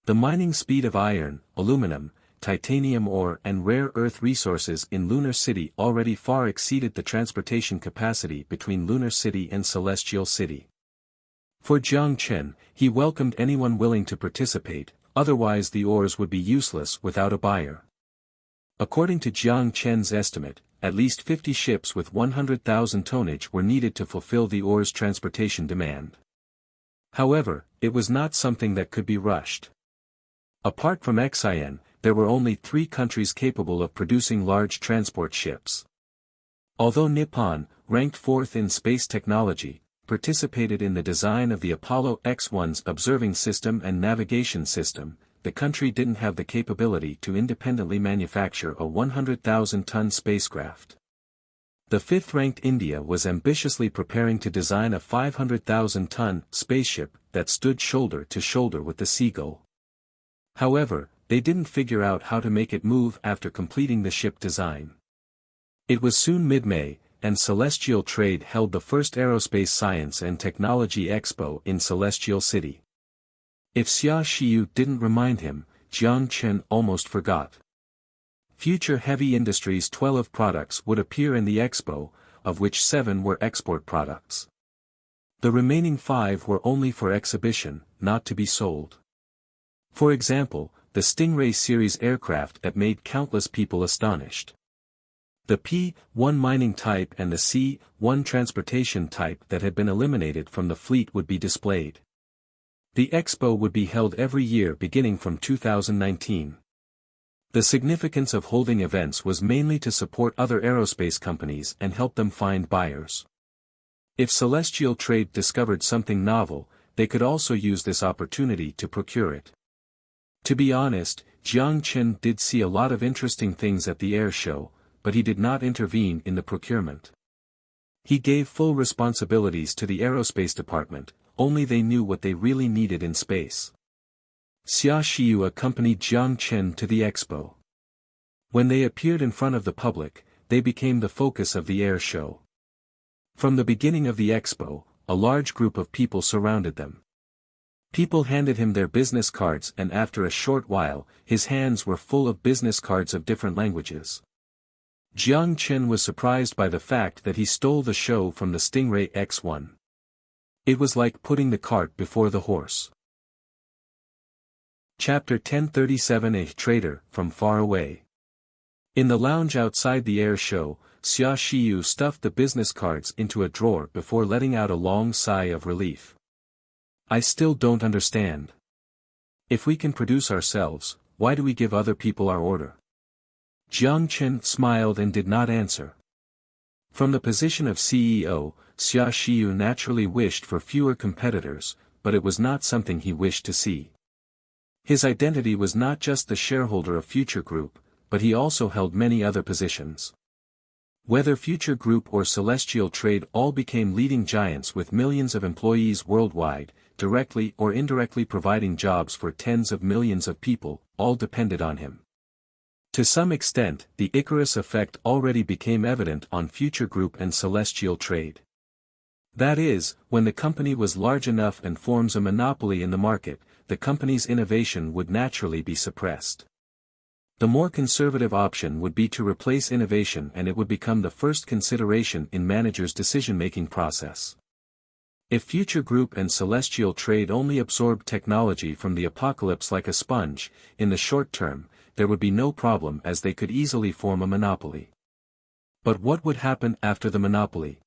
The mining speed of iron, aluminum, titanium ore and rare earth resources in Lunar City already far exceeded the transportation capacity between Lunar City and Celestial City. For Jiang Chen, he welcomed anyone willing to participate, otherwise the ores would be useless without a buyer. According to Jiang Chen's estimate, at least 50 ships with 100,000 tonnage were needed to fulfill the ores transportation demand. However, it was not something that could be rushed. Apart from XIN, there were only 3 countries capable of producing large transport ships. Although Nippon, ranked 4th in space technology, participated in the design of the Apollo X-1's observing system and navigation system, the country didn't have the capability to independently manufacture a 100,000-ton spacecraft. The 5th-ranked India was ambitiously preparing to design a 500,000-ton spaceship that stood shoulder to shoulder with the Seagull. However, they didn't figure out how to make it move after completing the ship design. It was soon mid-May, and Celestial Trade held the first Aerospace Science and Technology Expo in Celestial City. If Xia Xiu didn't remind him, Jiang Chen almost forgot. Future Heavy Industries' 12 products would appear in the expo, of which 7 were export products. The remaining 5 were only for exhibition, not to be sold. For example, the Stingray series aircraft that made countless people astonished. The P-1 mining type and the C-1 transportation type that had been eliminated from the fleet would be displayed. The expo would be held every year beginning from 2019. The significance of holding events was mainly to support other aerospace companies and help them find buyers. If Celestial Trade discovered something novel, they could also use this opportunity to procure it. To be honest, Jiang Chen did see a lot of interesting things at the air show, but he did not intervene in the procurement. He gave full responsibilities to the aerospace department, only they knew what they really needed in space. Xia Xiu accompanied Jiang Chen to the expo. When they appeared in front of the public, they became the focus of the air show. From the beginning of the expo, a large group of people surrounded them. People handed him their business cards, and after a short while, his hands were full of business cards of different languages. Jiang Chen was surprised by the fact that he stole the show from the Stingray X-1. It was like putting the cart before the horse. Chapter 1037. A trader from far away. In the lounge outside the air show, Xia Xiu stuffed the business cards into a drawer before letting out a long sigh of relief. I still don't understand. If we can produce ourselves, why do we give other people our order? Jiang Chen smiled and did not answer. From the position of CEO, Xia Xiu naturally wished for fewer competitors, but it was not something he wished to see. His identity was not just the shareholder of Future Group, but he also held many other positions. Whether Future Group or Celestial Trade all became leading giants with millions of employees worldwide, directly or indirectly providing jobs for tens of millions of people, all depended on him. To some extent, the Icarus effect already became evident on Future Group and Celestial Trade. That is, when the company was large enough and forms a monopoly in the market, the company's innovation would naturally be suppressed. The more conservative option would be to replace innovation, and it would become the first consideration in managers' decision-making process. If Future Group and Celestial Trade only absorbed technology from the apocalypse like a sponge, in the short term, there would be no problem as they could easily form a monopoly. But what would happen after the monopoly?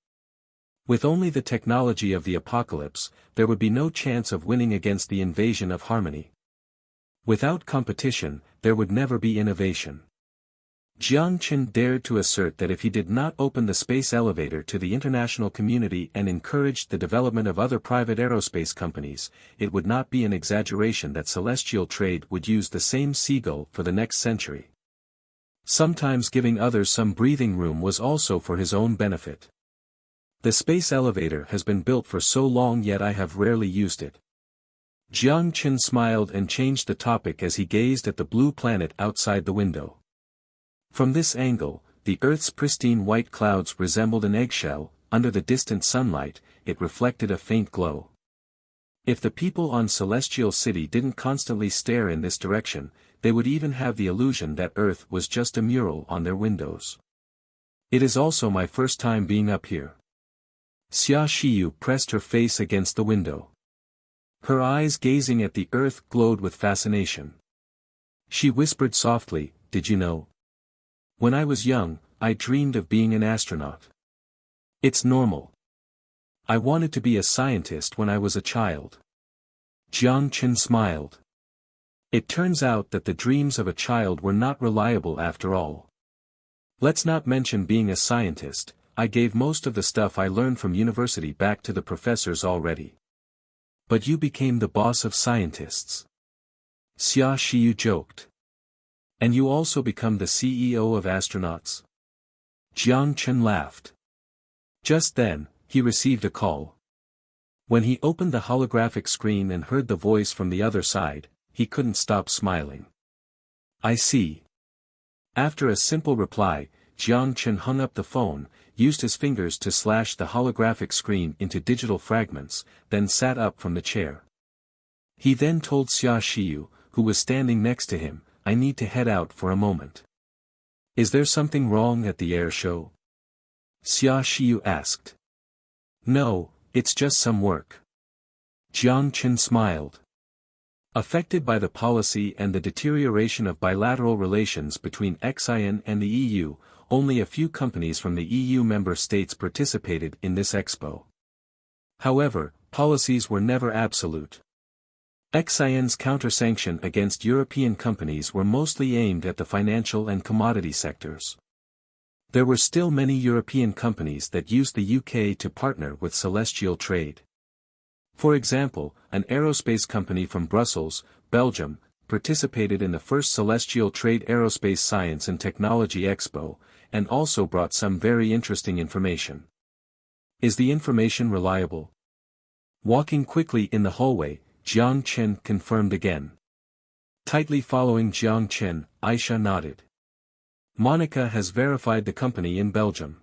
With only the technology of the apocalypse, there would be no chance of winning against the invasion of harmony. Without competition, there would never be innovation. Jiang Chen dared to assert that if he did not open the space elevator to the international community and encouraged the development of other private aerospace companies, it would not be an exaggeration that Celestial Trade would use the same Seagull for the next century. Sometimes giving others some breathing room was also for his own benefit. The space elevator has been built for so long, yet I have rarely used it. Jiang Chen smiled and changed the topic as he gazed at the blue planet outside the window. From this angle, the Earth's pristine white clouds resembled an eggshell. Under the distant sunlight, it reflected a faint glow. If the people on Celestial City didn't constantly stare in this direction, they would even have the illusion that Earth was just a mural on their windows. It is also my first time being up here. Xia Xiyu pressed her face against the window. Her eyes gazing at the Earth glowed with fascination. She whispered softly, "Did you know? When I was young, I dreamed of being an astronaut. It's normal. I wanted to be a scientist when I was a child." Jiang Chen smiled. It turns out that the dreams of a child were not reliable after all. Let's not mention being a scientist. I gave most of the stuff I learned from university back to the professors already. But you became the boss of scientists. Xia Xiyu joked. And you also become the CEO of astronauts? Jiang Chen laughed. Just then, he received a call. When he opened the holographic screen and heard the voice from the other side, he couldn't stop smiling. "I see." After a simple reply, Jiang Chen hung up the phone, used his fingers to slash the holographic screen into digital fragments, then sat up from the chair. He then told Xia Xiyu, who was standing next to him, "I need to head out for a moment." "Is there something wrong at the air show?" Xia Xiyu asked. "No, it's just some work." Jiang Chen smiled. Affected by the policy and the deterioration of bilateral relations between Xian and the EU, only a few companies from the EU member states participated in this expo. However, policies were never absolute. Xian's counter-sanction against European companies were mostly aimed at the financial and commodity sectors. There were still many European companies that used the UK to partner with celestial trade. For example, an aerospace company from Brussels, Belgium, participated in the first Celestial Trade Aerospace Science and Technology Expo, and also brought some very interesting information. Is the information reliable? Walking quickly in the hallway, Jiang Chen confirmed again. Tightly following Jiang Chen, Aisha nodded. Monica has verified the company in Belgium.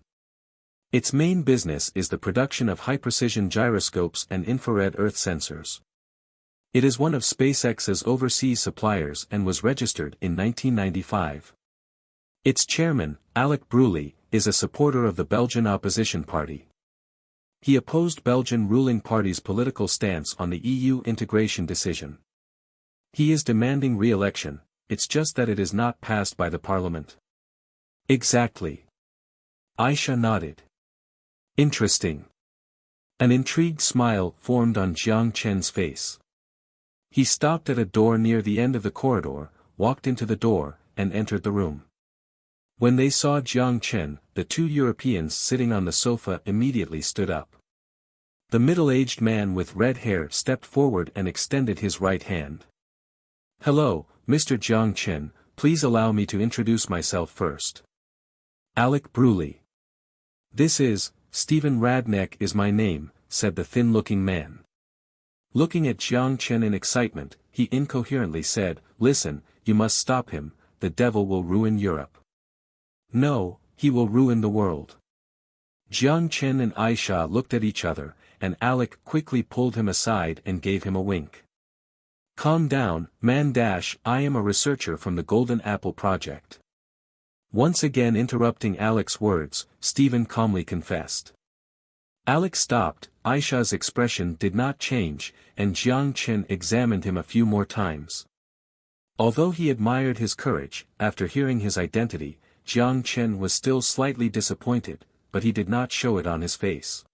Its main business is the production of high-precision gyroscopes and infrared Earth sensors. It is one of SpaceX's overseas suppliers and was registered in 1995. Its chairman, Alec Bruley, is a supporter of the Belgian opposition party. He opposed Belgian ruling party's political stance on the EU integration decision. He is demanding re-election, it's just that it is not passed by the parliament. Exactly. Aisha nodded. Interesting. An intrigued smile formed on Jiang Chen's face. He stopped at a door near the end of the corridor, walked into the door, and entered the room. When they saw Jiang Chen, the two Europeans sitting on the sofa immediately stood up. The middle-aged man with red hair stepped forward and extended his right hand. "Hello, Mr. Jiang Chen, please allow me to introduce myself first. Alec Bruley. This is, Stephen Radneck is my name," said the thin-looking man. Looking at Jiang Chen in excitement, he incoherently said, "Listen, you must stop him, the devil will ruin Europe." "No, he will ruin the world." Jiang Chen and Aisha looked at each other, and Alec quickly pulled him aside and gave him a wink. "Calm down, man. I am a researcher from the Golden Apple Project." Once again interrupting Alec's words, Stephen calmly confessed. Alec stopped, Aisha's expression did not change, and Jiang Chen examined him a few more times. Although he admired his courage, after hearing his identity, Jiang Chen was still slightly disappointed, but he did not show it on his face.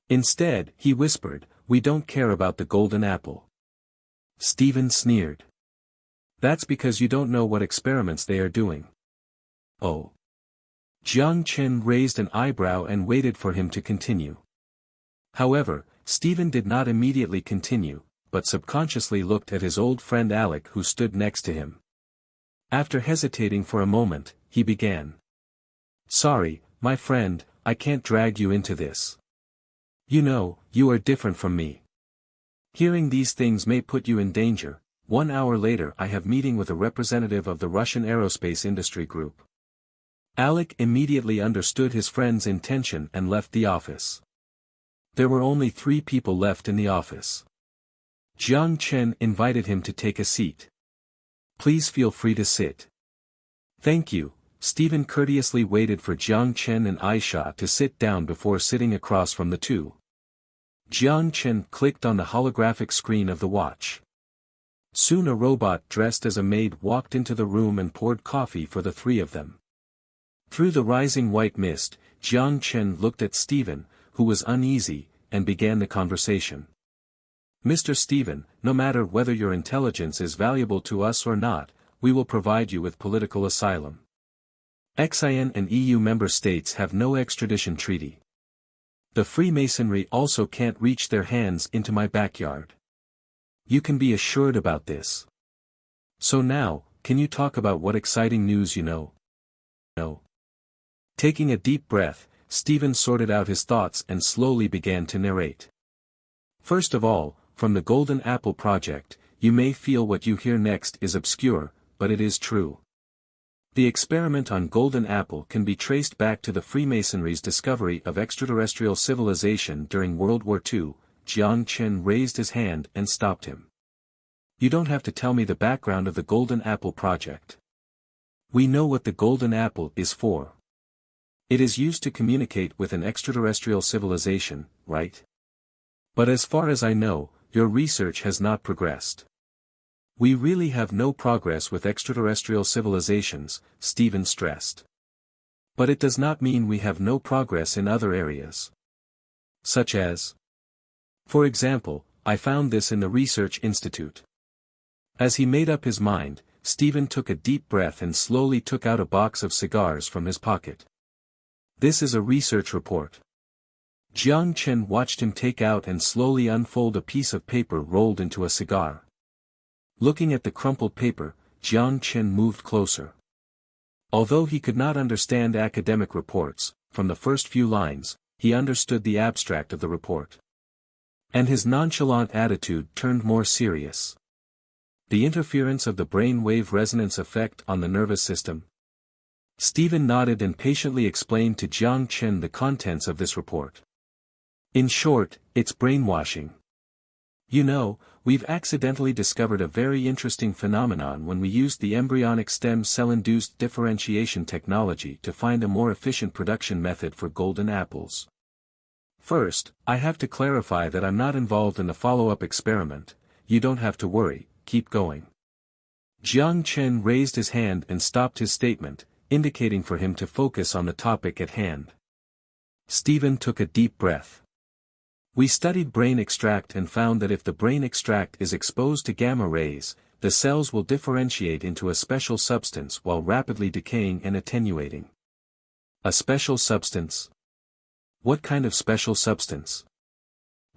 Instead, he whispered, "We don't care about the golden apple." Stephen sneered. "That's because you don't know what experiments they are doing." "Oh." Jiang Chen raised an eyebrow and waited for him to continue. However, Stephen did not immediately continue, but subconsciously looked at his old friend Alec who stood next to him. After hesitating for a moment, he began. "Sorry, my friend, I can't drag you into this. You know, you are different from me. Hearing these things may put you in danger." 1 hour later I have meeting with a representative of the Russian aerospace industry group. Alec immediately understood his friend's intention and left the office. There were only 3 people left in the office. Jiang Chen invited him to take a seat. "Please feel free to sit." "Thank you." Stephen courteously waited for Jiang Chen and Aisha to sit down before sitting across from the two. Jiang Chen clicked on the holographic screen of the watch. Soon a robot dressed as a maid walked into the room and poured coffee for the 3 of them. Through the rising white mist, Jiang Chen looked at Stephen, who was uneasy, and began the conversation. "Mr. Stephen, no matter whether your intelligence is valuable to us or not, we will provide you with political asylum. XIN and EU member states have no extradition treaty. The Freemasonry also can't reach their hands into my backyard. You can be assured about this. So now, can you talk about what exciting news you know?" "No." Taking a deep breath, Stephen sorted out his thoughts and slowly began to narrate. "First of all, from the Golden Apple Project, you may feel what you hear next is obscure, but it is true. The experiment on Golden Apple can be traced back to the Freemasonry's discovery of extraterrestrial civilization during World War II. Jiang Chen raised his hand and stopped him. "You don't have to tell me the background of the Golden Apple Project. We know what the Golden Apple is for. It is used to communicate with an extraterrestrial civilization, right? But as far as I know, your research has not progressed." "We really have no progress with extraterrestrial civilizations," Stephen stressed. "But it does not mean we have no progress in other areas. Such as? For example, I found this in the Research Institute." As he made up his mind, Stephen took a deep breath and slowly took out a box of cigars from his pocket. "This is a research report." Jiang Chen watched him take out and slowly unfold a piece of paper rolled into a cigar. Looking at the crumpled paper, Jiang Chen moved closer. Although he could not understand academic reports, from the first few lines, he understood the abstract of the report. And his nonchalant attitude turned more serious. "The interference of the brain wave resonance effect on the nervous system?" Stephen nodded and patiently explained to Jiang Chen the contents of this report. "In short, it's brainwashing. You know, we've accidentally discovered a very interesting phenomenon when we used the embryonic stem cell-induced differentiation technology to find a more efficient production method for golden apples. First, I have to clarify that I'm not involved in the follow-up experiment. You don't have to worry, keep going." Jiang Chen raised his hand and stopped his statement, indicating for him to focus on the topic at hand. Stephen took a deep breath. "We studied brain extract and found that if the brain extract is exposed to gamma rays, the cells will differentiate into a special substance while rapidly decaying and attenuating." "A special substance? What kind of special substance?"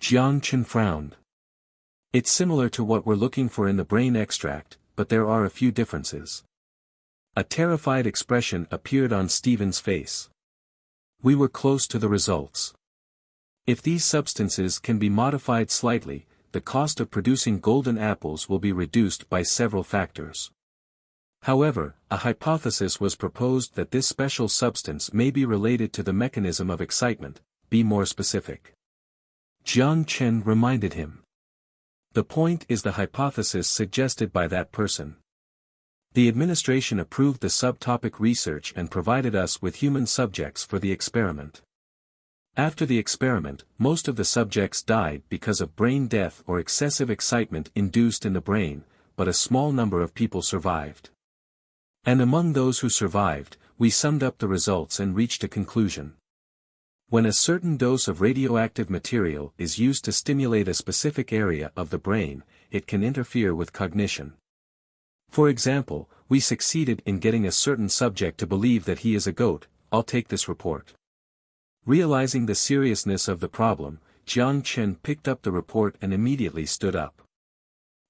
Jiang Chen frowned. "It's similar to what we're looking for in the brain extract, but there are a few differences." A terrified expression appeared on Stephen's face. "We were close to the results. If these substances can be modified slightly, the cost of producing golden apples will be reduced by several factors. However, a hypothesis was proposed that this special substance may be related to the mechanism of excitement. Be more specific." Jiang Chen reminded him. "The point is the hypothesis suggested by that person. The administration approved the subtopic research and provided us with human subjects for the experiment. After the experiment, most of the subjects died because of brain death or excessive excitement induced in the brain, but a small number of people survived. And among those who survived, we summed up the results and reached a conclusion. When a certain dose of radioactive material is used to stimulate a specific area of the brain, it can interfere with cognition. For example, we succeeded in getting a certain subject to believe that he is a goat. I'll take this report." Realizing the seriousness of the problem, Jiang Chen picked up the report and immediately stood up.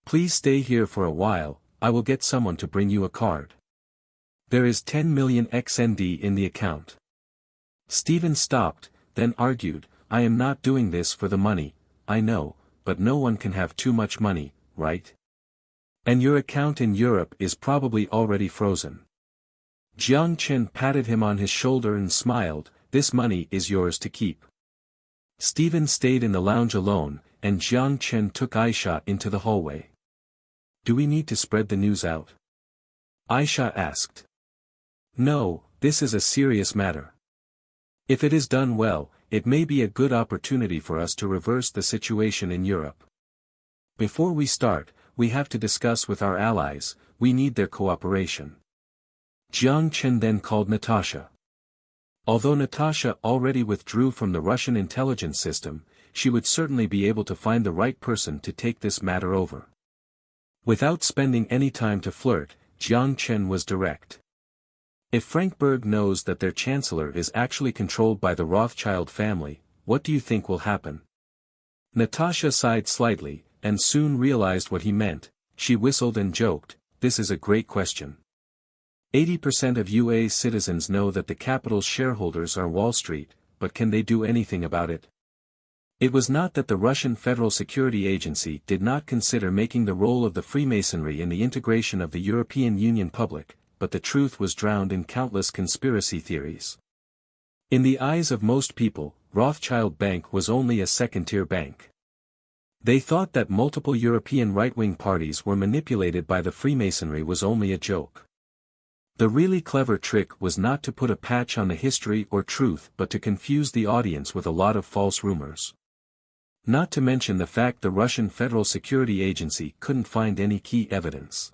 "Please stay here for a while, I will get someone to bring you a card." There is 10 million XND in the account. Stephen stopped, then argued, I am not doing this for the money, I know, but no one can have too much money, right? And your account in Europe is probably already frozen. Jiang Chen patted him on his shoulder and smiled, this money is yours to keep. Stephen stayed in the lounge alone, and Jiang Chen took Aisha into the hallway. Do we need to spread the news out? Aisha asked. No, this is a serious matter. If it is done well, it may be a good opportunity for us to reverse the situation in Europe. Before we start, we have to discuss with our allies, we need their cooperation. Jiang Chen then called Natasha. Although Natasha already withdrew from the Russian intelligence system, she would certainly be able to find the right person to take this matter over. Without spending any time to flirt, Jiang Chen was direct. If Frankfurt knows that their chancellor is actually controlled by the Rothschild family, what do you think will happen? Natasha sighed slightly, and soon realized what he meant. She whistled and joked, this is a great question. 80% of UA's citizens know that the capital's shareholders are Wall Street, but can they do anything about it? It was not that the Russian Federal Security Agency did not consider making the role of the Freemasonry in the integration of the European Union public, but the truth was drowned in countless conspiracy theories. In the eyes of most people, Rothschild Bank was only a second-tier bank. They thought that multiple European right-wing parties were manipulated by the Freemasonry was only a joke. The really clever trick was not to put a patch on the history or truth but to confuse the audience with a lot of false rumors. Not to mention the fact the Russian Federal Security Agency couldn't find any key evidence.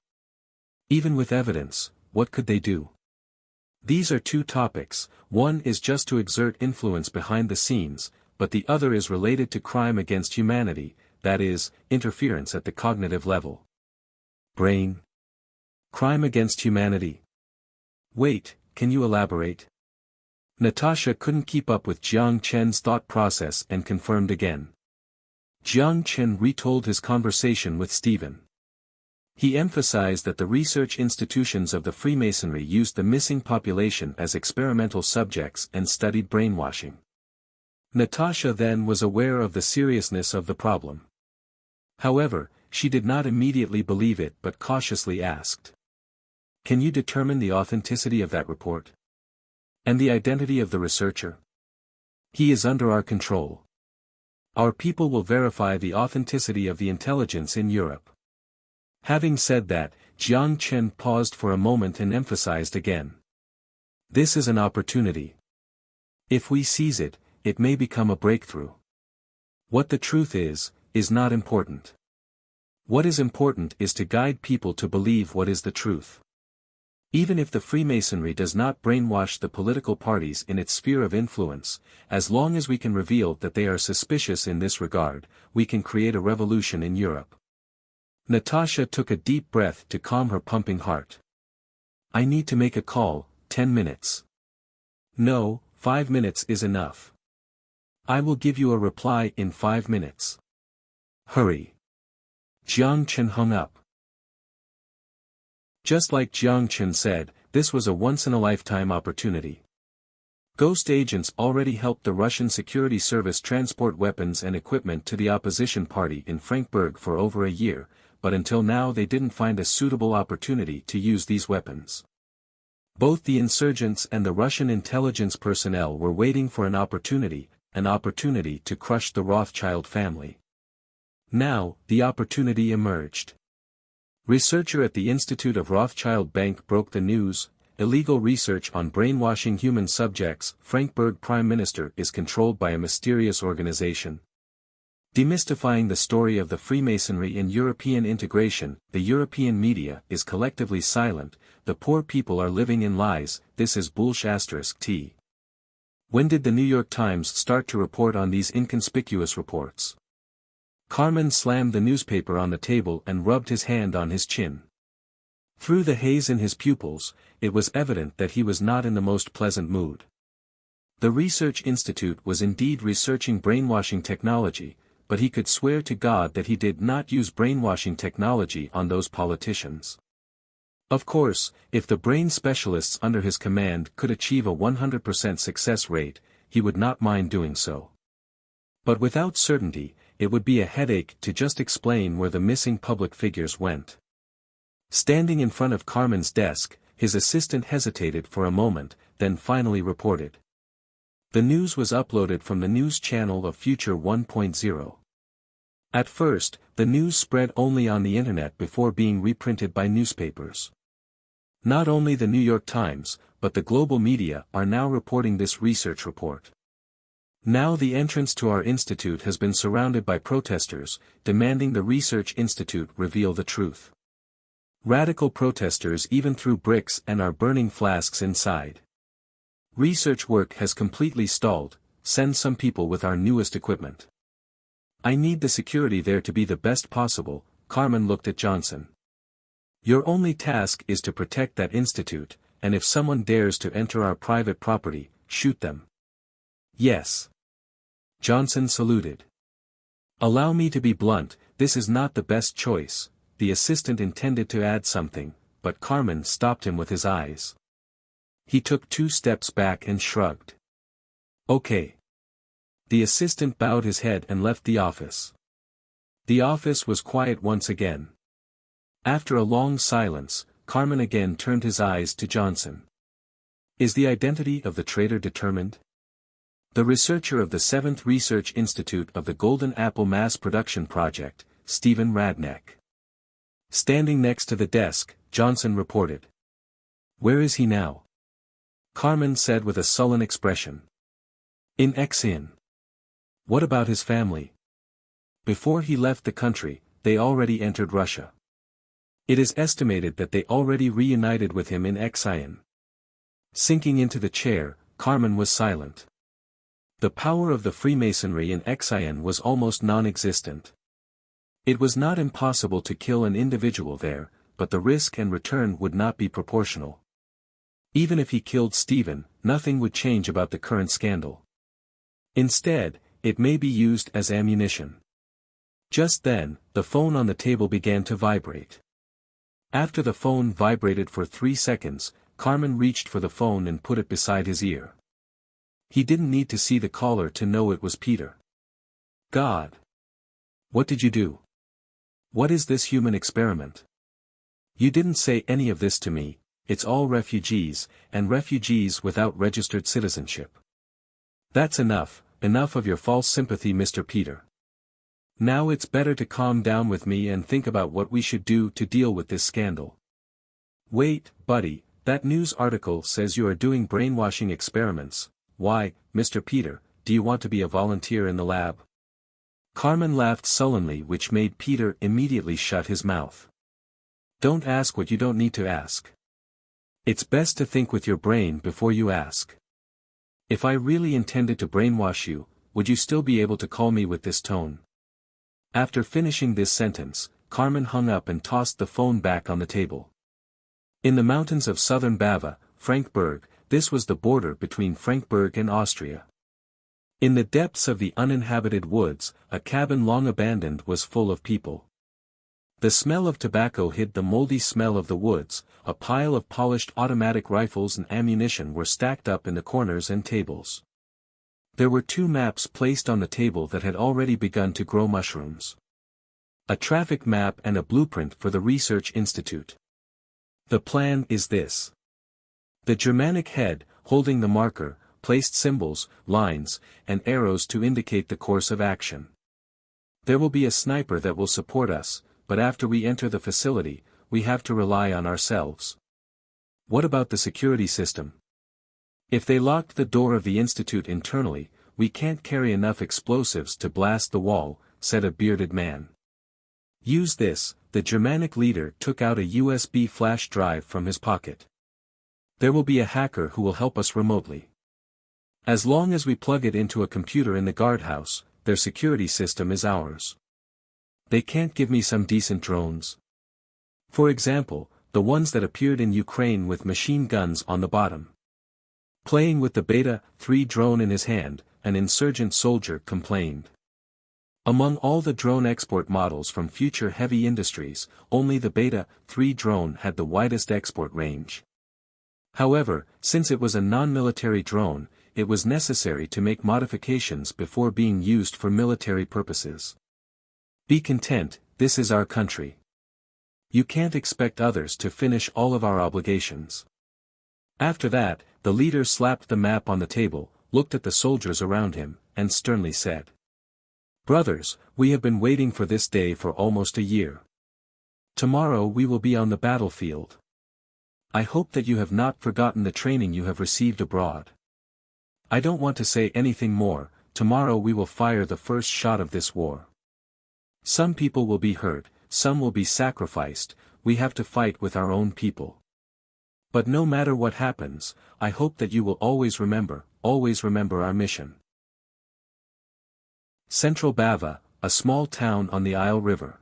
Even with evidence, what could they do? These are two topics, one is just to exert influence behind the scenes, but the other is related to crime against humanity, that is, interference at the cognitive level. Brain. Crime against humanity. Wait, can you elaborate? Natasha couldn't keep up with Jiang Chen's thought process and confirmed again. Jiang Chen retold his conversation with Stephen. He emphasized that the research institutions of the Freemasonry used the missing population as experimental subjects and studied brainwashing. Natasha then was aware of the seriousness of the problem. However, she did not immediately believe it but cautiously asked. Can you determine the authenticity of that report? And the identity of the researcher? He is under our control. Our people will verify the authenticity of the intelligence in Europe. Having said that, Jiang Chen paused for a moment and emphasized again. This is an opportunity. If we seize it, it may become a breakthrough. What the truth is not important. What is important is to guide people to believe what is the truth. Even if the Freemasonry does not brainwash the political parties in its sphere of influence, as long as we can reveal that they are suspicious in this regard, we can create a revolution in Europe. Natasha took a deep breath to calm her pumping heart. I need to make a call, 10 minutes. No, 5 minutes is enough. I will give you a reply in 5 minutes. Hurry. Jiang Chen hung up. Just like Jiang Chen said, this was a once-in-a-lifetime opportunity. Ghost agents already helped the Russian security service transport weapons and equipment to the opposition party in Frankfurt for over a year, but until now they didn't find a suitable opportunity to use these weapons. Both the insurgents and the Russian intelligence personnel were waiting for an opportunity to crush the Rothschild family. Now, the opportunity emerged. Researcher at the Institute of Rothschild Bank broke the news, illegal research on brainwashing human subjects. Frankfurt Prime Minister is controlled by a mysterious organization. Demystifying the story of the Freemasonry in European integration, the European media is collectively silent, the poor people are living in lies, this is bullshit. When did the New York Times start to report on these inconspicuous reports? Carmen slammed the newspaper on the table and rubbed his hand on his chin. Through the haze in his pupils, it was evident that he was not in the most pleasant mood. The Research Institute was indeed researching brainwashing technology, but he could swear to God that he did not use brainwashing technology on those politicians. Of course, if the brain specialists under his command could achieve a 100% success rate, he would not mind doing so. But without certainty, it would be a headache to just explain where the missing public figures went. Standing in front of Carmen's desk, his assistant hesitated for a moment, then finally reported. The news was uploaded from the news channel of Future 1.0. At first, the news spread only on the internet before being reprinted by newspapers. Not only the New York Times, but the global media are now reporting this research report. Now the entrance to our institute has been surrounded by protesters, demanding the research institute reveal the truth. Radical protesters even threw bricks and are burning flasks inside. Research work has completely stalled. Send some people with our newest equipment. I need the security there to be the best possible. Carmen looked at Johnson. Your only task is to protect that institute, and if someone dares to enter our private property, shoot them. Yes. Johnson saluted. Allow me to be blunt, this is not the best choice. The assistant intended to add something, but Carmen stopped him with his eyes. He took 2 steps back and shrugged. Okay. The assistant bowed his head and left the office. The office was quiet once again. After a long silence, Carmen again turned his eyes to Johnson. Is the identity of the traitor determined? The researcher of the 7th Research Institute of the Golden Apple Mass Production Project, Stephen Radneck. Standing next to the desk, Johnson reported. Where is he now? Carmen said with a sullen expression. In Xi'an. What about his family? Before he left the country, they already entered Russia. It is estimated that they already reunited with him in Xi'an. Sinking into the chair, Carmen was silent. The power of the Freemasonry in Xi'an was almost non-existent. It was not impossible to kill an individual there, but the risk and return would not be proportional. Even if he killed Stephen, nothing would change about the current scandal. Instead, it may be used as ammunition. Just then, the phone on the table began to vibrate. After the phone vibrated for 3 seconds, Carmen reached for the phone and put it beside his ear. He didn't need to see the caller to know it was Peter. God! What did you do? What is this human experiment? You didn't say any of this to me, it's all refugees, and refugees without registered citizenship. That's enough of your false sympathy, Mr. Peter. Now it's better to calm down with me and think about what we should do to deal with this scandal. Wait, buddy, that news article says you are doing brainwashing experiments. Why, Mr. Peter, do you want to be a volunteer in the lab? Carmen laughed sullenly, which made Peter immediately shut his mouth. Don't ask what you don't need to ask. It's best to think with your brain before you ask. If I really intended to brainwash you, would you still be able to call me with this tone? After finishing this sentence, Carmen hung up and tossed the phone back on the table. In the mountains of southern Bava, Frankfurt, this was the border between Frankfurt and Austria. In the depths of the uninhabited woods, a cabin long abandoned was full of people. The smell of tobacco hid the moldy smell of the woods. A pile of polished automatic rifles and ammunition were stacked up in the corners and tables. There were 2 maps placed on the table that had already begun to grow mushrooms. A traffic map and a blueprint for the research institute. The plan is this. The Germanic head, holding the marker, placed symbols, lines, and arrows to indicate the course of action. There will be a sniper that will support us, but after we enter the facility, we have to rely on ourselves. What about the security system? If they locked the door of the institute internally, we can't carry enough explosives to blast the wall, said a bearded man. Use this. The Germanic leader took out a USB flash drive from his pocket. There will be a hacker who will help us remotely. As long as we plug it into a computer in the guardhouse, their security system is ours. They can't give me some decent drones. For example, the ones that appeared in Ukraine with machine guns on the bottom. Playing with the Beta 3 drone in his hand, an insurgent soldier complained. Among all the drone export models from future heavy industries, only the Beta 3 drone had the widest export range. However, since it was a non-military drone, it was necessary to make modifications before being used for military purposes. Be content, this is our country. You can't expect others to finish all of our obligations. After that, the leader slapped the map on the table, looked at the soldiers around him, and sternly said, "Brothers, we have been waiting for this day for almost a year. Tomorrow we will be on the battlefield. I hope that you have not forgotten the training you have received abroad. I don't want to say anything more, tomorrow we will fire the first shot of this war. Some people will be hurt, some will be sacrificed, we have to fight with our own people. But no matter what happens, I hope that you will always remember our mission." Central Bava, a small town on the Isle River.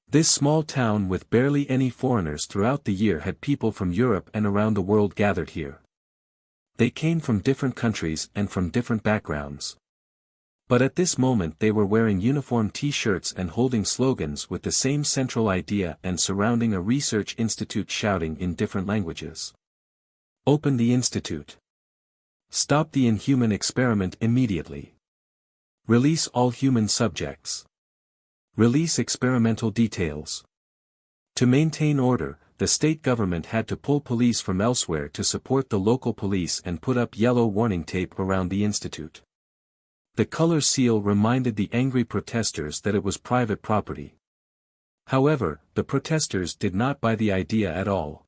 This small town with barely any foreigners throughout the year had people from Europe and around the world gathered here. They came from different countries and from different backgrounds. But at this moment they were wearing uniform T-shirts and holding slogans with the same central idea and surrounding a research institute shouting in different languages. Open the institute. Stop the inhuman experiment immediately. Release all human subjects. Release experimental details. To maintain order, the state government had to pull police from elsewhere to support the local police and put up yellow warning tape around the institute. The color seal reminded the angry protesters that it was private property. However, the protesters did not buy the idea at all.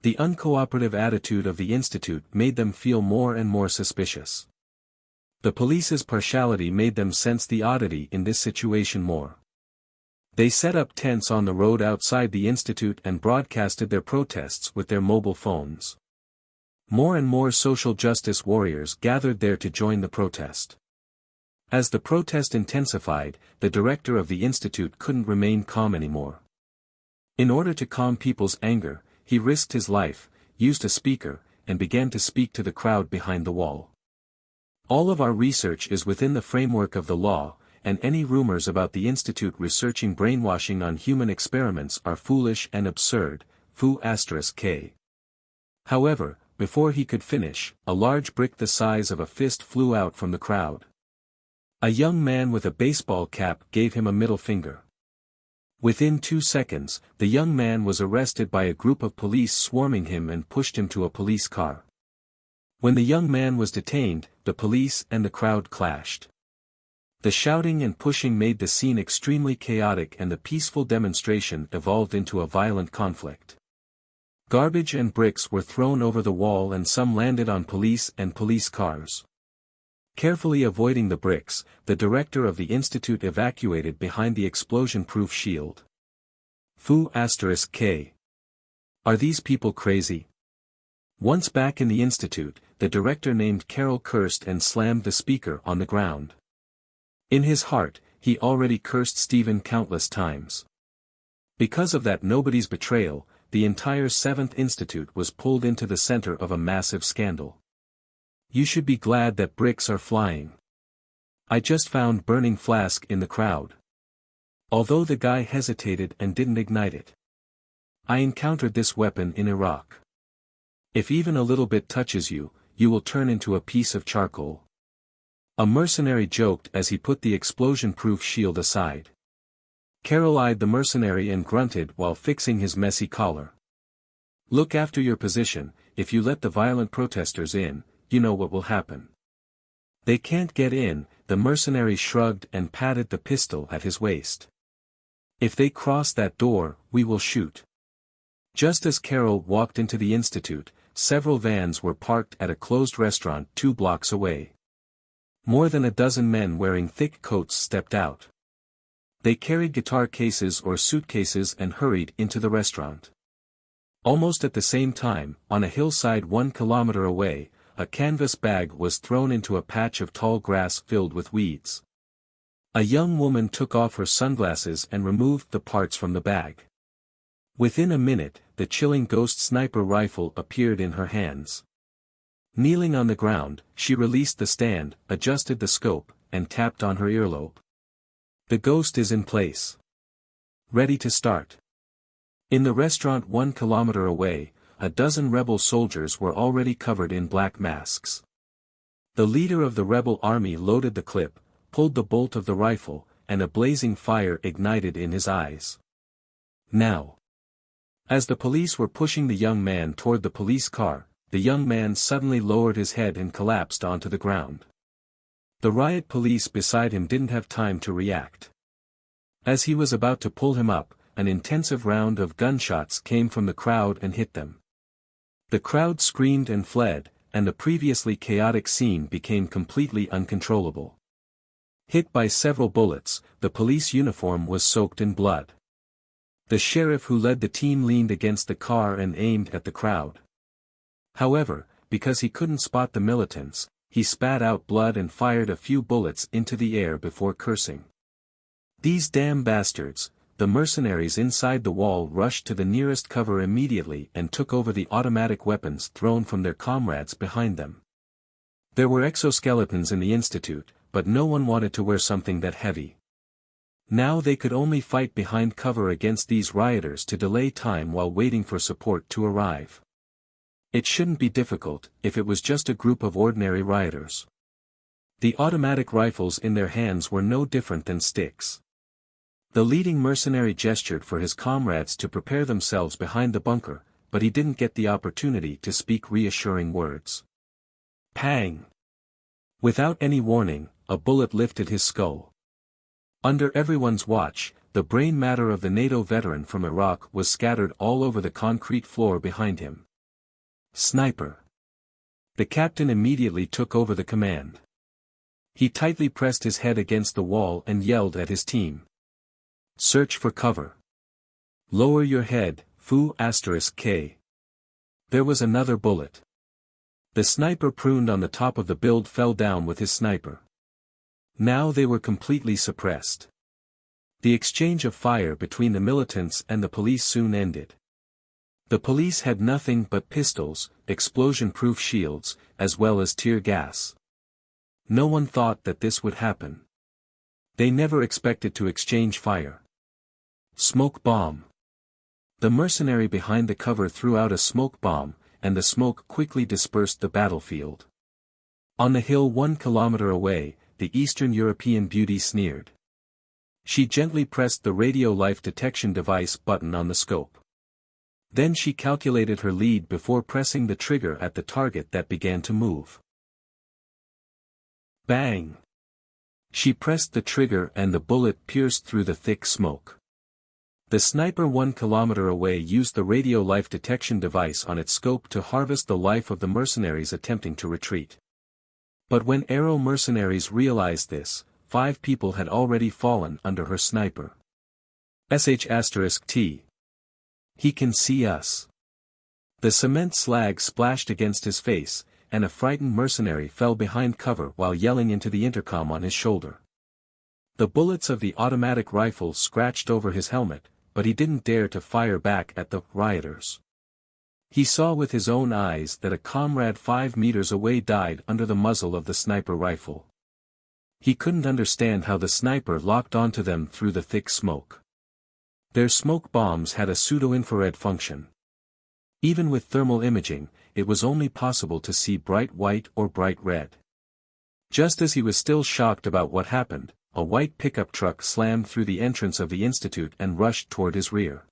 The uncooperative attitude of the institute made them feel more and more suspicious. The police's partiality made them sense the oddity in this situation more. They set up tents on the road outside the institute and broadcasted their protests with their mobile phones. More and more social justice warriors gathered there to join the protest. As the protest intensified, the director of the institute couldn't remain calm anymore. In order to calm people's anger, he risked his life, used a speaker, and began to speak to the crowd behind the wall. All of our research is within the framework of the law, and any rumors about the institute researching brainwashing on human experiments are foolish and absurd, Fu*K. However, before he could finish, a large brick the size of a fist flew out from the crowd. A young man with a baseball cap gave him a middle finger. Within 2 seconds, the young man was arrested by a group of police swarming him and pushed him to a police car. When the young man was detained, the police and the crowd clashed. The shouting and pushing made the scene extremely chaotic and the peaceful demonstration evolved into a violent conflict. Garbage and bricks were thrown over the wall and some landed on police and police cars. Carefully avoiding the bricks, the director of the institute evacuated behind the explosion-proof shield. Fu*K. Are these people crazy? Once back in the institute, the director named Carol cursed and slammed the speaker on the ground. In his heart, he already cursed Stephen countless times. Because of that nobody's betrayal, the entire 7th Institute was pulled into the center of a massive scandal. You should be glad that bricks are flying. I just found burning flask in the crowd. Although the guy hesitated and didn't ignite it. I encountered this weapon in Iraq. If even a little bit touches you, you will turn into a piece of charcoal. A mercenary joked as he put the explosion-proof shield aside. Carol eyed the mercenary and grunted while fixing his messy collar. Look after your position, if you let the violent protesters in, you know what will happen. They can't get in, the mercenary shrugged and patted the pistol at his waist. If they cross that door, we will shoot. Just as Carol walked into the institute, several vans were parked at a closed restaurant 2 blocks away. More than a dozen men wearing thick coats stepped out. They carried guitar cases or suitcases and hurried into the restaurant. Almost at the same time, on a hillside 1 kilometer away, a canvas bag was thrown into a patch of tall grass filled with weeds. A young woman took off her sunglasses and removed the parts from the bag. Within a minute, the chilling ghost sniper rifle appeared in her hands. Kneeling on the ground, she released the stand, adjusted the scope, and tapped on her earlobe. The ghost is in place. Ready to start. In the restaurant 1 kilometer away, a dozen rebel soldiers were already covered in black masks. The leader of the rebel army loaded the clip, pulled the bolt of the rifle, and a blazing fire ignited in his eyes. Now. As the police were pushing the young man toward the police car, the young man suddenly lowered his head and collapsed onto the ground. The riot police beside him didn't have time to react. As he was about to pull him up, an intensive round of gunshots came from the crowd and hit them. The crowd screamed and fled, and the previously chaotic scene became completely uncontrollable. Hit by several bullets, the police uniform was soaked in blood. The sheriff who led the team leaned against the car and aimed at the crowd. However, because he couldn't spot the militants, he spat out blood and fired a few bullets into the air before cursing. "These damn bastards!" The mercenaries inside the wall rushed to the nearest cover immediately and took over the automatic weapons thrown from their comrades behind them. There were exoskeletons in the institute, but no one wanted to wear something that heavy. Now they could only fight behind cover against these rioters to delay time while waiting for support to arrive. It shouldn't be difficult, if it was just a group of ordinary rioters. The automatic rifles in their hands were no different than sticks. The leading mercenary gestured for his comrades to prepare themselves behind the bunker, but he didn't get the opportunity to speak reassuring words. Pang! Without any warning, a bullet lifted his skull. Under everyone's watch, the brain matter of the NATO veteran from Iraq was scattered all over the concrete floor behind him. Sniper! The captain immediately took over the command. He tightly pressed his head against the wall and yelled at his team. Search for cover. Lower your head, Fu*K. There was another bullet. The sniper pruned on the top of the build fell down with his sniper. Now they were completely suppressed. The exchange of fire between the militants and the police soon ended. The police had nothing but pistols, explosion-proof shields, as well as tear gas. No one thought that this would happen. They never expected to exchange fire. Smoke bomb. The mercenary behind the cover threw out a smoke bomb, and the smoke quickly dispersed the battlefield. On the hill 1 kilometer away, the Eastern European beauty sneered. She gently pressed the radio life detection device button on the scope. Then she calculated her lead before pressing the trigger at the target that began to move. Bang! She pressed the trigger and the bullet pierced through the thick smoke. The sniper 1 kilometer away used the radio life detection device on its scope to harvest the life of the mercenaries attempting to retreat. But when Arrow mercenaries realized this, 5 people had already fallen under her sniper. *T. He can see us. The cement slag splashed against his face, and a frightened mercenary fell behind cover while yelling into the intercom on his shoulder. The bullets of the automatic rifle scratched over his helmet, but he didn't dare to fire back at the rioters. He saw with his own eyes that a comrade 5 meters away died under the muzzle of the sniper rifle. He couldn't understand how the sniper locked onto them through the thick smoke. Their smoke bombs had a pseudo-infrared function. Even with thermal imaging, it was only possible to see bright white or bright red. Just as he was still shocked about what happened, a white pickup truck slammed through the entrance of the institute and rushed toward his rear.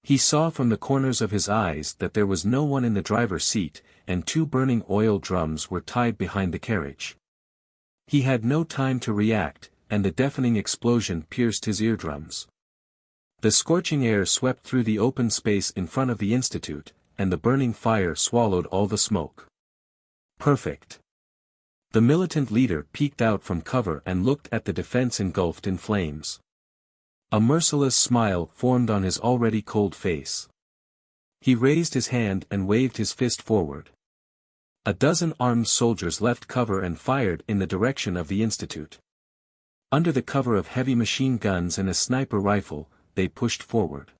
He saw from the corners of his eyes that there was no one in the driver's seat, and 2 burning oil drums were tied behind the carriage. He had no time to react, and the deafening explosion pierced his eardrums. The scorching air swept through the open space in front of the institute, and the burning fire swallowed all the smoke. Perfect. The militant leader peeked out from cover and looked at the defense engulfed in flames. A merciless smile formed on his already cold face. He raised his hand and waved his fist forward. A dozen armed soldiers left cover and fired in the direction of the institute. Under the cover of heavy machine guns and a sniper rifle, they pushed forward.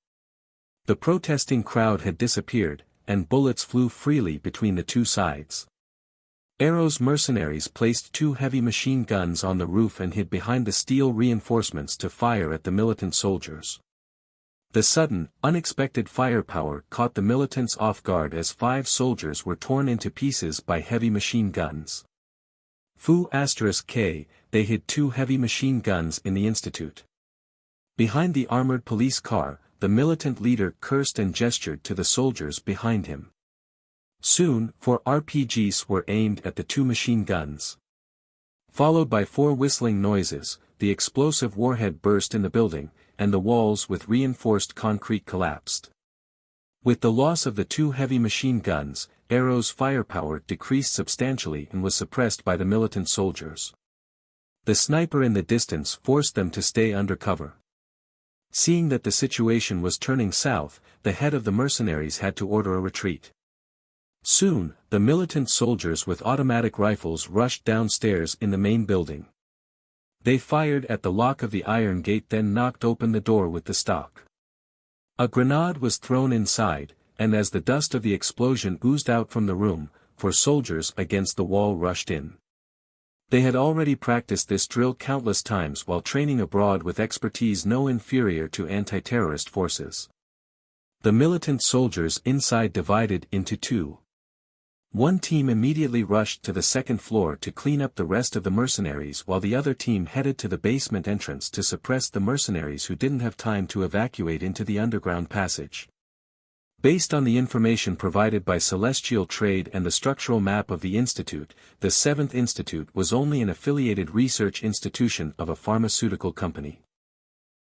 The protesting crowd had disappeared, and bullets flew freely between the 2 sides. Arrow's mercenaries placed 2 heavy machine guns on the roof and hid behind the steel reinforcements to fire at the militant soldiers. The sudden, unexpected firepower caught the militants off guard as 5 soldiers were torn into pieces by heavy machine guns. Fu*K, they hid 2 heavy machine guns in the institute. Behind the armored police car, the militant leader cursed and gestured to the soldiers behind him. Soon, 4 RPGs were aimed at the 2 machine guns. Followed by 4 whistling noises, the explosive warhead burst in the building, and the walls with reinforced concrete collapsed. With the loss of the 2 heavy machine guns, Arrow's firepower decreased substantially and was suppressed by the militant soldiers. The sniper in the distance forced them to stay under cover. Seeing that the situation was turning south, the head of the mercenaries had to order a retreat. Soon, the militant soldiers with automatic rifles rushed downstairs in the main building. They fired at the lock of the iron gate, then knocked open the door with the stock. A grenade was thrown inside, and as the dust of the explosion oozed out from the room, 4 soldiers against the wall rushed in. They had already practiced this drill countless times while training abroad with expertise no inferior to anti-terrorist forces. The militant soldiers inside divided into 2. One team immediately rushed to the 2nd floor to clean up the rest of the mercenaries, while the other team headed to the basement entrance to suppress the mercenaries who didn't have time to evacuate into the underground passage. Based on the information provided by Celestial Trade and the structural map of the institute, the 7th Institute was only an affiliated research institution of a pharmaceutical company.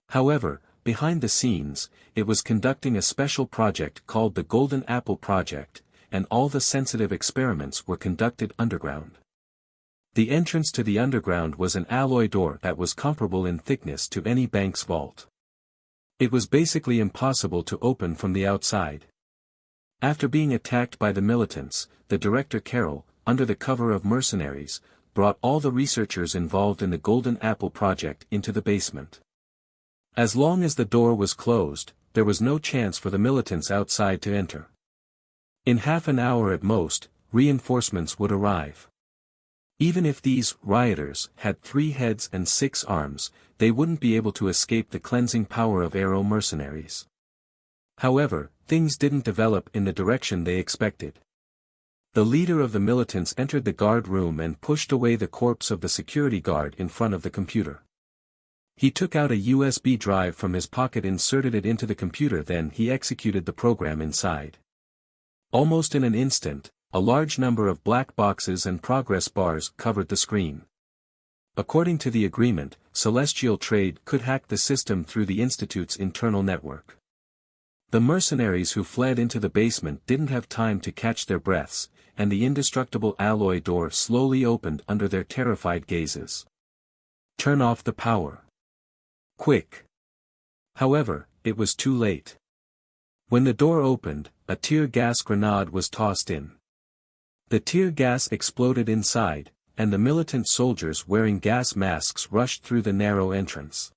However, behind the scenes, it was conducting a special project called the Golden Apple Project, and all the sensitive experiments were conducted underground. The entrance to the underground was an alloy door that was comparable in thickness to any bank's vault. It was basically impossible to open from the outside. After being attacked by the militants, the director Carroll, under the cover of mercenaries, brought all the researchers involved in the Golden Apple Project into the basement. As long as the door was closed, there was no chance for the militants outside to enter. In half an hour at most, reinforcements would arrive. Even if these rioters had 3 heads and 6 arms, they wouldn't be able to escape the cleansing power of Arrow mercenaries. However, things didn't develop in the direction they expected. The leader of the militants entered the guard room and pushed away the corpse of the security guard in front of the computer. He took out a USB drive from his pocket, inserted it into the computer, then he executed the program inside. Almost in an instant, a large number of black boxes and progress bars covered the screen. According to the agreement, Celestial Trade could hack the system through the Institute's internal network. The mercenaries who fled into the basement didn't have time to catch their breaths, and the indestructible alloy door slowly opened under their terrified gazes. Turn off the power. Quick. However, it was too late. When the door opened, a tear gas grenade was tossed in. The tear gas exploded inside, and the militant soldiers wearing gas masks rushed through the narrow entrance.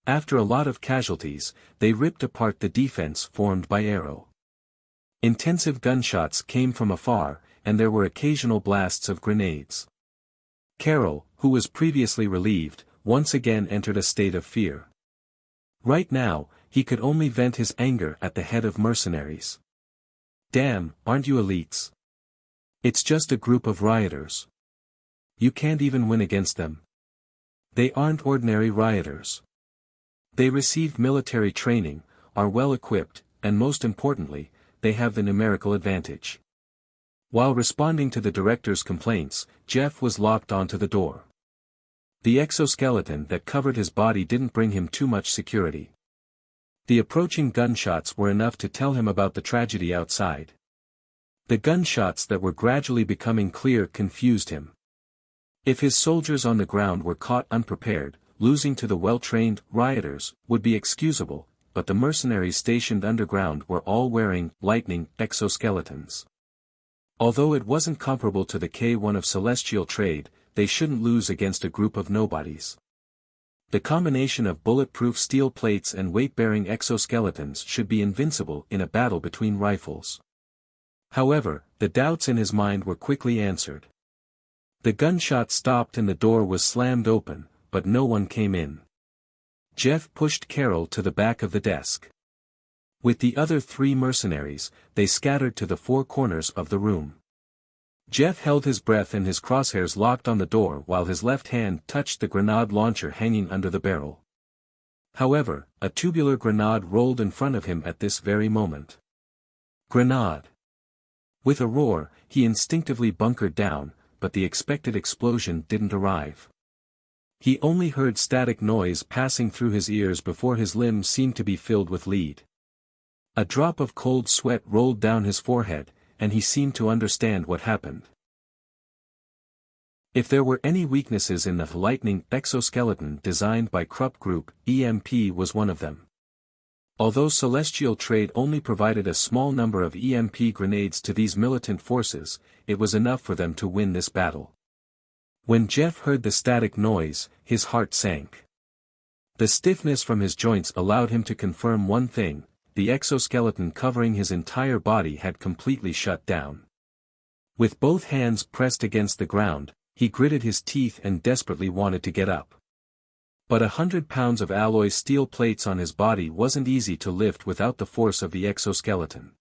After a lot of casualties, they ripped apart the defense formed by Arrow. Intensive gunshots came from afar, and there were occasional blasts of grenades. Carroll, who was previously relieved, once again entered a state of fear. Right now, he could only vent his anger at the head of mercenaries. Damn, aren't you elites? It's just a group of rioters. You can't even win against them. They aren't ordinary rioters. They received military training, are well equipped, and most importantly, they have the numerical advantage. While responding to the director's complaints, Jeff was locked onto the door. The exoskeleton that covered his body didn't bring him too much security. The approaching gunshots were enough to tell him about the tragedy outside. The gunshots that were gradually becoming clear confused him. If his soldiers on the ground were caught unprepared, losing to the well-trained rioters would be excusable, but the mercenaries stationed underground were all wearing lightning exoskeletons. Although it wasn't comparable to the K1 of Celestial Trade, they shouldn't lose against a group of nobodies. The combination of bulletproof steel plates and weight-bearing exoskeletons should be invincible in a battle between rifles. However, the doubts in his mind were quickly answered. The gunshot stopped and the door was slammed open, but no one came in. Jeff pushed Carol to the back of the desk. With the other 3 mercenaries, they scattered to the 4 corners of the room. Jeff held his breath and his crosshairs locked on the door while his left hand touched the grenade launcher hanging under the barrel. However, a tubular grenade rolled in front of him at this very moment. Grenade! With a roar, he instinctively bunkered down, but the expected explosion didn't arrive. He only heard static noise passing through his ears before his limbs seemed to be filled with lead. A drop of cold sweat rolled down his forehead, and he seemed to understand what happened. If there were any weaknesses in the lightning exoskeleton designed by Krupp Group, EMP was one of them. Although Celestial Trade only provided a small number of EMP grenades to these militant forces, it was enough for them to win this battle. When Jeff heard the static noise, his heart sank. The stiffness from his joints allowed him to confirm one thing: the exoskeleton covering his entire body had completely shut down. With both hands pressed against the ground, he gritted his teeth and desperately wanted to get up. But 100 pounds of alloy steel plates on his body wasn't easy to lift without the force of the exoskeleton.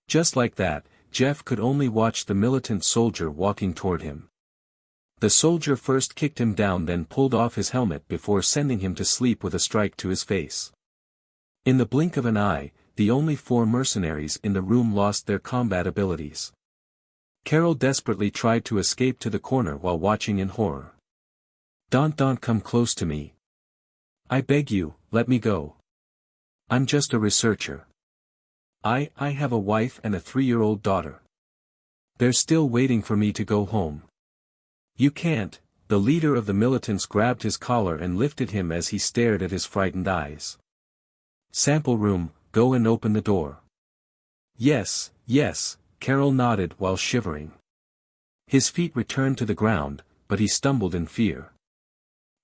Just like that, Jeff could only watch the militant soldier walking toward him. The soldier first kicked him down, then pulled off his helmet before sending him to sleep with a strike to his face. In the blink of an eye, the only 4 mercenaries in the room lost their combat abilities. Carol desperately tried to escape to the corner while watching in horror. Don't come close to me. I beg you, let me go. I'm just a researcher. I have a wife and a 3-year-old daughter. They're still waiting for me to go home. You can't. The leader of the militants grabbed his collar and lifted him as he stared at his frightened eyes. Sample room, go and open the door. Yes, Carol nodded while shivering. His feet returned to the ground, but he stumbled in fear.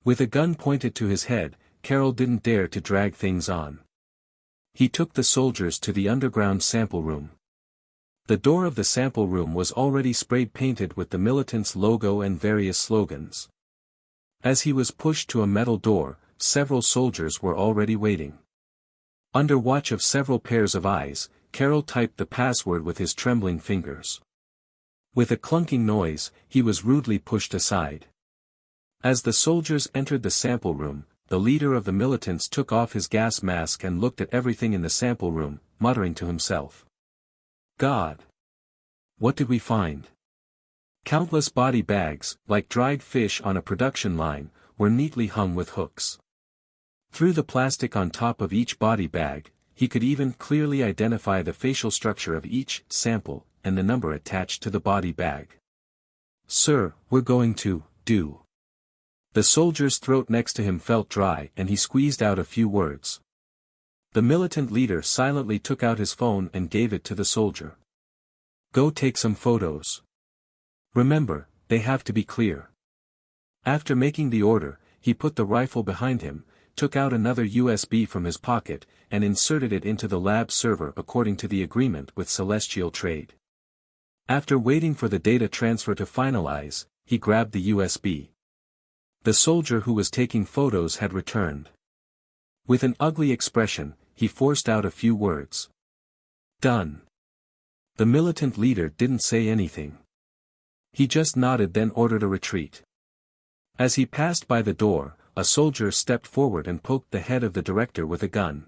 With a gun pointed to his head, Carol didn't dare to drag things on. He took the soldiers to the underground sample room. The door of the sample room was already spray-painted with the militants' logo and various slogans. As he was pushed to a metal door, several soldiers were already waiting. Under watch of several pairs of eyes, Carol typed the password with his trembling fingers. With a clunking noise, he was rudely pushed aside. As the soldiers entered the sample room, the leader of the militants took off his gas mask and looked at everything in the sample room, muttering to himself. God! What did we find? Countless body bags, like dried fish on a production line, were neatly hung with hooks. Through the plastic on top of each body bag, he could even clearly identify the facial structure of each sample, and the number attached to the body bag. Sir, we're going to do. The soldier's throat next to him felt dry and he squeezed out a few words. The militant leader silently took out his phone and gave it to the soldier. Go take some photos. Remember, they have to be clear. After making the order, he put the rifle behind him, took out another USB from his pocket, and inserted it into the lab server according to the agreement with Celestial Trade. After waiting for the data transfer to finalize, he grabbed the USB. The soldier who was taking photos had returned. With an ugly expression, he forced out a few words. Done. The militant leader didn't say anything. He just nodded, then ordered a retreat. As he passed by the door, a soldier stepped forward and poked the head of the director with a gun.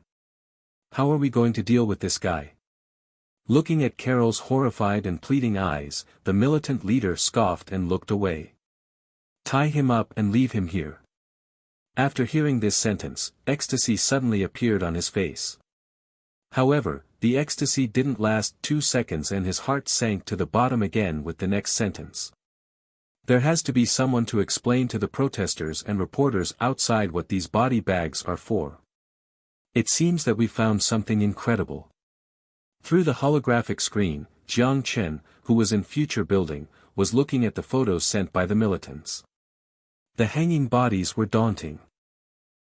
How are we going to deal with this guy? Looking at Carol's horrified and pleading eyes, the militant leader scoffed and looked away. Tie him up and leave him here. After hearing this sentence, ecstasy suddenly appeared on his face. However, the ecstasy didn't last 2 seconds and his heart sank to the bottom again with the next sentence. There has to be someone to explain to the protesters and reporters outside what these body bags are for. It seems that we found something incredible. Through the holographic screen, Jiang Chen, who was in future building, was looking at the photos sent by the militants. The hanging bodies were daunting.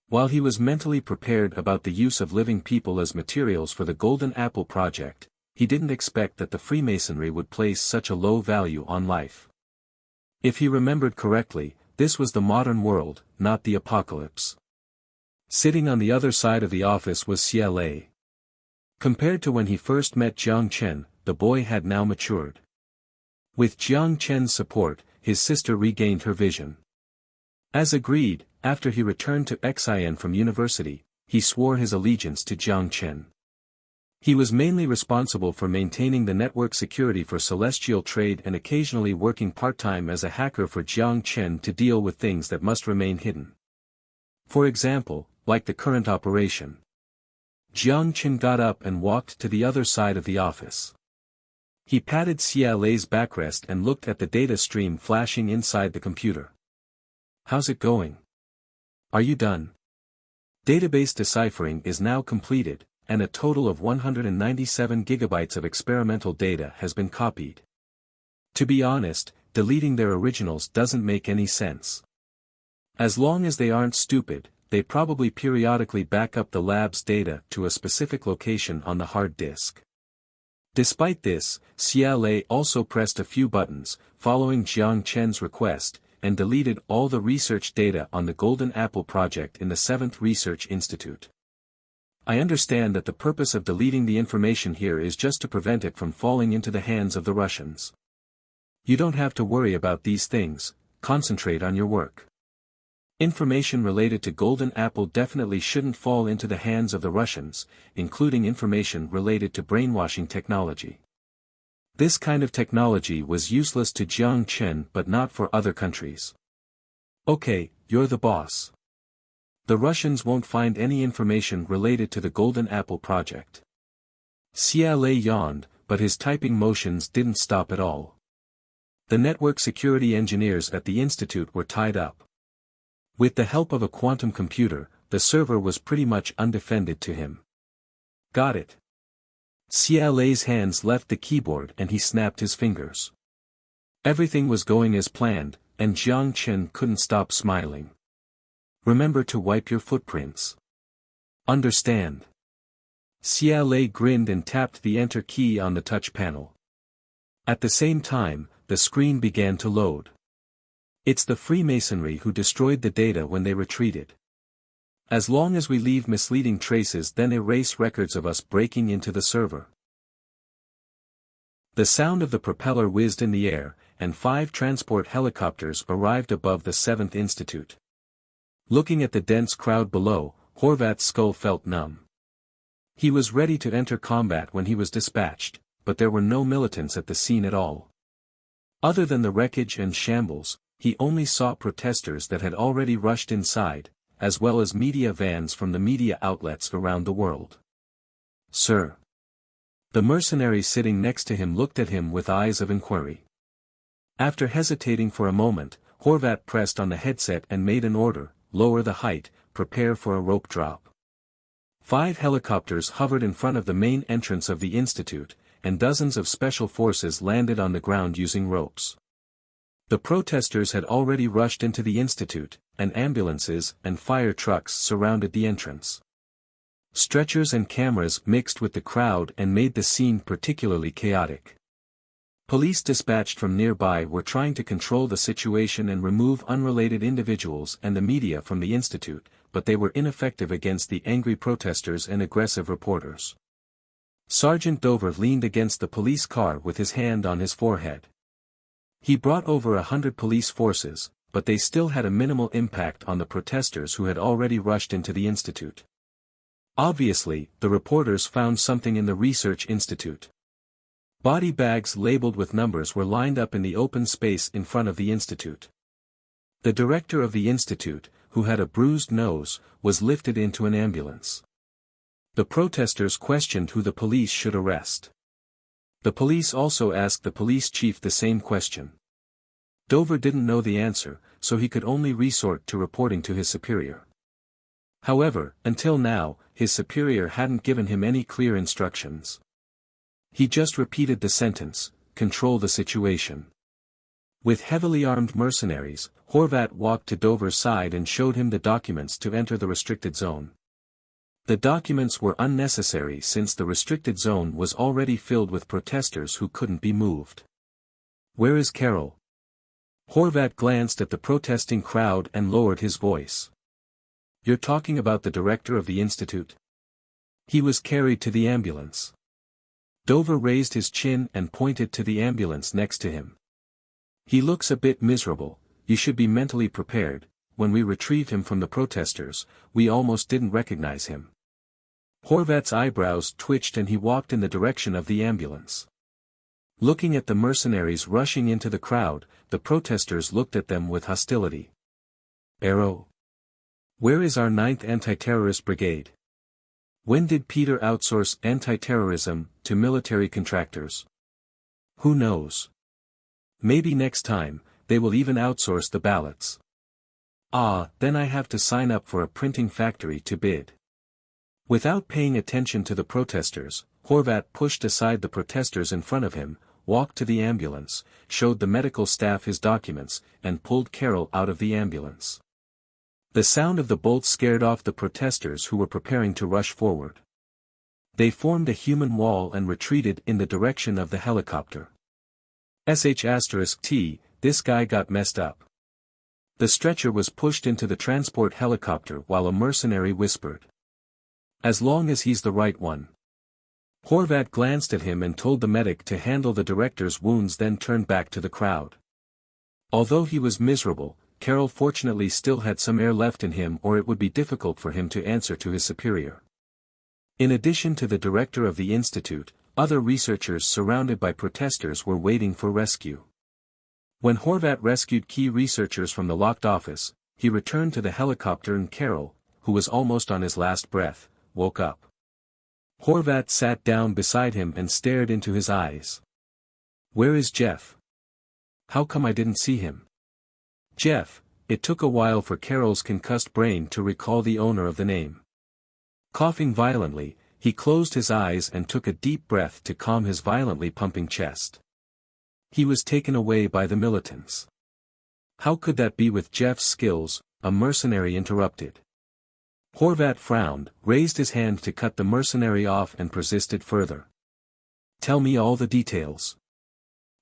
While he was mentally prepared about the use of living people as materials for the Golden Apple Project, he didn't expect that the Freemasonry would place such a low value on life. If he remembered correctly, this was the modern world, not the apocalypse. Sitting on the other side of the office was CLA. Compared to when he first met Jiang Chen, the boy had now matured. With Jiang Chen's support, his sister regained her vision. As agreed, after he returned to Xian from university, he swore his allegiance to Jiang Chen. He was mainly responsible for maintaining the network security for celestial trade and occasionally working part-time as a hacker for Jiang Chen to deal with things that must remain hidden. For example, like the current operation. Jiang Chen got up and walked to the other side of the office. He patted CLA's backrest and looked at the data stream flashing inside the computer. "How's it going? Are you done?" Database deciphering is now completed, and a total of 197 gigabytes of experimental data has been copied. To be honest, deleting their originals doesn't make any sense. As long as they aren't stupid, they probably periodically back up the lab's data to a specific location on the hard disk. Despite this, CLA also pressed a few buttons, following Jiang Chen's request, and deleted all the research data on the Golden Apple project in the 7th Research Institute. I understand that the purpose of deleting the information here is just to prevent it from falling into the hands of the Russians. You don't have to worry about these things, concentrate on your work. Information related to Golden Apple definitely shouldn't fall into the hands of the Russians, including information related to brainwashing technology. This kind of technology was useless to Jiang Chen but not for other countries. Okay, you're the boss. The Russians won't find any information related to the Golden Apple project. CLA yawned, but his typing motions didn't stop at all. The network security engineers at the institute were tied up. With the help of a quantum computer, the server was pretty much undefended to him. Got it. CLA's hands left the keyboard and he snapped his fingers. Everything was going as planned, and Jiang Chen couldn't stop smiling. Remember to wipe your footprints. Understand. CLA grinned and tapped the Enter key on the touch panel. At the same time, the screen began to load. It's the Freemasonry who destroyed the data when they retreated. As long as we leave misleading traces, then erase records of us breaking into the server. The sound of the propeller whizzed in the air, and 5 transport helicopters arrived above the 7th Institute. Looking at the dense crowd below, Horvat's skull felt numb. He was ready to enter combat when he was dispatched, but there were no militants at the scene at all. Other than the wreckage and shambles, he only saw protesters that had already rushed inside, as well as media vans from the media outlets around the world. "Sir." The mercenary sitting next to him looked at him with eyes of inquiry. After hesitating for a moment, Horvat pressed on the headset and made an order: lower the height, prepare for a rope drop. 5 helicopters hovered in front of the main entrance of the institute, and dozens of special forces landed on the ground using ropes. The protesters had already rushed into the institute, and ambulances and fire trucks surrounded the entrance. Stretchers and cameras mixed with the crowd and made the scene particularly chaotic. Police dispatched from nearby were trying to control the situation and remove unrelated individuals and the media from the institute, but they were ineffective against the angry protesters and aggressive reporters. Sergeant Dover leaned against the police car with his hand on his forehead. He brought over 100 police forces, but they still had a minimal impact on the protesters who had already rushed into the institute. Obviously, the reporters found something in the research institute. Body bags labeled with numbers were lined up in the open space in front of the institute. The director of the institute, who had a bruised nose, was lifted into an ambulance. The protesters questioned who the police should arrest. The police also asked the police chief the same question. Dover didn't know the answer, so he could only resort to reporting to his superior. However, until now, his superior hadn't given him any clear instructions. He just repeated the sentence, "Control the situation." With heavily armed mercenaries, Horvat walked to Dover's side and showed him the documents to enter the restricted zone. The documents were unnecessary since the restricted zone was already filled with protesters who couldn't be moved. "Where is Carol?" Horvat glanced at the protesting crowd and lowered his voice. "You're talking about the director of the institute?" He was carried to the ambulance. Dover raised his chin and pointed to the ambulance next to him. "He looks a bit miserable. You should be mentally prepared. When we retrieved him from the protesters, we almost didn't recognize him." Horvat's eyebrows twitched and he walked in the direction of the ambulance. Looking at the mercenaries rushing into the crowd, the protesters looked at them with hostility. "Arrow? Where is our 9th Anti-Terrorist Brigade? When did Peter outsource anti-terrorism to military contractors? Who knows? Maybe next time, they will even outsource the ballots. Ah, then I have to sign up for a printing factory to bid." Without paying attention to the protesters, Horvat pushed aside the protesters in front of him, walked to the ambulance, showed the medical staff his documents, and pulled Carol out of the ambulance. The sound of the bolt scared off the protesters who were preparing to rush forward. They formed a human wall and retreated in the direction of the helicopter. *T, this guy got messed up. The stretcher was pushed into the transport helicopter while a mercenary whispered. "As long as he's the right one." Horvat glanced at him and told the medic to handle the director's wounds, then turned back to the crowd. Although he was miserable, Carol fortunately still had some air left in him, or it would be difficult for him to answer to his superior. In addition to the director of the institute, other researchers surrounded by protesters were waiting for rescue. When Horvat rescued key researchers from the locked office, he returned to the helicopter and Carol, who was almost on his last breath, woke up. Horvat sat down beside him and stared into his eyes. "Where is Jeff? How come I didn't see him?" Jeff. It took a while for Carol's concussed brain to recall the owner of the name. Coughing violently, he closed his eyes and took a deep breath to calm his violently pumping chest. He was taken away by the militants. How could that be with Jeff's skills? A mercenary interrupted. Horvat frowned, raised his hand to cut the mercenary off and persisted further. "Tell me all the details."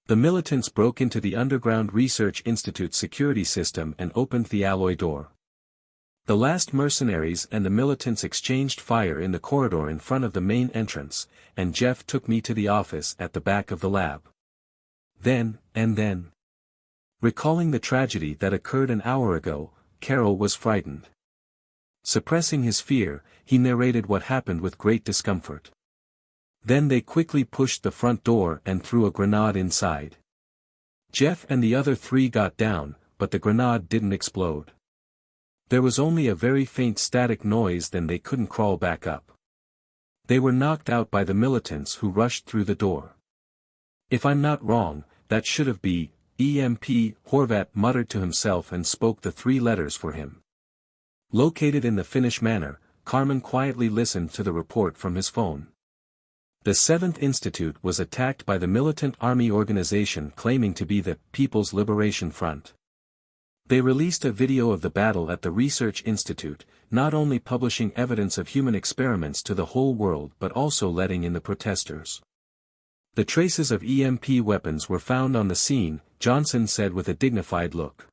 The militants broke into the Underground Research Institute security system and opened the alloy door. The last mercenaries and the militants exchanged fire in the corridor in front of the main entrance, and Jeff took me to the office at the back of the lab. Then. Recalling the tragedy that occurred an hour ago, Carol was frightened. Suppressing his fear, he narrated what happened with great discomfort. Then they quickly pushed the front door and threw a grenade inside. Jeff and the other 3 got down, but the grenade didn't explode. There was only a very faint static noise, then they couldn't crawl back up. They were knocked out by the militants who rushed through the door. "If I'm not wrong, that should have been EMP," Horvat muttered to himself and spoke the 3 letters for him. Located in the Finnish manor, Carmen quietly listened to the report from his phone. The 7th Institute was attacked by the militant army organization claiming to be the People's Liberation Front. They released a video of the battle at the Research Institute, not only publishing evidence of human experiments to the whole world but also letting in the protesters. "The traces of EMP weapons were found on the scene," Johnson said with a dignified look.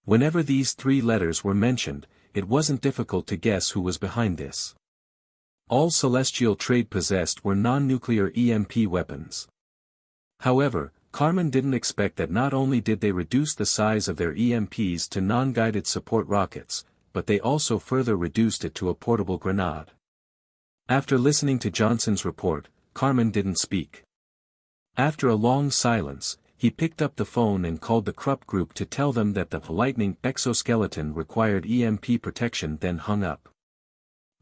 Whenever these 3 letters were mentioned, it wasn't difficult to guess who was behind this. All celestial trade possessed were non-nuclear EMP weapons. However, Carmen didn't expect that not only did they reduce the size of their EMPs to non-guided support rockets, but they also further reduced it to a portable grenade. After listening to Johnson's report, Carmen didn't speak. After a long silence, he picked up the phone and called the Krupp group to tell them that the lightning exoskeleton required EMP protection, then hung up.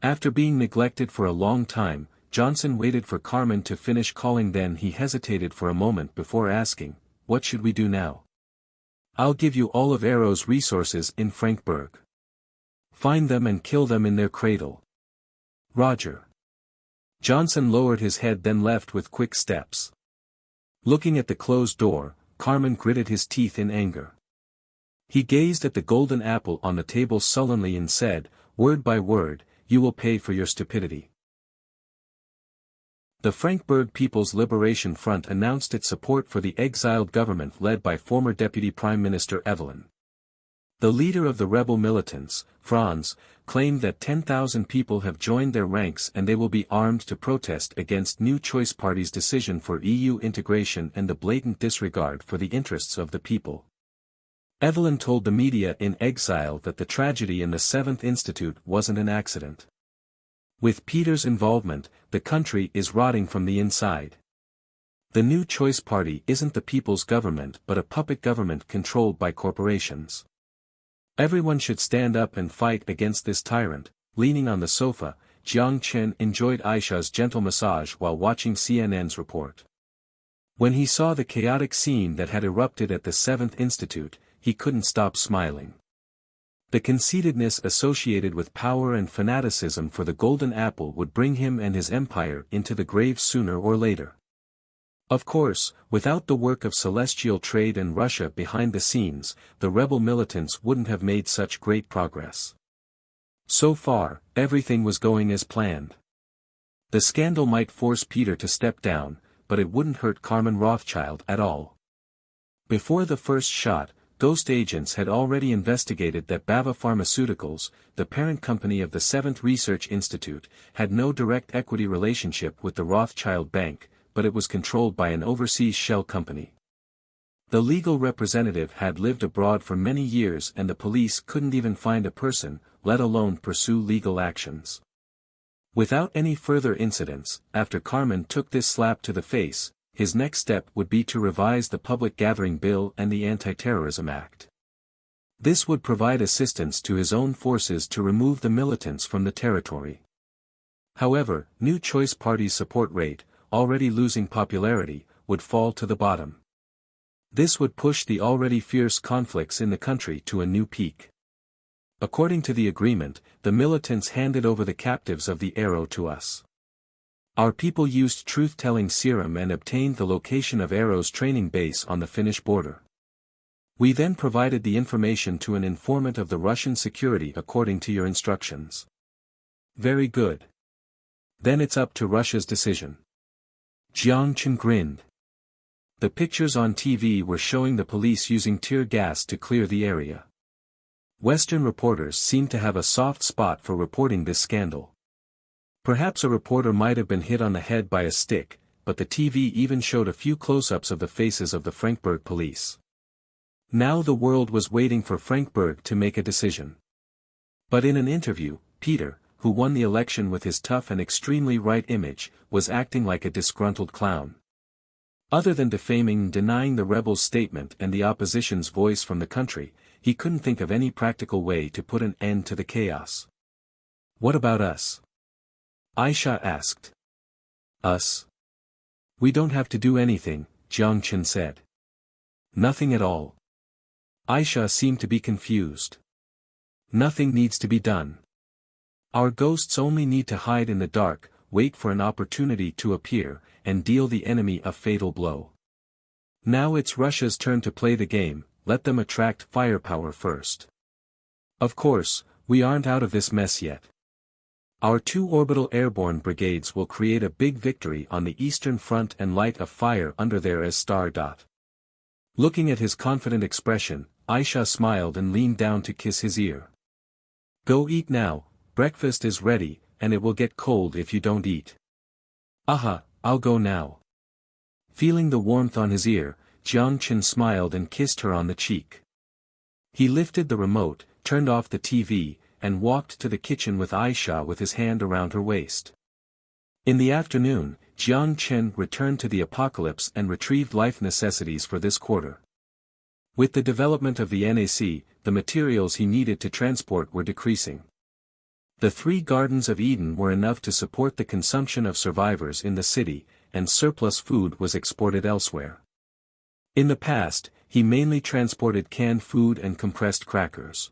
After being neglected for a long time, Johnson waited for Carmen to finish calling, then he hesitated for a moment before asking, "What should we do now?" "I'll give you all of Arrow's resources in Frankfurt. Find them and kill them in their cradle." "Roger." Johnson lowered his head, then left with quick steps. Looking at the closed door, Carmen gritted his teeth in anger. He gazed at the golden apple on the table sullenly and said, word by word, "You will pay for your stupidity." The Frankfurt People's Liberation Front announced its support for the exiled government led by former Deputy Prime Minister Evelyn. The leader of the rebel militants, Franz, claimed that 10,000 people have joined their ranks and they will be armed to protest against New Choice Party's decision for EU integration and the blatant disregard for the interests of the people. Evelyn told the media in exile that the tragedy in the 7th Institute wasn't an accident. With Peter's involvement, the country is rotting from the inside. The New Choice Party isn't the people's government but a puppet government controlled by corporations. Everyone should stand up and fight against this tyrant. Leaning on the sofa, Jiang Chen enjoyed Aisha's gentle massage while watching CNN's report. When he saw the chaotic scene that had erupted at the 7th Institute, he couldn't stop smiling. The conceitedness associated with power and fanaticism for the golden apple would bring him and his empire into the grave sooner or later. Of course, without the work of celestial trade and Russia behind the scenes, the rebel militants wouldn't have made such great progress. So far, everything was going as planned. The scandal might force Peter to step down, but it wouldn't hurt Carmen Rothschild at all. Before the first shot, ghost agents had already investigated that Bava Pharmaceuticals, the parent company of the 7th Research Institute, had no direct equity relationship with the Rothschild Bank, but it was controlled by an overseas shell company. The legal representative had lived abroad for many years and the police couldn't even find a person, let alone pursue legal actions. Without any further incidents, after Carmen took this slap to the face, his next step would be to revise the Public Gathering Bill and the Anti-Terrorism Act. This would provide assistance to his own forces to remove the militants from the territory. However, New Choice Party's support rate, already losing popularity, would fall to the bottom. This would push the already fierce conflicts in the country to a new peak. According to the agreement, the militants handed over the captives of the Arrow to us. Our people used truth-telling serum and obtained the location of Arrow's training base on the Finnish border. We then provided the information to an informant of the Russian security according to your instructions. Very good. Then it's up to Russia's decision. Jiang Chen grinned. The pictures on TV were showing the police using tear gas to clear the area. Western reporters seemed to have a soft spot for reporting this scandal. Perhaps a reporter might have been hit on the head by a stick, but the TV even showed a few close-ups of the faces of the Frankfurt police. Now the world was waiting for Frankfurt to make a decision. But in an interview, Peter, who won the election with his tough and extremely right image, was acting like a disgruntled clown. Other than defaming and denying the rebels' statement and the opposition's voice from the country, he couldn't think of any practical way to put an end to the chaos. What about us? Aisha asked. Us? We don't have to do anything, Jiang Chen said. Nothing at all. Aisha seemed to be confused. Nothing needs to be done. Our ghosts only need to hide in the dark, wait for an opportunity to appear, and deal the enemy a fatal blow. Now it's Russia's turn to play the game, let them attract firepower first. Of course, we aren't out of this mess yet. Our 2 orbital airborne brigades will create a big victory on the Eastern Front and light a fire under there as star. Looking at his confident expression, Aisha smiled and leaned down to kiss his ear. Go eat now, breakfast is ready, and it will get cold if you don't eat. Aha, I'll go now. Feeling the warmth on his ear, Jiang Chen smiled and kissed her on the cheek. He lifted the remote, turned off the TV, and walked to the kitchen with Aisha with his hand around her waist. In the afternoon, Jiang Chen returned to the apocalypse and retrieved life necessities for this quarter. With the development of the NAC, the materials he needed to transport were decreasing. The 3 Gardens of Eden were enough to support the consumption of survivors in the city, and surplus food was exported elsewhere. In the past, he mainly transported canned food and compressed crackers.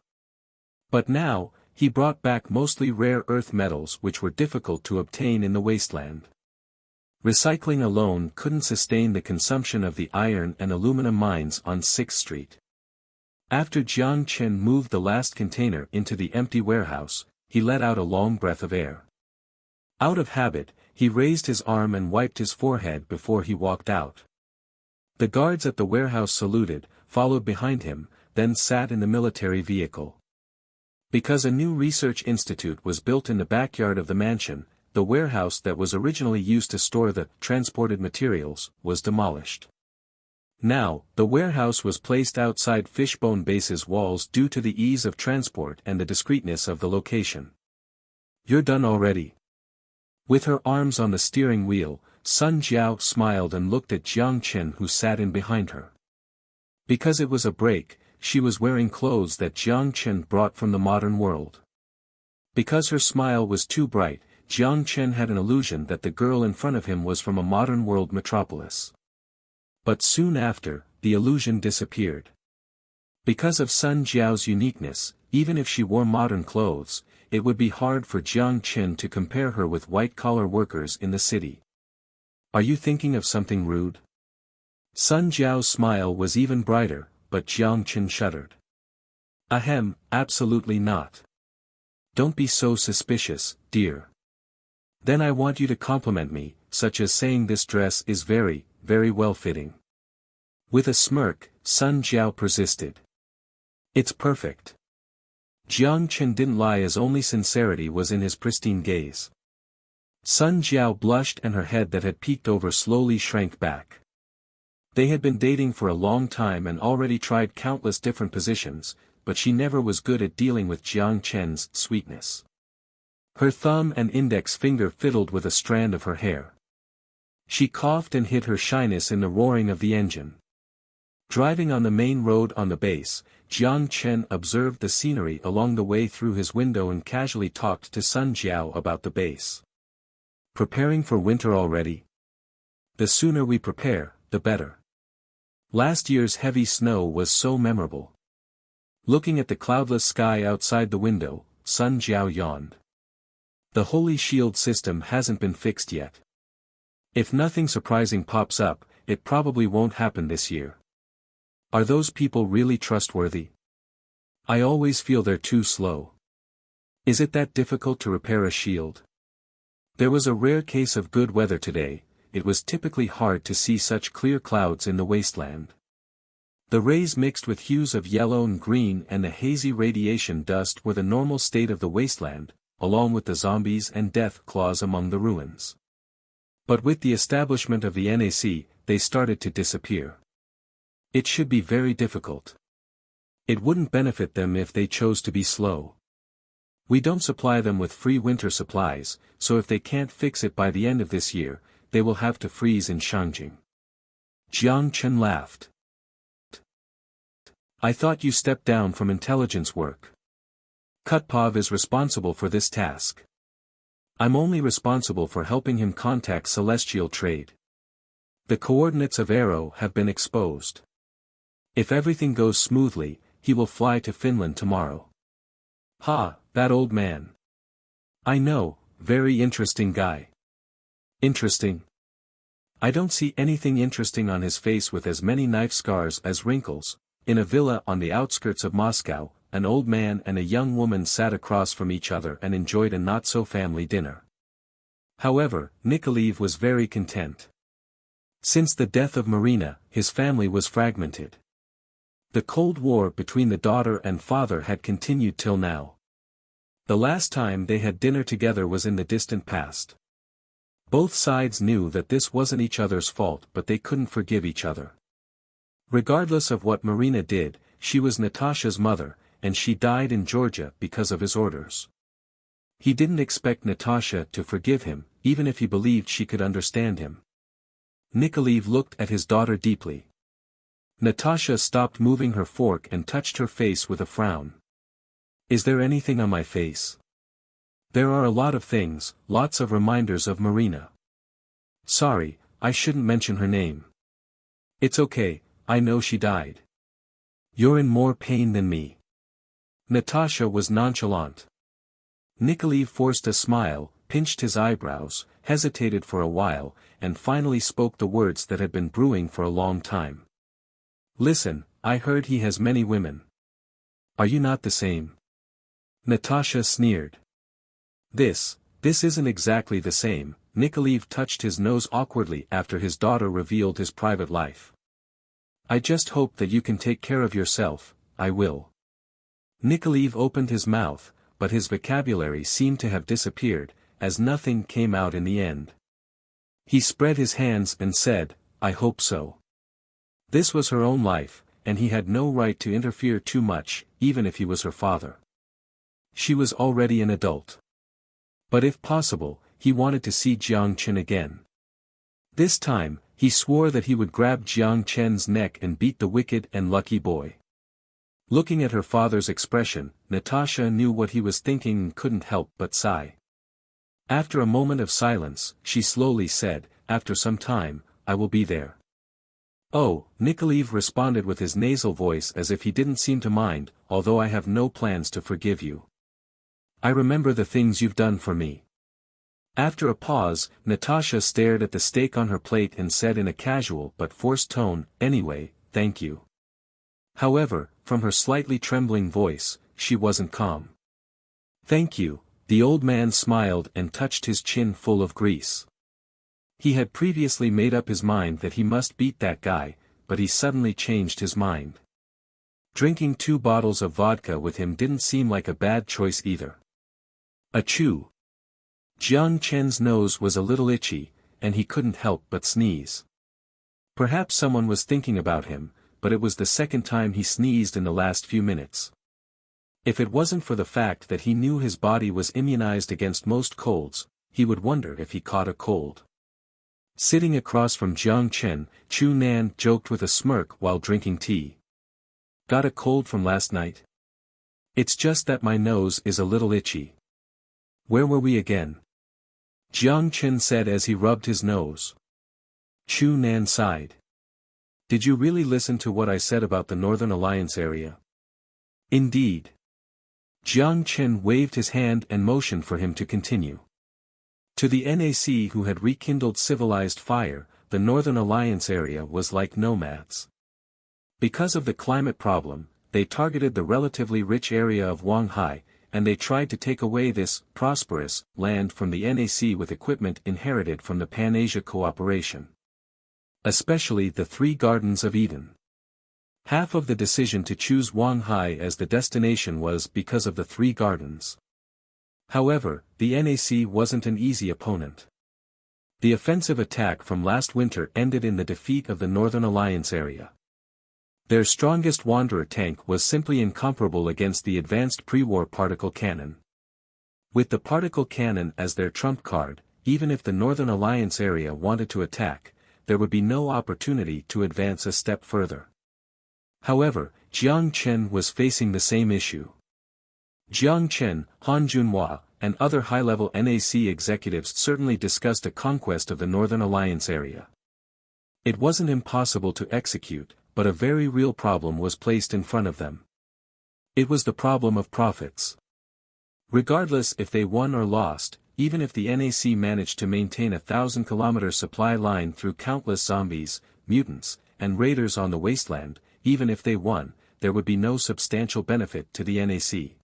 But now, he brought back mostly rare earth metals which were difficult to obtain in the wasteland. Recycling alone couldn't sustain the consumption of the iron and aluminum mines on 6th Street. After Jiang Chen moved the last container into the empty warehouse, he let out a long breath of air. Out of habit, He raised his arm and wiped his forehead before he walked out. The guards at the warehouse saluted, followed behind him, then sat in the military vehicle. Because a new research institute was built in the backyard of the mansion, the warehouse that was originally used to store the transported materials was demolished. Now, the warehouse was placed outside Fishbone Base's walls due to the ease of transport and the discreetness of the location. "You're done already?" With her arms on the steering wheel, Sun Jiao smiled and looked at Jiang Chen who sat in behind her. Because it was a break, she was wearing clothes that Jiang Chen brought from the modern world. Because her smile was too bright, Jiang Chen had an illusion that the girl in front of him was from a modern world metropolis. But soon after, the illusion disappeared. Because of Sun Jiao's uniqueness, even if she wore modern clothes, it would be hard for Jiang Chen to compare her with white-collar workers in the city. "Are you thinking of something rude?" Sun Jiao's smile was even brighter, but Jiang Chen shuddered. "Ahem, absolutely not. Don't be so suspicious, dear. Then I want you to compliment me, such as saying this dress is very, very well-fitting." With a smirk, Sun Jiao persisted. "It's perfect." Jiang Chen didn't lie as only sincerity was in his pristine gaze. Sun Jiao blushed and her head that had peeked over slowly shrank back. They had been dating for a long time and already tried countless different positions, but she never was good at dealing with Jiang Chen's sweetness. Her thumb and index finger fiddled with a strand of her hair. She coughed and hid her shyness in the roaring of the engine. Driving on the main road on the base, Jiang Chen observed the scenery along the way through his window and casually talked to Sun Jiao about the base. "Preparing for winter already? The sooner we prepare, the better. Last year's heavy snow was so memorable." Looking at the cloudless sky outside the window, Sun Jiao yawned. "The Holy Shield system hasn't been fixed yet. If nothing surprising pops up, it probably won't happen this year. Are those people really trustworthy? I always feel they're too slow. Is it that difficult to repair a shield? There was a rare case of good weather today. It was typically hard to see such clear clouds in the wasteland. The rays mixed with hues of yellow and green and the hazy radiation dust were the normal state of the wasteland, along with the zombies and death claws among the ruins. But with the establishment of the NAC, they started to disappear. It should be very difficult. It wouldn't benefit them if they chose to be slow. We don't supply them with free winter supplies, so if they can't fix it by the end of this year, they will have to freeze in Shangjing." Jiang Chen laughed. "I thought you stepped down from intelligence work. Kutpov is responsible for this task. I'm only responsible for helping him contact celestial trade. The coordinates of Arrow have been exposed. If everything goes smoothly, he will fly to Finland tomorrow." "Ha, that old man. I know, very interesting guy." "Interesting? I don't see anything interesting on his face with as many knife scars as wrinkles." In a villa on the outskirts of Moscow, an old man and a young woman sat across from each other and enjoyed a not-so-family dinner. However, Nikolaev was very content. Since the death of Marina, his family was fragmented. The Cold War between the daughter and father had continued till now. The last time they had dinner together was in the distant past. Both sides knew that this wasn't each other's fault, but they couldn't forgive each other. Regardless of what Marina did, she was Natasha's mother, and she died in Georgia because of his orders. He didn't expect Natasha to forgive him, even if he believed she could understand him. Nikolaev looked at his daughter deeply. Natasha stopped moving her fork and touched her face with a frown. "Is there anything on my face?" "There are a lot of things, lots of reminders of Marina." "Sorry, I shouldn't mention her name." "It's okay, I know she died." "You're in more pain than me." Natasha was nonchalant. Nikolaev forced a smile, pinched his eyebrows, hesitated for a while, and finally spoke the words that had been brewing for a long time. "Listen, I heard he has many women. Are you not the same?" Natasha sneered. This This isn't exactly the same. Nikolaev touched his nose awkwardly after his daughter revealed his private life. I just hope that you can take care of yourself. I will. Nikolaev opened his mouth, but his vocabulary seemed to have disappeared, as nothing came out in the end. He spread his hands and said, I hope so. This was her own life, and he had no right to interfere too much, even if he was her father. She was already an adult. But if possible, he wanted to see Jiang Chen again. This time, he swore that he would grab Jiang Chen's neck and beat the wicked and lucky boy. Looking at her father's expression, Natasha knew what he was thinking and couldn't help but sigh. After a moment of silence, she slowly said, after some time, I will be there. Oh, Nikolaev responded with his nasal voice as if he didn't seem to mind, although I have no plans to forgive you. I remember the things you've done for me. After a pause, Natasha stared at the steak on her plate and said in a casual but forced tone, anyway, thank you. However, from her slightly trembling voice, she wasn't calm. Thank you, the old man smiled and touched his chin full of grease. He had previously made up his mind that he must beat that guy, but he suddenly changed his mind. Drinking 2 bottles of vodka with him didn't seem like a bad choice either. Achoo! Jiang Chen's nose was a little itchy, and he couldn't help but sneeze. Perhaps someone was thinking about him, but it was the second time he sneezed in the last few minutes. If it wasn't for the fact that he knew his body was immunized against most colds, he would wonder if he caught a cold. Sitting across from Jiang Chen, Chu Nan joked with a smirk while drinking tea. Got a cold from last night? It's just that my nose is a little itchy. Where were we again? Jiang Chen said as he rubbed his nose. Chu Nan sighed. Did you really listen to what I said about the Northern Alliance area? Indeed. Jiang Chen waved his hand and motioned for him to continue. To the NAC who had rekindled civilized fire, the Northern Alliance area was like nomads. Because of the climate problem, they targeted the relatively rich area of Wanghai, and they tried to take away this prosperous land from the NAC with equipment inherited from the Pan-Asia cooperation. Especially the 3 Gardens of Eden. Half of the decision to choose Wanghai as the destination was because of the 3 Gardens. However, the NAC wasn't an easy opponent. The offensive attack from last winter ended in the defeat of the Northern Alliance area. Their strongest Wanderer tank was simply incomparable against the advanced pre-war particle cannon. With the particle cannon as their trump card, even if the Northern Alliance area wanted to attack, there would be no opportunity to advance a step further. However, Jiang Chen was facing the same issue. Jiang Chen, Han Junhua, and other high-level NAC executives certainly discussed a conquest of the Northern Alliance area. It wasn't impossible to execute, but a very real problem was placed in front of them. It was the problem of profits. Regardless if they won or lost, even if the NAC managed to maintain a 1,000-kilometer supply line through countless zombies, mutants, and raiders on the wasteland, even if they won, there would be no substantial benefit to the NAC.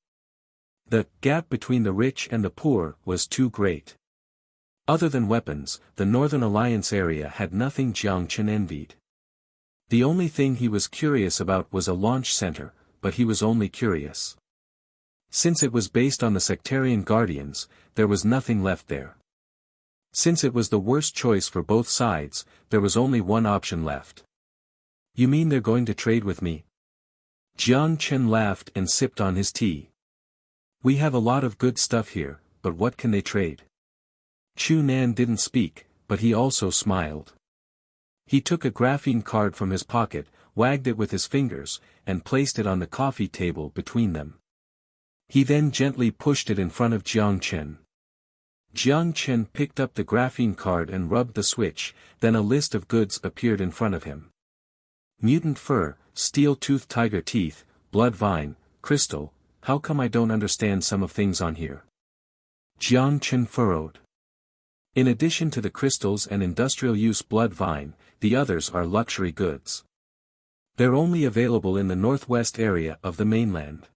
The gap between the rich and the poor was too great. Other than weapons, the Northern Alliance area had nothing Jiang Chen envied. The only thing he was curious about was a launch center, but he was only curious. Since it was based on the sectarian guardians, there was nothing left there. Since it was the worst choice for both sides, there was only one option left. You mean they're going to trade with me? Jiang Chen laughed and sipped on his tea. We have a lot of good stuff here, but what can they trade? Chu Nan didn't speak, but he also smiled. He took a graphene card from his pocket, wagged it with his fingers, and placed it on the coffee table between them. He then gently pushed it in front of Jiang Chen. Jiang Chen picked up the graphene card and rubbed the switch, then a list of goods appeared in front of him. Mutant fur, steel-toothed tiger teeth, blood vine, crystal, how come I don't understand some of things on here? Jiang Chen furrowed. In addition to the crystals and industrial-use blood vine, the others are luxury goods. They're only available in the northwest area of the mainland.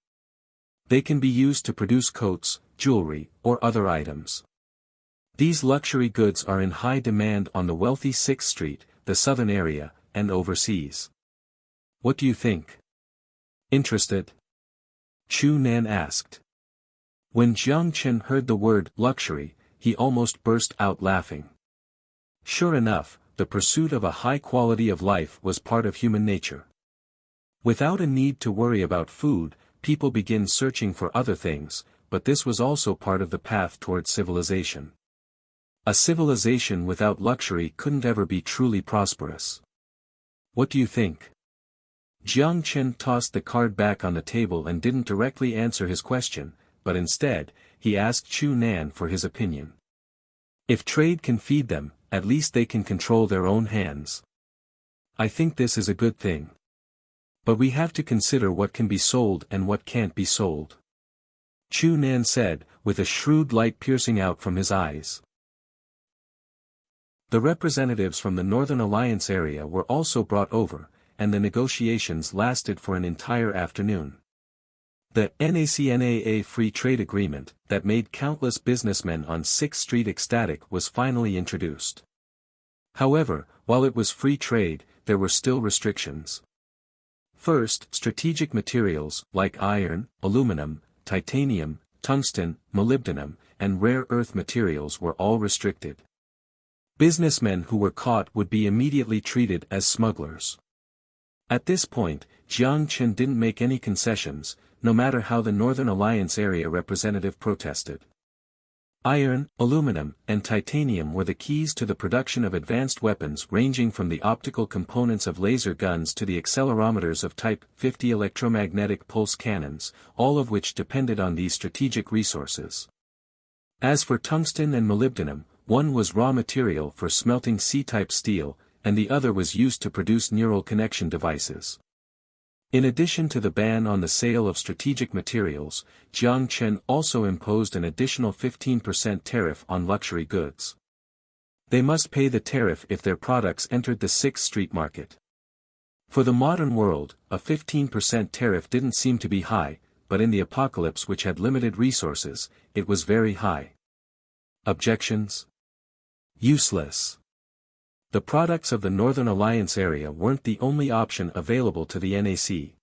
They can be used to produce coats, jewelry, or other items. These luxury goods are in high demand on the wealthy 6th Street, the southern area, and overseas. What do you think? Interested? Chu Nan asked. When Jiang Chen heard the word luxury, he almost burst out laughing. Sure enough, the pursuit of a high quality of life was part of human nature. Without a need to worry about food, people begin searching for other things, but this was also part of the path toward civilization. A civilization without luxury couldn't ever be truly prosperous. What do you think? Jiang Chen tossed the card back on the table and didn't directly answer his question, but instead, he asked Chu Nan for his opinion. If trade can feed them, at least they can control their own hands. I think this is a good thing. But we have to consider what can be sold and what can't be sold. Chu Nan said, with a shrewd light piercing out from his eyes. The representatives from the Northern Alliance area were also brought over, and the negotiations lasted for an entire afternoon. The NACNAA Free Trade Agreement, that made countless businessmen on 6th Street ecstatic, was finally introduced. However, while it was free trade, there were still restrictions. First, strategic materials, like iron, aluminum, titanium, tungsten, molybdenum, and rare earth materials were all restricted. Businessmen who were caught would be immediately treated as smugglers. At this point, Jiang Chen didn't make any concessions, no matter how the Northern Alliance area representative protested. Iron, aluminum, and titanium were the keys to the production of advanced weapons ranging from the optical components of laser guns to the accelerometers of Type 50 electromagnetic pulse cannons, all of which depended on these strategic resources. As for tungsten and molybdenum, one was raw material for smelting C-type steel, and the other was used to produce neural connection devices. In addition to the ban on the sale of strategic materials, Jiang Chen also imposed an additional 15% tariff on luxury goods. They must pay the tariff if their products entered the 6th Street market. For the modern world, a 15% tariff didn't seem to be high, but in the apocalypse, which had limited resources, it was very high. Objections? Useless. The products of the Northern Alliance area weren't the only option available to the NAC.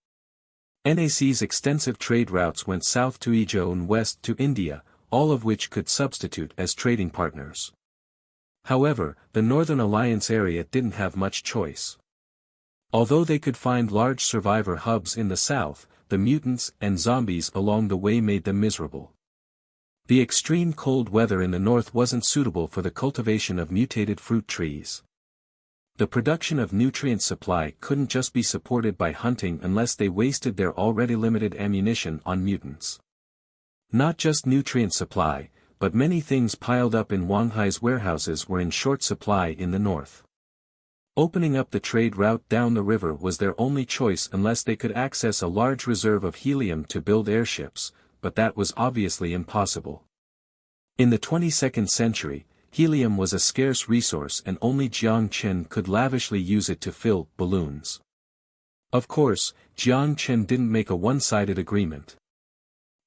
NAC's extensive trade routes went south to Ezhou and west to India, all of which could substitute as trading partners. However, the Northern Alliance area didn't have much choice. Although they could find large survivor hubs in the south, the mutants and zombies along the way made them miserable. The extreme cold weather in the north wasn't suitable for the cultivation of mutated fruit trees. The production of nutrient supply couldn't just be supported by hunting unless they wasted their already limited ammunition on mutants. Not just nutrient supply, but many things piled up in Wang Hai's warehouses were in short supply in the north. Opening up the trade route down the river was their only choice unless they could access a large reserve of helium to build airships, but that was obviously impossible. In the 22nd century, helium was a scarce resource and only Jiang Chen could lavishly use it to fill balloons. Of course, Jiang Chen didn't make a one-sided agreement.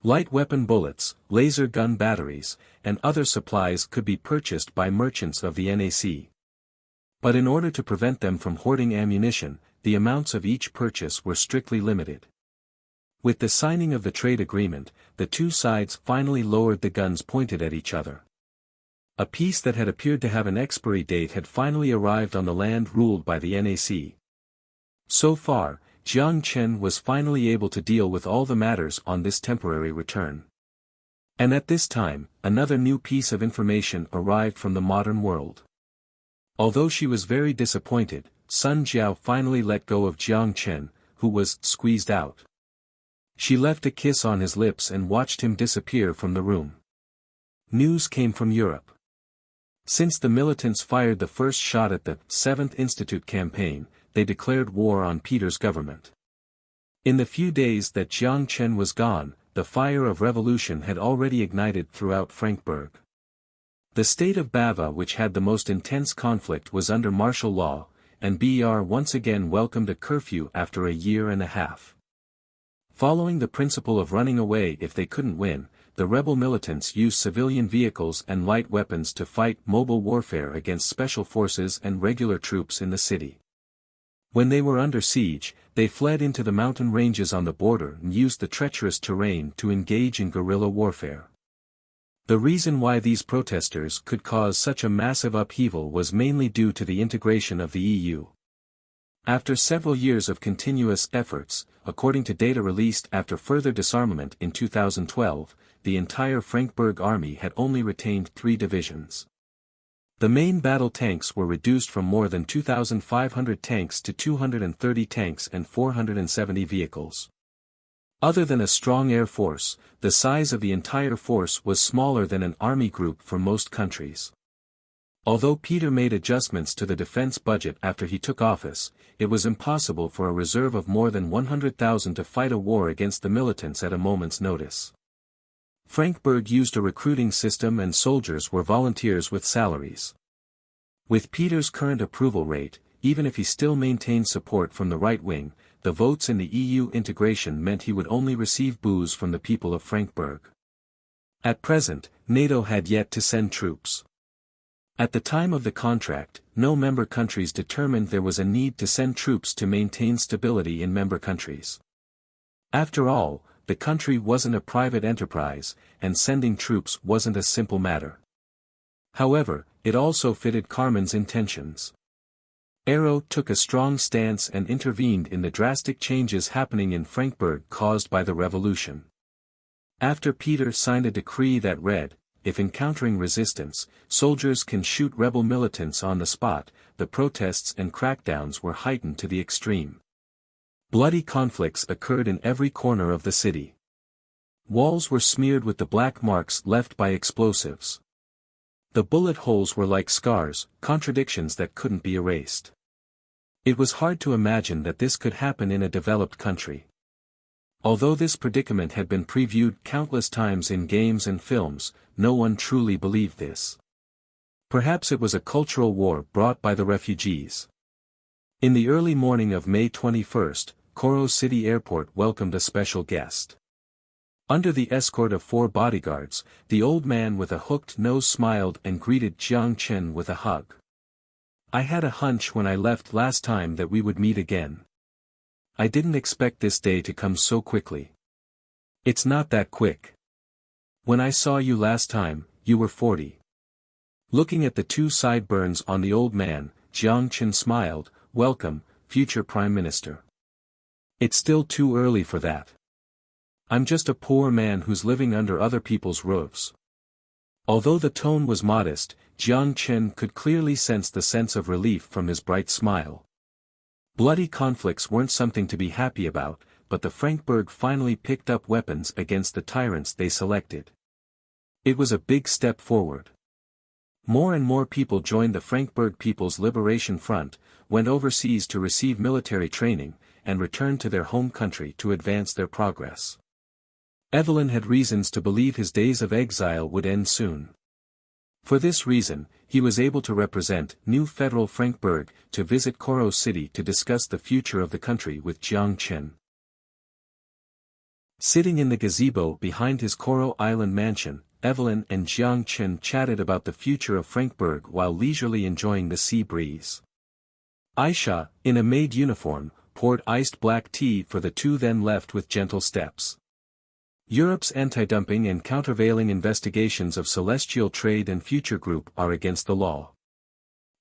Light weapon bullets, laser gun batteries, and other supplies could be purchased by merchants of the NAC. But in order to prevent them from hoarding ammunition, the amounts of each purchase were strictly limited. With the signing of the trade agreement, the two sides finally lowered the guns pointed at each other. A peace that had appeared to have an expiry date had finally arrived on the land ruled by the NAC. So far, Jiang Chen was finally able to deal with all the matters on this temporary return. And at this time, another new piece of information arrived from the modern world. Although she was very disappointed, Sun Jiao finally let go of Jiang Chen, who was squeezed out. She left a kiss on his lips and watched him disappear from the room. News came from Europe. Since the militants fired the first shot at the 7th Institute campaign, they declared war on Peter's government. In the few days that Jiang Chen was gone, the fire of revolution had already ignited throughout Frankfurt. The state of Bava, which had the most intense conflict, was under martial law, and BER once again welcomed a curfew after a year and a half. Following the principle of running away if they couldn't win, the rebel militants used civilian vehicles and light weapons to fight mobile warfare against special forces and regular troops in the city. When they were under siege, they fled into the mountain ranges on the border and used the treacherous terrain to engage in guerrilla warfare. The reason why these protesters could cause such a massive upheaval was mainly due to the integration of the EU. After several years of continuous efforts, according to data released after further disarmament in 2012, the entire Frankfurt army had only retained 3 divisions. The main battle tanks were reduced from more than 2,500 tanks to 230 tanks and 470 vehicles. Other than a strong air force, the size of the entire force was smaller than an army group for most countries. Although Peter made adjustments to the defense budget after he took office, it was impossible for a reserve of more than 100,000 to fight a war against the militants at a moment's notice. Frankfurt used a recruiting system and soldiers were volunteers with salaries. With Peter's current approval rate, even if he still maintained support from the right wing, the votes in the EU integration meant he would only receive boos from the people of Frankfurt. At present, NATO had yet to send troops. At the time of the contract, no member countries determined there was a need to send troops to maintain stability in member countries. After all, the country wasn't a private enterprise, and sending troops wasn't a simple matter. However, it also fitted Carmen's intentions. Aero took a strong stance and intervened in the drastic changes happening in Frankfurt caused by the revolution. After Peter signed a decree that read, "If encountering resistance, soldiers can shoot rebel militants on the spot," the protests and crackdowns were heightened to the extreme. Bloody conflicts occurred in every corner of the city. Walls were smeared with the black marks left by explosives. The bullet holes were like scars, contradictions that couldn't be erased. It was hard to imagine that this could happen in a developed country. Although this predicament had been previewed countless times in games and films, no one truly believed this. Perhaps it was a cultural war brought by the refugees. In the early morning of May 21, Coro City Airport welcomed a special guest. Under the escort of 4 bodyguards, the old man with a hooked nose smiled and greeted Jiang Chen with a hug. "I had a hunch when I left last time that we would meet again. I didn't expect this day to come so quickly." "It's not that quick. When I saw you last time, you were 40. Looking at the 2 sideburns on the old man, Jiang Chen smiled, "Welcome, future Prime Minister." "It's still too early for that. I'm just a poor man who's living under other people's roofs." Although the tone was modest, Jiang Chen could clearly sense the sense of relief from his bright smile. Bloody conflicts weren't something to be happy about, but the Frankfurt finally picked up weapons against the tyrants they selected. It was a big step forward. More and more people joined the Frankfurt People's Liberation Front, went overseas to receive military training, and returned to their home country to advance their progress. Evelyn had reasons to believe his days of exile would end soon. For this reason, he was able to represent New Federal Frankfurt to visit Coro City to discuss the future of the country with Jiang Chen. Sitting in the gazebo behind his Coro Island mansion, Evelyn and Jiang Chen chatted about the future of Frankfurt while leisurely enjoying the sea breeze. Aisha, in a maid uniform, poured iced black tea for the two, then left with gentle steps. Europe's anti-dumping and countervailing investigations of celestial trade and future group are against the law.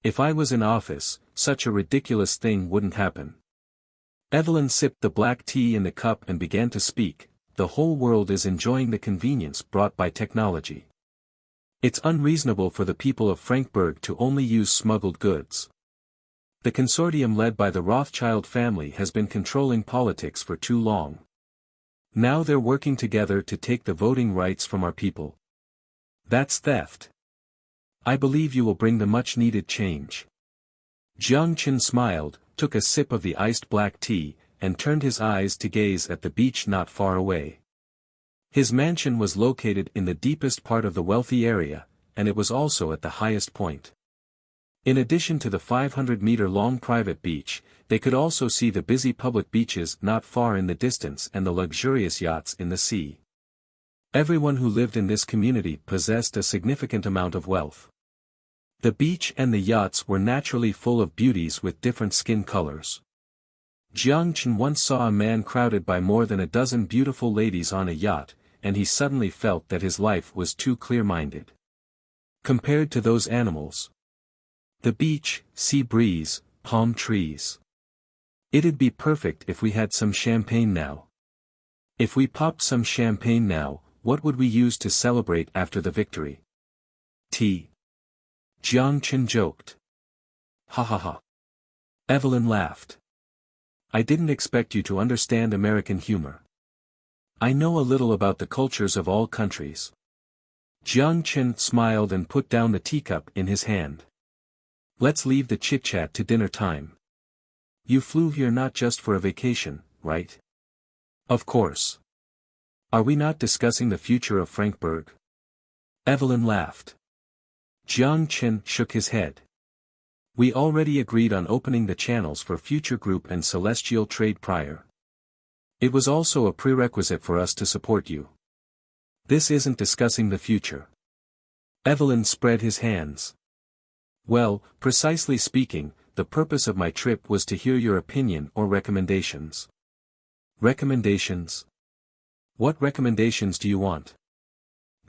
If I was in office, such a ridiculous thing wouldn't happen. Evelyn sipped the black tea in the cup and began to speak. The whole world is enjoying the convenience brought by technology. It's unreasonable for the people of Frankfurt to only use smuggled goods. The consortium led by the Rothschild family has been controlling politics for too long. Now they're working together to take the voting rights from our people. That's theft. I believe you will bring the much-needed change." Jiang Chen smiled, took a sip of the iced black tea, and turned his eyes to gaze at the beach not far away. His mansion was located in the deepest part of the wealthy area, and it was also at the highest point. In addition to the 500-meter-long private beach, they could also see the busy public beaches not far in the distance and the luxurious yachts in the sea. Everyone who lived in this community possessed a significant amount of wealth. The beach and the yachts were naturally full of beauties with different skin colors. Jiang Chen once saw a man crowded by more than a dozen beautiful ladies on a yacht, and he suddenly felt that his life was too clear-minded. Compared to those animals. The beach, sea breeze, palm trees. It'd be perfect if we had some champagne now. If we popped some champagne now, what would we use to celebrate after the victory? Tea. Jiang Chen joked. Ha ha ha. Evelyn laughed. I didn't expect you to understand American humor. I know a little about the cultures of all countries. Jiang Chen smiled and put down the teacup in his hand. Let's leave the chit-chat to dinner time. You flew here not just for a vacation, right? Of course. Are we not discussing the future of Frankfurt? Evelyn laughed. Jiang Chen shook his head. We already agreed on opening the channels for future group and celestial trade prior. It was also a prerequisite for us to support you. This isn't discussing the future. Evelyn spread his hands. Well, precisely speaking, the purpose of my trip was to hear your opinion or recommendations. Recommendations? What recommendations do you want?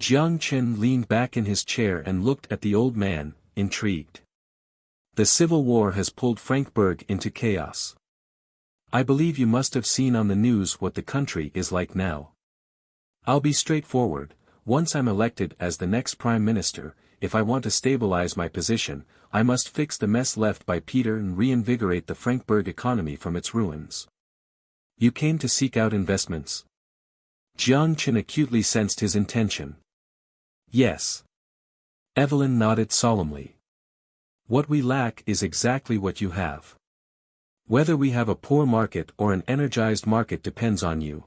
Jiang Chen leaned back in his chair and looked at the old man, intrigued. The civil war has pulled Frankfurt into chaos. I believe you must have seen on the news what the country is like now. I'll be straightforward, once I'm elected as the next prime minister, if I want to stabilize my position, I must fix the mess left by Peter and reinvigorate the Frankfurt economy from its ruins. You came to seek out investments? Jiang Chen acutely sensed his intention. Yes. Evelyn nodded solemnly. What we lack is exactly what you have. Whether we have a poor market or an energized market depends on you.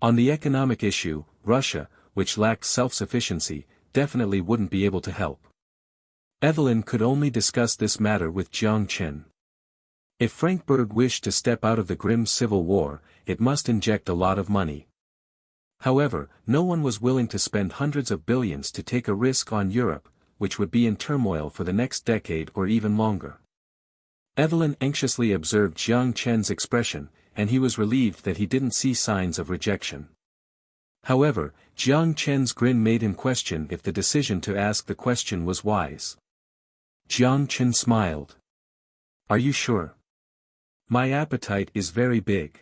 On the economic issue, Russia, which lacks self-sufficiency, definitely wouldn't be able to help. Evelyn could only discuss this matter with Jiang Chen. If Frankfurt wished to step out of the grim civil war, it must inject a lot of money. However, no one was willing to spend hundreds of billions to take a risk on Europe, which would be in turmoil for the next decade or even longer. Evelyn anxiously observed Jiang Chen's expression, and he was relieved that he didn't see signs of rejection. However, Jiang Chen's grin made him question if the decision to ask the question was wise. Jiang Chen smiled. Are you sure? My appetite is very big.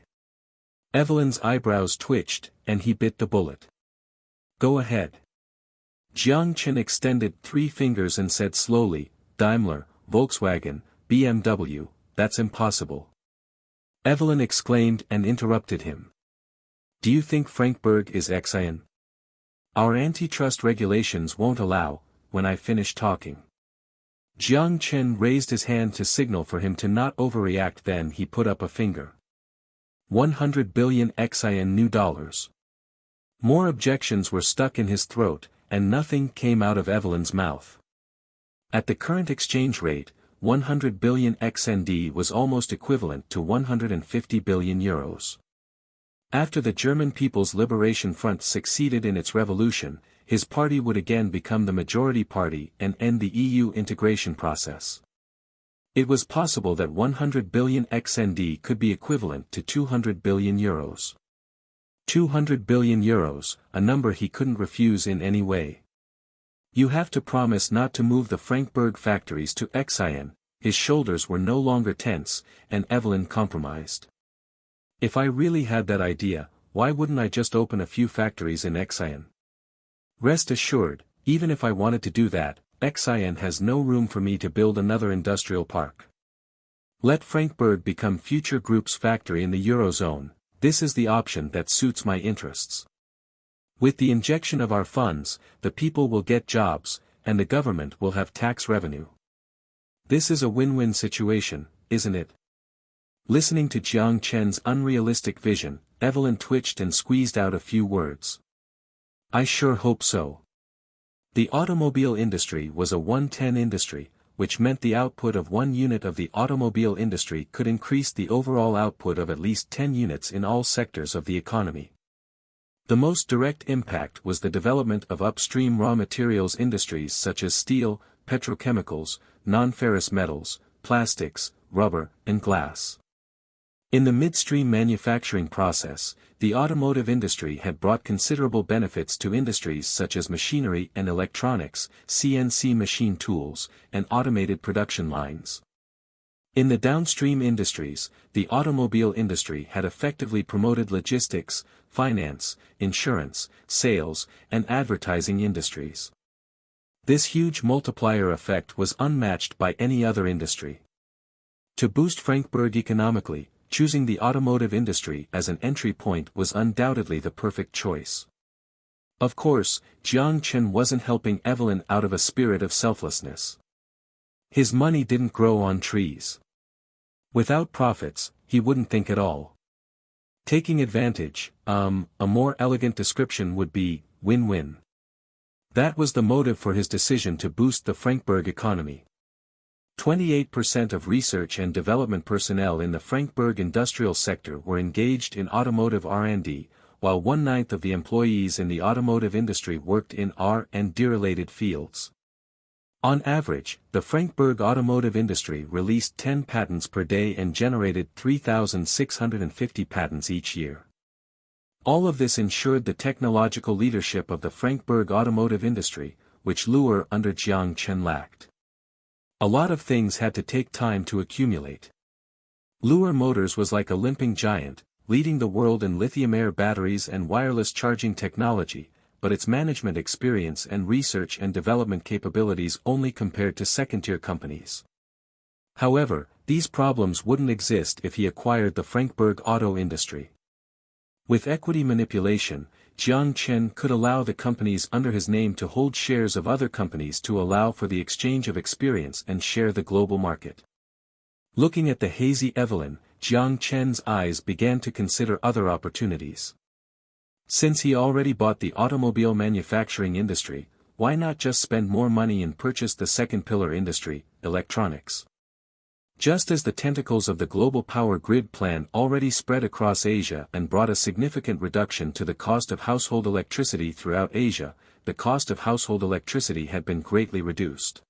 Evelyn's eyebrows twitched, and he bit the bullet. Go ahead. Jiang Chen extended 3 fingers and said slowly, Daimler, Volkswagen, BMW, that's impossible. Evelyn exclaimed and interrupted him. Do you think Frankfurt is Xian? Our antitrust regulations won't allow, when I finish talking. Jiang Chen raised his hand to signal for him to not overreact, then he put up a finger. 100 billion Xian new dollars. More objections were stuck in his throat, and nothing came out of Evelyn's mouth. At the current exchange rate, 100 billion XND was almost equivalent to 150 billion euros. After the German People's Liberation Front succeeded in its revolution, his party would again become the majority party and end the EU integration process. It was possible that 100 billion XND could be equivalent to 200 billion euros. 200 billion euros, a number he couldn't refuse in any way. You have to promise not to move the Frankfurt factories to Xian. His shoulders were no longer tense, and Evelyn compromised. If I really had that idea, why wouldn't I just open a few factories in Xian? Rest assured, even if I wanted to do that, Xian has no room for me to build another industrial park. Let Frankfurt become future group's factory in the Eurozone. This is the option that suits my interests. With the injection of our funds, the people will get jobs, and the government will have tax revenue. This is a win-win situation, isn't it? Listening to Jiang Chen's unrealistic vision, Evelyn twitched and squeezed out a few words. I sure hope so. The automobile industry was a 110 industry, which meant the output of 1 unit of the automobile industry could increase the overall output of at least 10 units in all sectors of the economy. The most direct impact was the development of upstream raw materials industries such as steel, petrochemicals, non-ferrous metals, plastics, rubber, and glass. In the midstream manufacturing process, the automotive industry had brought considerable benefits to industries such as machinery and electronics, CNC machine tools, and automated production lines. In the downstream industries, the automobile industry had effectively promoted logistics, finance, insurance, sales, and advertising industries. This huge multiplier effect was unmatched by any other industry. To boost Frankfurt economically, choosing the automotive industry as an entry point was undoubtedly the perfect choice. Of course, Jiang Chen wasn't helping Evelyn out of a spirit of selflessness. His money didn't grow on trees. Without profits, he wouldn't think at all. Taking advantage, a more elegant description would be, win-win. That was the motive for his decision to boost the Frankfurt economy. 28% of research and development personnel in the Frankfurt industrial sector were engaged in automotive R&D, while 1/9 of the employees in the automotive industry worked in R&D-related fields. On average, the Frankfurt automotive industry released 10 patents per day and generated 3,650 patents each year. All of this ensured the technological leadership of the Frankfurt automotive industry, which Luer under Jiang Chen lacked. A lot of things had to take time to accumulate. Luer Motors was like a limping giant, leading the world in lithium-air batteries and wireless charging technology, but its management experience and research and development capabilities only compared to second-tier companies. However, these problems wouldn't exist if he acquired the Frankfurt auto industry. With equity manipulation, Jiang Chen could allow the companies under his name to hold shares of other companies to allow for the exchange of experience and share the global market. Looking at the hazy Evelyn, Jiang Chen's eyes began to consider other opportunities. Since he already bought the automobile manufacturing industry, why not just spend more money and purchase the second pillar industry, electronics? Just as the tentacles of the global power grid plan already spread across Asia and brought a significant reduction to the cost of household electricity throughout Asia, the cost of household electricity had been greatly reduced.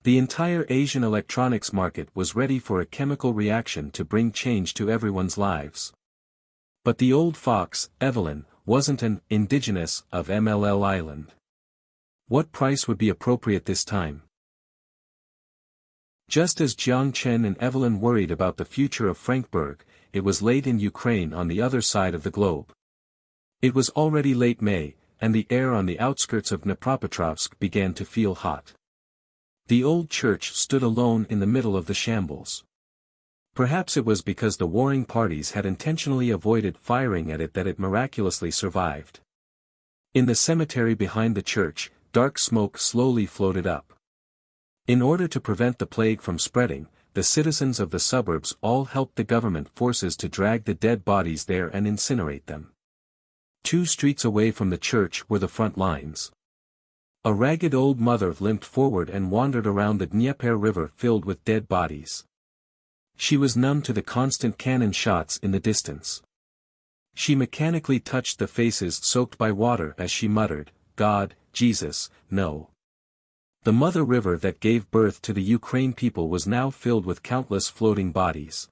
The entire Asian electronics market was ready for a chemical reaction to bring change to everyone's lives. But the old fox, Evelyn, wasn't an indigenous of MLL Island. What price would be appropriate this time? Just as Jiang Chen and Evelyn worried about the future of Frankfurt, it was late in Ukraine on the other side of the globe. It was already late May, and the air on the outskirts of Dnipropetrovsk began to feel hot. The old church stood alone in the middle of the shambles. Perhaps it was because the warring parties had intentionally avoided firing at it that it miraculously survived. In the cemetery behind the church, dark smoke slowly floated up. In order to prevent the plague from spreading, the citizens of the suburbs all helped the government forces to drag the dead bodies there and incinerate them. 2 streets away from the church were the front lines. A ragged old mother limped forward and wandered around the Dnieper River filled with dead bodies. She was numb to the constant cannon shots in the distance. She mechanically touched the faces soaked by water as she muttered, "God, Jesus, no." The mother river that gave birth to the Ukraine people was now filled with countless floating bodies.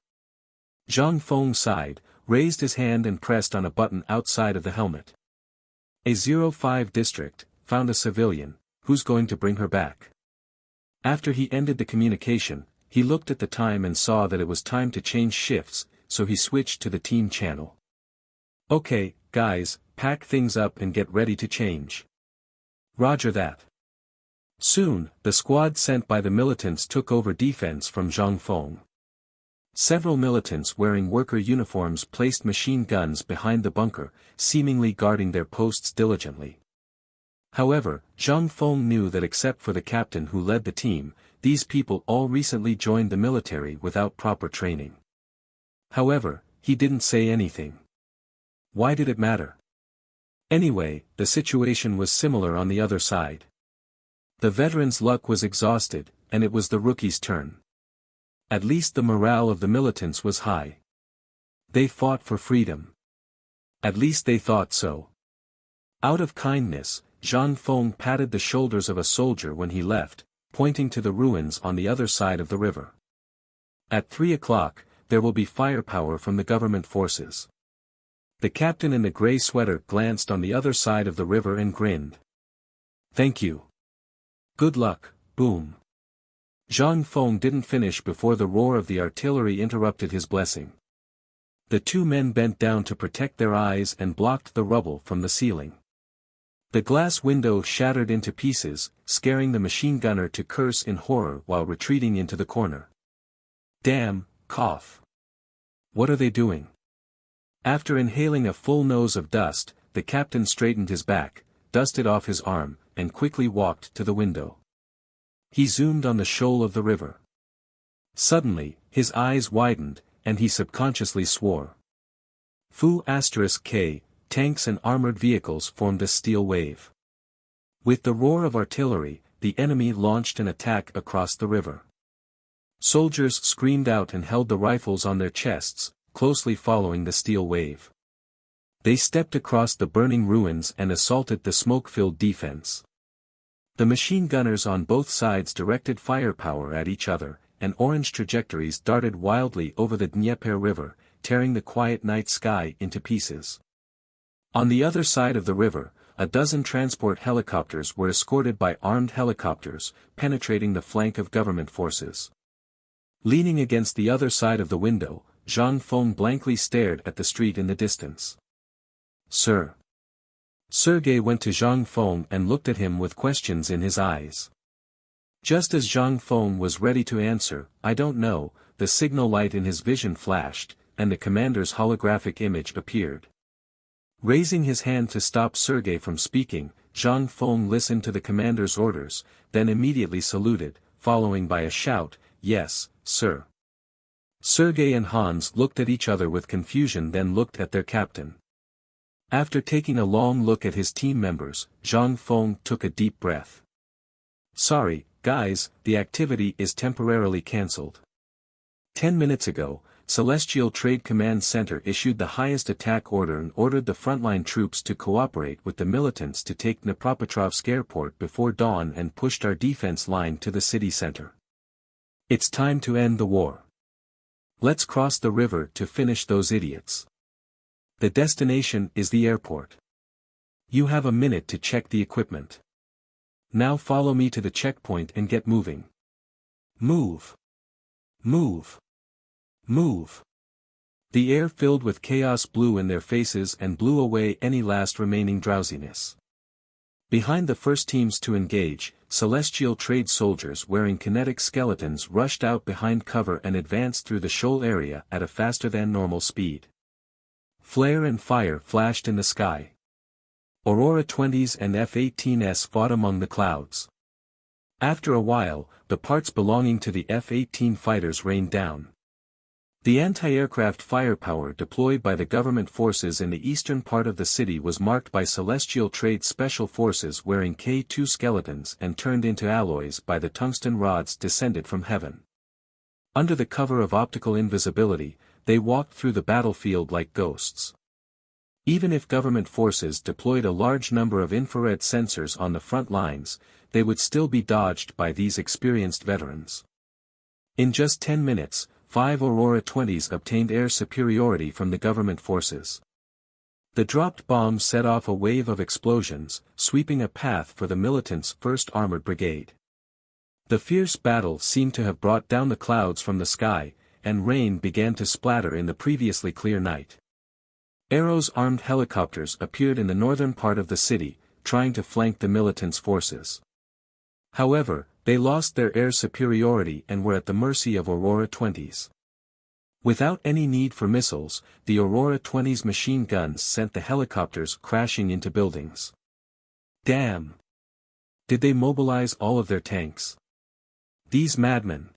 Zhang Feng sighed, raised his hand and pressed on a button outside of the helmet. A05 district, found a civilian, who's going to bring her back? After he ended the communication, he looked at the time and saw that it was time to change shifts, so he switched to the team channel. "Okay, guys, pack things up and get ready to change." "Roger that." Soon, the squad sent by the militants took over defense from Zhang Feng. Several militants wearing worker uniforms placed machine guns behind the bunker, seemingly guarding their posts diligently. However, Zhang Feng knew that except for the captain who led the team, these people all recently joined the military without proper training. However, he didn't say anything. Why did it matter? Anyway, the situation was similar on the other side. The veterans' luck was exhausted, and it was the rookies' turn. At least the morale of the militants was high. They fought for freedom. At least they thought so. Out of kindness, Zhang Feng patted the shoulders of a soldier when he left, pointing to the ruins on the other side of the river. At 3 o'clock, there will be firepower from the government forces. The captain in the gray sweater glanced on the other side of the river and grinned. Thank you. Good luck, boom. Zhang Feng didn't finish before the roar of the artillery interrupted his blessing. The two men bent down to protect their eyes and blocked the rubble from the ceiling. The glass window shattered into pieces, scaring the machine gunner to curse in horror while retreating into the corner. Damn, cough. What are they doing? After inhaling a full nose of dust, the captain straightened his back, dusted off his arm, and quickly walked to the window. He zoomed on the shoal of the river. Suddenly, his eyes widened, and he subconsciously swore. Fu*K, tanks and armored vehicles formed a steel wave. With the roar of artillery, the enemy launched an attack across the river. Soldiers screamed out and held the rifles on their chests, closely following the steel wave. They stepped across the burning ruins and assaulted the smoke-filled defense. The machine gunners on both sides directed firepower at each other, and orange trajectories darted wildly over the Dnieper River, tearing the quiet night sky into pieces. On the other side of the river, a dozen transport helicopters were escorted by armed helicopters, penetrating the flank of government forces. Leaning against the other side of the window, Zhang Feng blankly stared at the street in the distance. Sir. Sergei went to Zhang Feng and looked at him with questions in his eyes. Just as Zhang Feng was ready to answer, I don't know, the signal light in his vision flashed, and the commander's holographic image appeared. Raising his hand to stop Sergei from speaking, Zhang Feng listened to the commander's orders, then immediately saluted, following by a shout, Yes, sir. Sergei and Hans looked at each other with confusion, then looked at their captain. After taking a long look at his team members, Zhang Feng took a deep breath. Sorry, guys, the activity is temporarily cancelled. 10 minutes ago, Celestial Trade Command Center issued the highest attack order and ordered the frontline troops to cooperate with the militants to take Dnipropetrovsk airport before dawn and pushed our defense line to the city center. It's time to end the war. Let's cross the river to finish those idiots. The destination is the airport. You have a minute to check the equipment. Now follow me to the checkpoint and get moving. Move. Move. Move. The air filled with chaos blew in their faces and blew away any last remaining drowsiness. Behind the first teams to engage, Celestial Trade soldiers wearing kinetic skeletons rushed out behind cover and advanced through the shoal area at a faster than normal speed. Flare and fire flashed in the sky. Aurora 20s and F-18s fought among the clouds. After a while, the parts belonging to the F-18 fighters rained down. The anti-aircraft firepower deployed by the government forces in the eastern part of the city was marked by Celestial Trade Special Forces wearing K2 skeletons and turned into alloys by the tungsten rods descended from heaven. Under the cover of optical invisibility, they walked through the battlefield like ghosts. Even if government forces deployed a large number of infrared sensors on the front lines, they would still be dodged by these experienced veterans. In just 10 minutes, 5 Aurora 20s obtained air superiority from the government forces. The dropped bombs set off a wave of explosions, sweeping a path for the militants' 1st Armored Brigade. The fierce battle seemed to have brought down the clouds from the sky, and rain began to splatter in the previously clear night. Arrow's armed helicopters appeared in the northern part of the city, trying to flank the militants' forces. However, they lost their air superiority and were at the mercy of Aurora 20s. Without any need for missiles, the Aurora 20s machine guns sent the helicopters crashing into buildings. Damn! Did they mobilize all of their tanks? These madmen!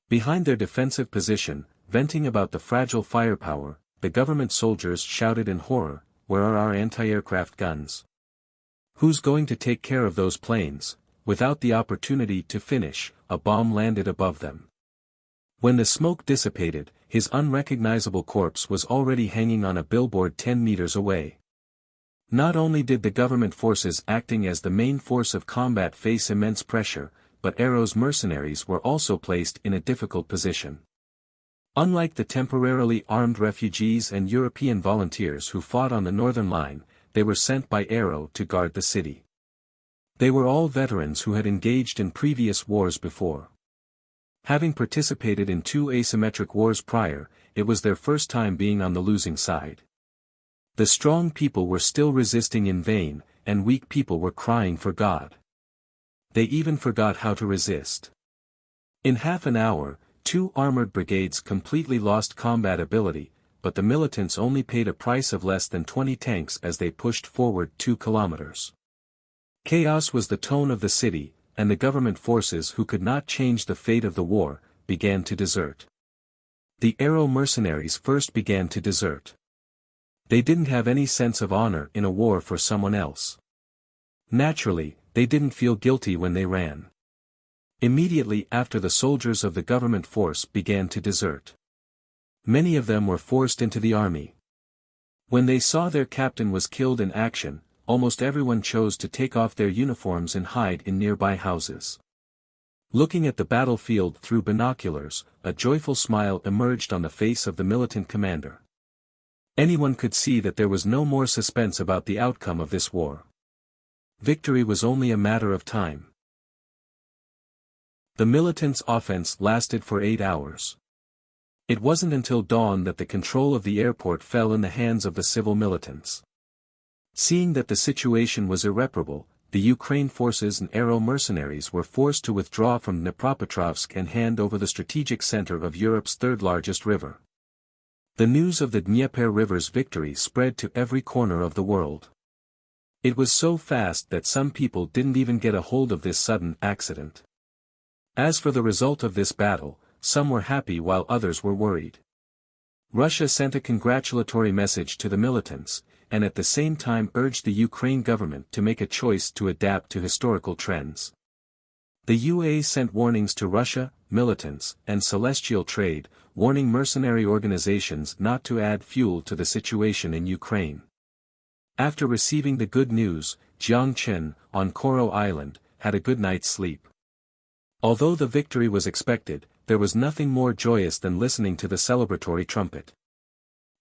Behind their defensive position, venting about the fragile firepower, the government soldiers shouted in horror, "Where are our anti-aircraft guns? Who's going to take care of those planes?" Without the opportunity to finish, a bomb landed above them. When the smoke dissipated, his unrecognizable corpse was already hanging on a billboard 10 meters away. Not only did the government forces acting as the main force of combat face immense pressure, but Arrow's mercenaries were also placed in a difficult position. Unlike the temporarily armed refugees and European volunteers who fought on the northern line, they were sent by Arrow to guard the city. They were all veterans who had engaged in previous wars before. Having participated in 2 asymmetric wars prior, it was their first time being on the losing side. The strong people were still resisting in vain, and weak people were crying for God. They even forgot how to resist. In half an hour, 2 armored brigades completely lost combat ability, but the militants only paid a price of less than 20 tanks as they pushed forward 2 kilometers. Chaos was the tone of the city, and the government forces who could not change the fate of the war, began to desert. The Arrow mercenaries first began to desert. They didn't have any sense of honor in a war for someone else. Naturally, they didn't feel guilty when they ran. Immediately after, the soldiers of the government force began to desert. Many of them were forced into the army. When they saw their captain was killed in action, almost everyone chose to take off their uniforms and hide in nearby houses. Looking at the battlefield through binoculars, a joyful smile emerged on the face of the militant commander. Anyone could see that there was no more suspense about the outcome of this war. Victory was only a matter of time. The militants' offense lasted for 8 hours. It wasn't until dawn that the control of the airport fell in the hands of the civil militants. Seeing that the situation was irreparable, the Ukraine forces and Arrow mercenaries were forced to withdraw from Dnipropetrovsk and hand over the strategic center of Europe's third-largest river. The news of the Dnieper River's victory spread to every corner of the world. It was so fast that some people didn't even get a hold of this sudden accident. As for the result of this battle, some were happy while others were worried. Russia sent a congratulatory message to the militants, and at the same time urged the Ukraine government to make a choice to adapt to historical trends. The UA sent warnings to Russia, militants, and celestial trade, warning mercenary organizations not to add fuel to the situation in Ukraine. After receiving the good news, Jiang Chen, on Koro Island, had a good night's sleep. Although the victory was expected, there was nothing more joyous than listening to the celebratory trumpet.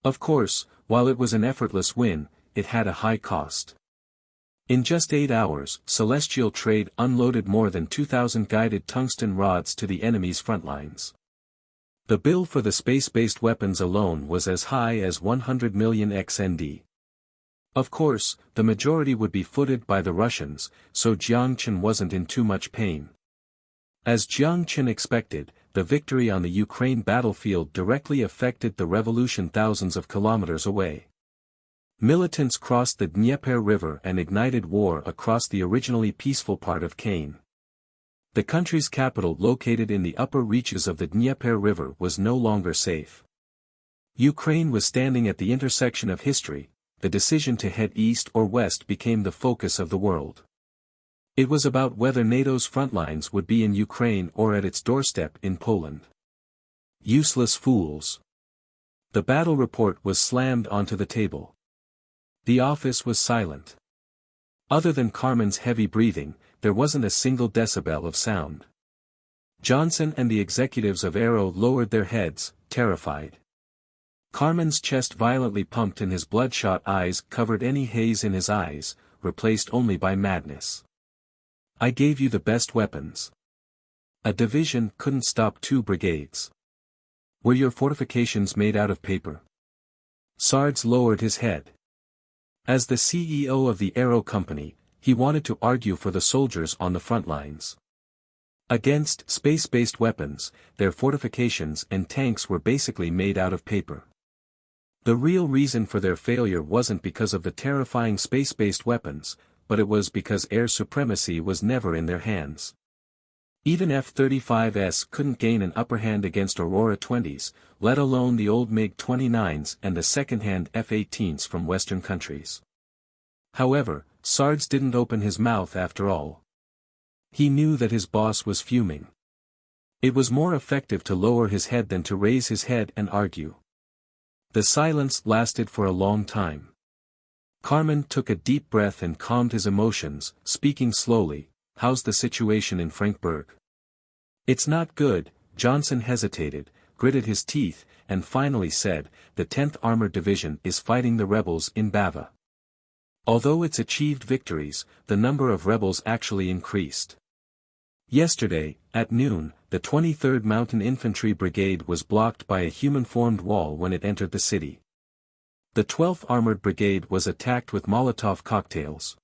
Of course, while it was an effortless win, it had a high cost. In just 8 hours, celestial trade unloaded more than 2,000 guided tungsten rods to the enemy's front lines. The bill for the space-based weapons alone was as high as 100 million XND. Of course, the majority would be footed by the Russians, so Jiang Chen wasn't in too much pain. As Jiang Chen expected, the victory on the Ukraine battlefield directly affected the revolution thousands of kilometers away. Militants crossed the Dnieper River and ignited war across the originally peaceful part of Kane. The country's capital, located in the upper reaches of the Dnieper River, was no longer safe. Ukraine was standing at the intersection of history. The decision to head east or west became the focus of the world. It was about whether NATO's front lines would be in Ukraine or at its doorstep in Poland. Useless fools. The battle report was slammed onto the table. The office was silent. Other than Carmen's heavy breathing, there wasn't a single decibel of sound. Johnson and the executives of Arrow lowered their heads, terrified. Carmen's chest violently pumped and his bloodshot eyes covered any haze in his eyes, replaced only by madness. I gave you the best weapons. A division couldn't stop 2 brigades. Were your fortifications made out of paper? Sards lowered his head. As the CEO of the Arrow Company, he wanted to argue for the soldiers on the front lines. Against space-based weapons, their fortifications and tanks were basically made out of paper. The real reason for their failure wasn't because of the terrifying space-based weapons, but it was because air supremacy was never in their hands. Even F-35s couldn't gain an upper hand against Aurora 20s, let alone the old MiG-29s and the second-hand F-18s from Western countries. However, Sards didn't open his mouth after all. He knew that his boss was fuming. It was more effective to lower his head than to raise his head and argue. The silence lasted for a long time. Carmen took a deep breath and calmed his emotions, speaking slowly. "How's the situation in Frankfurt?" "It's not good." Johnson hesitated, gritted his teeth, and finally said, "The 10th Armored Division is fighting the rebels in Bava. Although it's achieved victories, the number of rebels actually increased. Yesterday, at noon, the 23rd Mountain Infantry Brigade was blocked by a human-formed wall when it entered the city. The 12th Armored Brigade was attacked with Molotov cocktails.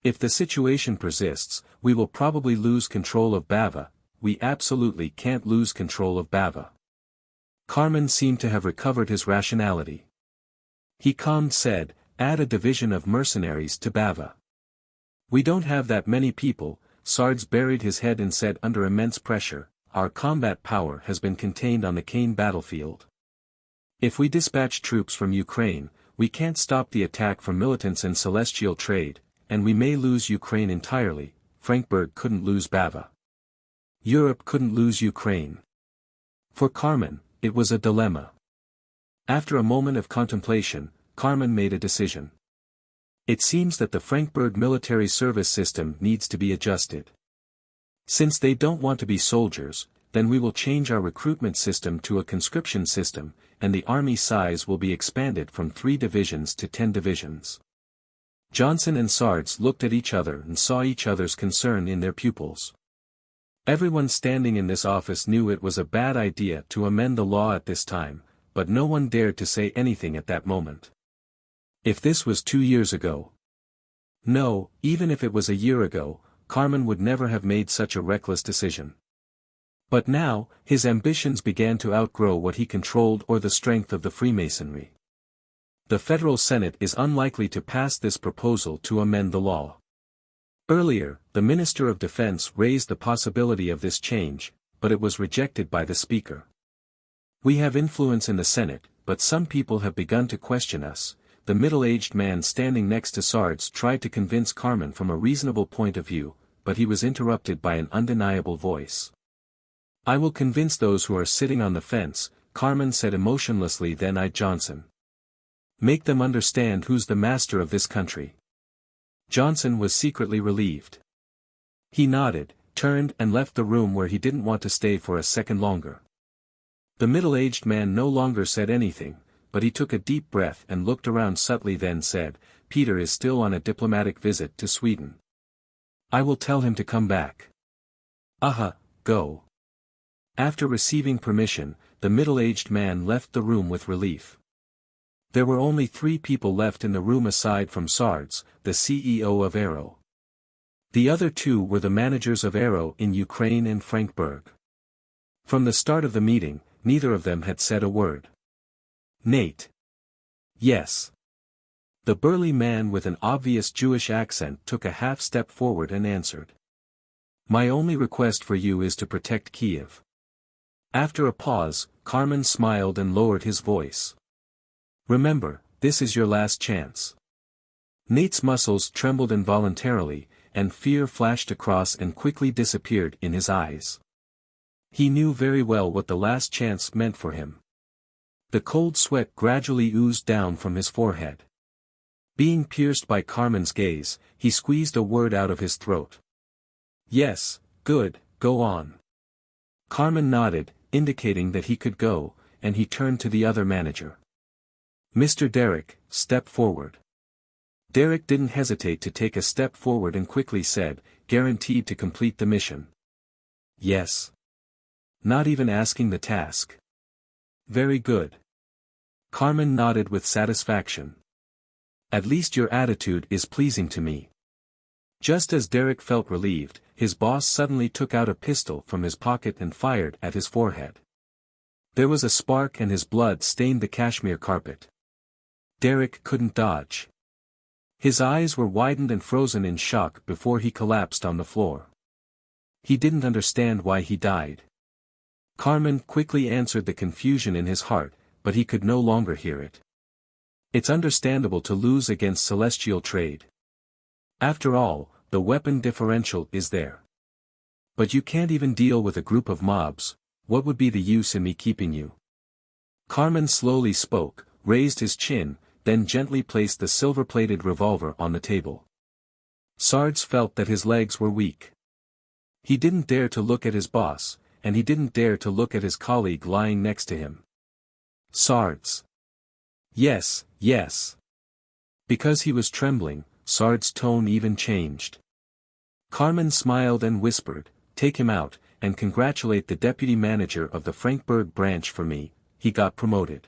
If the situation persists, we will probably lose control of Bava. We absolutely can't lose control of Bava." Carmen seemed to have recovered his rationality. He calmly said, "Add a division of mercenaries to Bava." "We don't have that many people." Sards buried his head and said under immense pressure, "Our combat power has been contained on the Kane battlefield. If we dispatch troops from Ukraine, we can't stop the attack from militants and celestial trade, and we may lose Ukraine entirely." Frankfurt couldn't lose Bava. Europe couldn't lose Ukraine. For Carmen, it was a dilemma. After a moment of contemplation, Carmen made a decision. "It seems that the Frankfurt military service system needs to be adjusted. Since they don't want to be soldiers, then we will change our recruitment system to a conscription system, and the army size will be expanded from 3 divisions to 10 divisions." Johnson and Sards looked at each other and saw each other's concern in their pupils. Everyone standing in this office knew it was a bad idea to amend the law at this time, but no one dared to say anything at that moment. If this was 2 years ago. No, even if it was a year ago, Carmen would never have made such a reckless decision. But now, his ambitions began to outgrow what he controlled or the strength of the Freemasonry. The Federal Senate is unlikely to pass this proposal to amend the law. Earlier, the Minister of Defense raised the possibility of this change, but it was rejected by the Speaker. "We have influence in the Senate, but some people have begun to question us." The middle-aged man standing next to Sards tried to convince Carmen from a reasonable point of view, but he was interrupted by an undeniable voice. "I will convince those who are sitting on the fence," Carmen said emotionlessly, then eyed Johnson. "Make them understand who's the master of this country." Johnson was secretly relieved. He nodded, turned and left the room where he didn't want to stay for a second longer. The middle-aged man no longer said anything, but he took a deep breath and looked around subtly, then said, "Peter is still on a diplomatic visit to Sweden. I will tell him to come back." "Aha, go." After receiving permission, the middle-aged man left the room with relief. There were only 3 people left in the room aside from Sards, the CEO of Aero. The other 2 were the managers of Aero in Ukraine and Frankfurt. From the start of the meeting, neither of them had said a word. "Nate." "Yes." The burly man with an obvious Jewish accent took a half step forward and answered. "My only request for you is to protect Kiev." After a pause, Carmen smiled and lowered his voice. "Remember, this is your last chance." Nate's muscles trembled involuntarily, and fear flashed across and quickly disappeared in his eyes. He knew very well what the last chance meant for him. The cold sweat gradually oozed down from his forehead. Being pierced by Carmen's gaze, he squeezed a word out of his throat. "Yes, good, go on." Carmen nodded, indicating that he could go, and he turned to the other manager. "Mr. Derrick, step forward." Derrick didn't hesitate to take a step forward and quickly said, "Guaranteed to complete the mission." "Yes." "Not even asking the task." "Very good." Carmen nodded with satisfaction. "At least your attitude is pleasing to me." Just as Derrick felt relieved, his boss suddenly took out a pistol from his pocket and fired at his forehead. There was a spark and his blood stained the cashmere carpet. Derrick couldn't dodge. His eyes were widened and frozen in shock before he collapsed on the floor. He didn't understand why he died. Carmen quickly answered the confusion in his heart, but he could no longer hear it. It's understandable to lose against celestial trade. After all, the weapon differential is there. But you can't even deal with a group of mobs, what would be the use in me keeping you? Carmen slowly spoke, raised his chin, then gently placed the silver-plated revolver on the table. Sards felt that his legs were weak. He didn't dare to look at his boss, and he didn't dare to look at his colleague lying next to him. Sards. Yes, yes. Because he was trembling, Sards' tone even changed. Carmen smiled and whispered, "Take him out, and congratulate the deputy manager of the Frankfurt branch for me, he got promoted."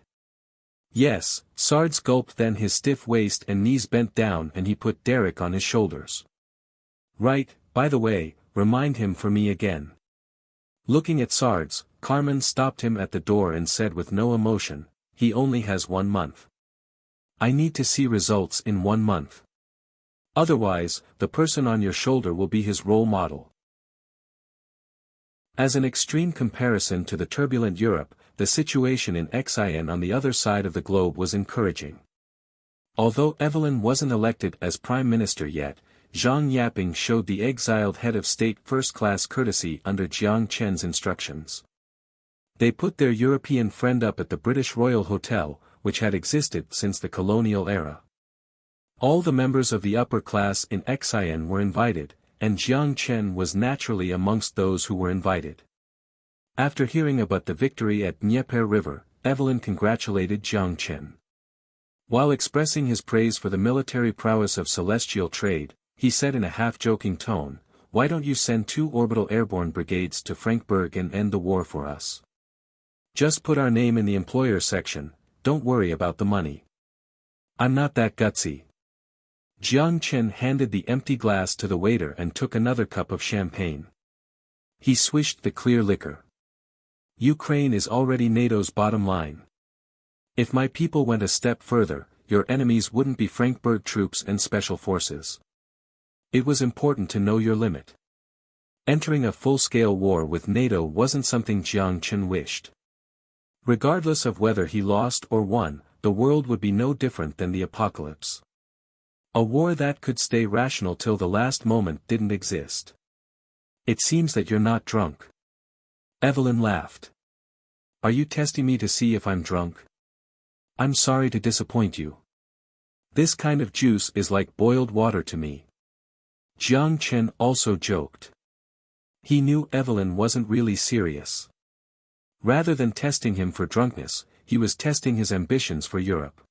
Yes, Sards gulped, then his stiff waist and knees bent down and he put Derek on his shoulders. "Right, by the way, remind him for me again." Looking at Sards, Carmen stopped him at the door and said with no emotion, "He only has 1 month. I need to see results in 1 month. Otherwise, the person on your shoulder will be his role model." As an extreme comparison to the turbulent Europe, the situation in Xi'an on the other side of the globe was encouraging. Although Evelyn wasn't elected as prime minister yet, Zhang Yaping showed the exiled head of state first-class courtesy under Jiang Chen's instructions. They put their European friend up at the British Royal Hotel, which had existed since the colonial era. All the members of the upper class in Xi'an were invited, and Jiang Chen was naturally amongst those who were invited. After hearing about the victory at Dnieper River, Evelyn congratulated Jiang Chen. While expressing his praise for the military prowess of celestial trade, he said in a half-joking tone, "Why don't you send 2 orbital airborne brigades to Frankfurt and end the war for us? Just put our name in the employer section, don't worry about the money." "I'm not that gutsy." Jiang Chen handed the empty glass to the waiter and took another cup of champagne. He swished the clear liquor. "Ukraine is already NATO's bottom line. If my people went a step further, your enemies wouldn't be Frankfurt troops and special forces. It was important to know your limit." Entering a full-scale war with NATO wasn't something Jiang Chen wished. Regardless of whether he lost or won, the world would be no different than the apocalypse. A war that could stay rational till the last moment didn't exist. "It seems that you're not drunk." Evelyn laughed. "Are you testing me to see if I'm drunk? I'm sorry to disappoint you. This kind of juice is like boiled water to me." Jiang Chen also joked. He knew Evelyn wasn't really serious. Rather than testing him for drunkenness, he was testing his ambitions for Europe.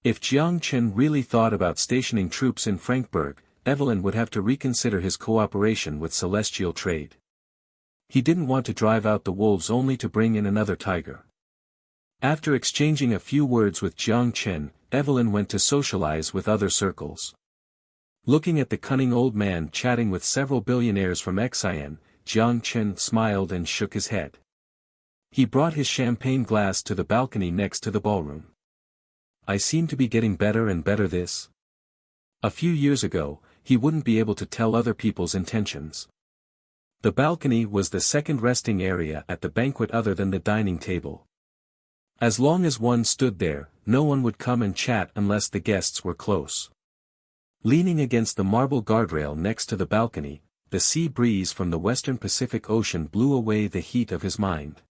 If Jiang Chen really thought about stationing troops in Frankfurt, Evelyn would have to reconsider his cooperation with celestial trade. He didn't want to drive out the wolves only to bring in another tiger. After exchanging a few words with Jiang Chen, Evelyn went to socialize with other circles. Looking at the cunning old man chatting with several billionaires from Xi'an, Jiang Chen smiled and shook his head. He brought his champagne glass to the balcony next to the ballroom. "I seem to be getting better and better this." A few years ago, he wouldn't be able to tell other people's intentions. The balcony was the second resting area at the banquet other than the dining table. As long as one stood there, no one would come and chat unless the guests were close. Leaning against the marble guardrail next to the balcony, the sea breeze from the western Pacific Ocean blew away the heat of his mind.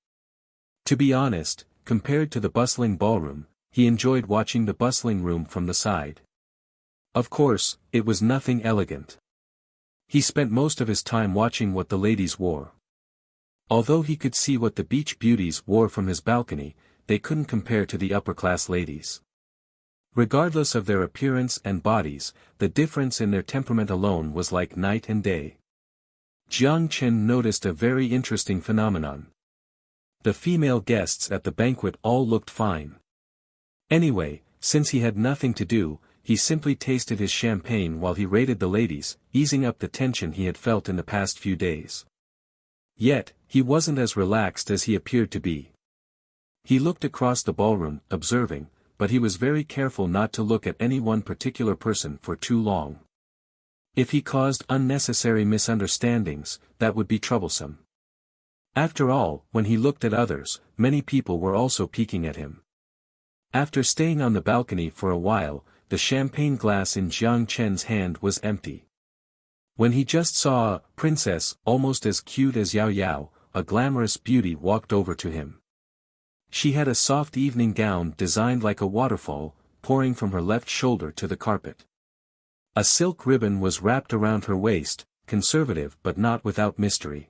To be honest, compared to the bustling ballroom, he enjoyed watching the bustling room from the side. Of course, it was nothing elegant. He spent most of his time watching what the ladies wore. Although he could see what the beach beauties wore from his balcony, they couldn't compare to the upper-class ladies. Regardless of their appearance and bodies, the difference in their temperament alone was like night and day. Jiang Chen noticed a very interesting phenomenon. The female guests at the banquet all looked fine. Anyway, since he had nothing to do, he simply tasted his champagne while he rated the ladies, easing up the tension he had felt in the past few days. Yet, he wasn't as relaxed as he appeared to be. He looked across the ballroom, observing, but he was very careful not to look at any one particular person for too long. If he caused unnecessary misunderstandings, that would be troublesome. After all, when he looked at others, many people were also peeking at him. After staying on the balcony for a while, the champagne glass in Jiang Chen's hand was empty. When he just saw a princess almost as cute as Yao Yao, a glamorous beauty walked over to him. She had a soft evening gown designed like a waterfall, pouring from her left shoulder to the carpet. A silk ribbon was wrapped around her waist, conservative but not without mystery.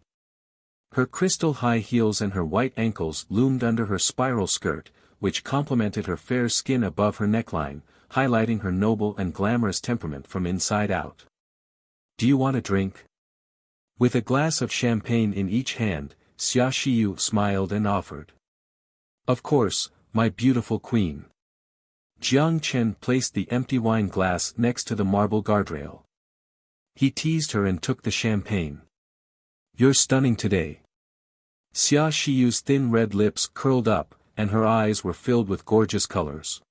Her crystal high heels and her white ankles loomed under her spiral skirt, which complemented her fair skin above her neckline, highlighting her noble and glamorous temperament from inside out. "Do you want a drink?" With a glass of champagne in each hand, Xia Xiyu smiled and offered. "Of course, my beautiful queen." Jiang Chen placed the empty wine glass next to the marble guardrail. He teased her and took the champagne. "You're stunning today." Xia Xiyu's thin red lips curled up, and her eyes were filled with gorgeous colors.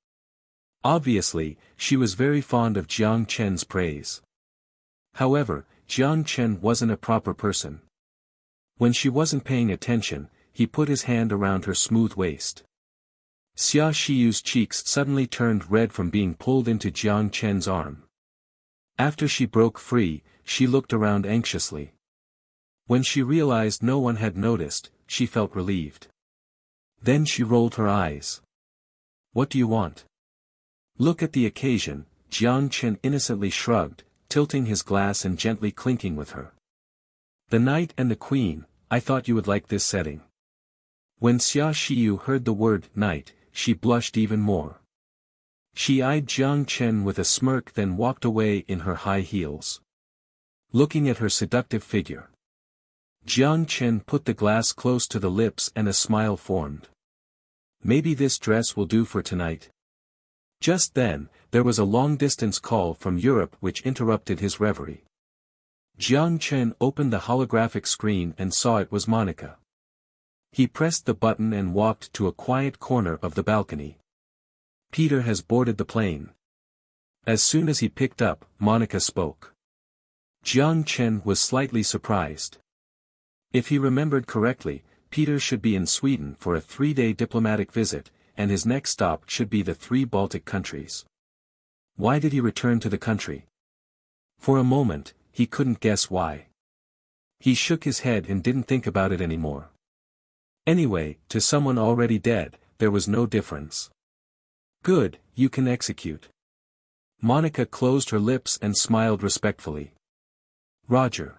Obviously, she was very fond of Jiang Chen's praise. However, Jiang Chen wasn't a proper person. When she wasn't paying attention, he put his hand around her smooth waist. Xia Xiyu's cheeks suddenly turned red from being pulled into Jiang Chen's arm. After she broke free, she looked around anxiously. When she realized no one had noticed, she felt relieved. Then she rolled her eyes. "What do you want?" "Look at the occasion," Jiang Chen innocently shrugged, tilting his glass and gently clinking with her. "The knight and the queen, I thought you would like this setting." When Xia Xiyu heard the word knight, she blushed even more. She eyed Jiang Chen with a smirk, then walked away in her high heels. Looking at her seductive figure, Jiang Chen put the glass close to the lips and a smile formed. "Maybe this dress will do for tonight." Just then, there was a long-distance call from Europe which interrupted his reverie. Jiang Chen opened the holographic screen and saw it was Monica. He pressed the button and walked to a quiet corner of the balcony. "Peter has boarded the plane." As soon as he picked up, Monica spoke. Jiang Chen was slightly surprised. If he remembered correctly, Peter should be in Sweden for a 3-day diplomatic visit, and his next stop should be the 3 Baltic countries. Why did he return to the country? For a moment, he couldn't guess why. He shook his head and didn't think about it anymore. Anyway, to someone already dead, there was no difference. "Good, you can execute." Monica closed her lips and smiled respectfully. "Roger."